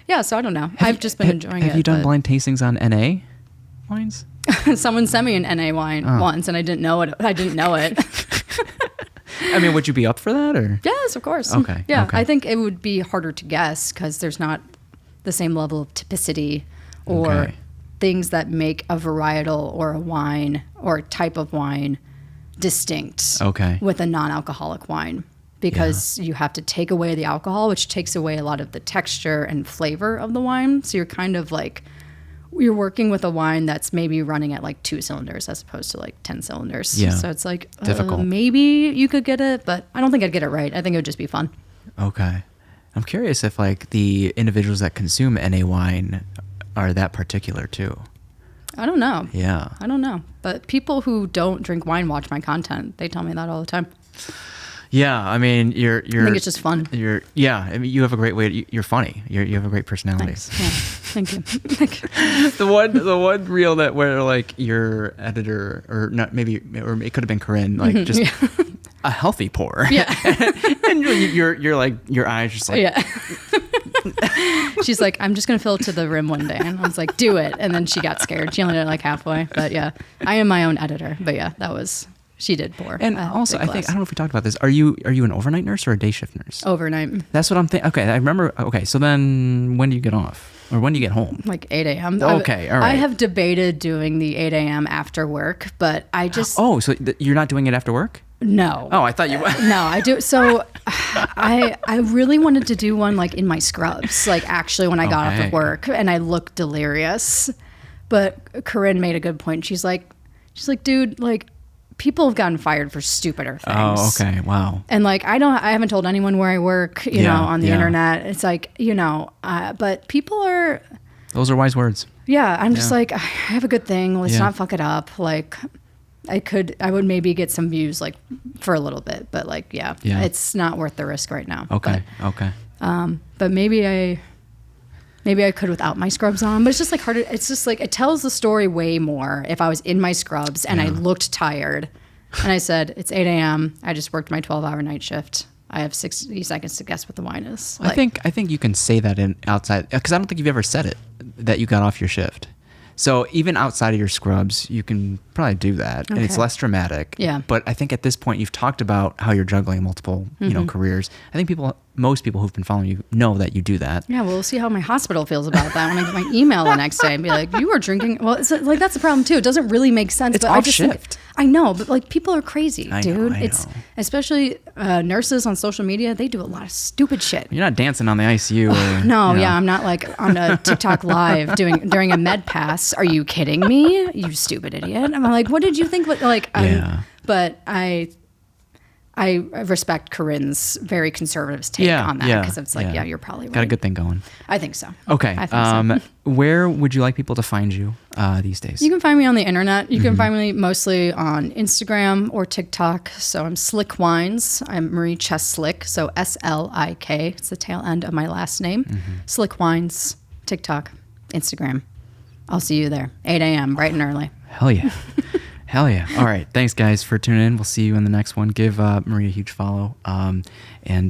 Yeah, so I don't know. I've just been enjoying it. Have you done but- blind tastings on NA wines? Someone sent me an NA wine once, and I didn't know it. I didn't know it. I mean, would you be up for that, or? Yes, of course. Okay. Yeah, okay. I think it would be harder to guess because there's not the same level of typicity or Okay. things that make a varietal or a wine or a type of wine distinct Okay. with a non-alcoholic wine, because you have to take away the alcohol, which takes away a lot of the texture and flavor of the wine. So you're kind of like, you're working with a wine that's maybe running at like 2 cylinders as opposed to like 10 cylinders. Yeah. So it's like, Difficult. maybe you could get it, but I don't think I'd get it right. I think it would just be fun. Okay. I'm curious if like the individuals that consume NA wine are that particular too. I don't know. Yeah. I don't know. But people who don't drink wine watch my content. They tell me that all the time. Yeah. I mean, you're. I think it's just fun. Yeah. I mean, you have a great way. You're funny. You have a great personality. Thanks. Yeah. Thank you. Thank you. The one reel that where like your editor or not maybe or it could have been Corinne like just a healthy pour. Yeah. And you're like your eyes just like Yeah. She's like, I'm just going to fill it to the rim one day. And I was like, do it. And then she got scared. She only did it like halfway. But yeah, I am my own editor. But yeah, she did pour. And also, I don't know if we talked about this. Are you an overnight nurse or a day shift nurse? Overnight. That's what I'm thinking. Okay, I remember. Okay, so then when do you get off? Or when do you get home? Like 8 a.m. Okay, all right. I have debated doing the 8 a.m. after work, but I just... Oh, so you're not doing it after work? No. Oh, I thought you were. No, I do. So I really wanted to do one like in my scrubs, like actually when I got off of work, and I looked delirious. But Corinne made a good point. She's like, dude, like people have gotten fired for stupider things. Oh, okay. Wow. And like, I haven't told anyone where I work, you know, on the internet. It's like, but people are. Those are wise words. Yeah. I'm just like, I have a good thing. Let's Yeah. not fuck it up. Like, I would maybe get some views like for a little bit, but like, yeah. It's not worth the risk right now. Okay. Okay. But maybe I could without my scrubs on, but it's just like harder. It's just like, it tells the story way more if I was in my scrubs and I looked tired and I said, it's 8 a.m. I just worked my 12-hour night shift. I have 60 seconds to guess what the wine is. Like, I think you can say that in outside, because I don't think you've ever said it, that you got off your shift. So even outside of your scrubs, you can probably do that, and it's less dramatic. Yeah. But I think at this point, you've talked about how you're juggling multiple, careers. I think most people who've been following you know that you do that. yeah, well, we'll see how my hospital feels about that when I get my email the next day and be like, you were drinking. Well, it's like, that's the problem too. It doesn't really make sense. It's but off I just shift. Think, I know, but like people are crazy, I dude. know. It's especially nurses on social media. They do a lot of stupid shit. You're not dancing on the ICU. Or, No, yeah, I'm not like on a TikTok live during a med pass. Are you kidding me? You stupid idiot. I'm like, what did you think? Like, but I respect Corinne's very conservative take on that because it's like, you're probably right. Got a good thing going. I think so. Okay. I think so. Where would you like people to find you these days? You can find me on the internet. You can find me mostly on Instagram or TikTok. So I'm Slik Wines. I'm Marie Cheslik. So Slik. It's the tail end of my last name. Slik Wines, TikTok, Instagram. I'll see you there. 8 a.m. bright and early. Hell yeah. Hell yeah. All right. Thanks, guys, for tuning in. We'll see you in the next one. Give Marie a huge follow. And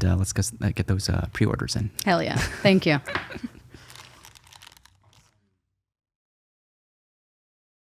let's get those pre-orders in. Hell yeah. Thank you.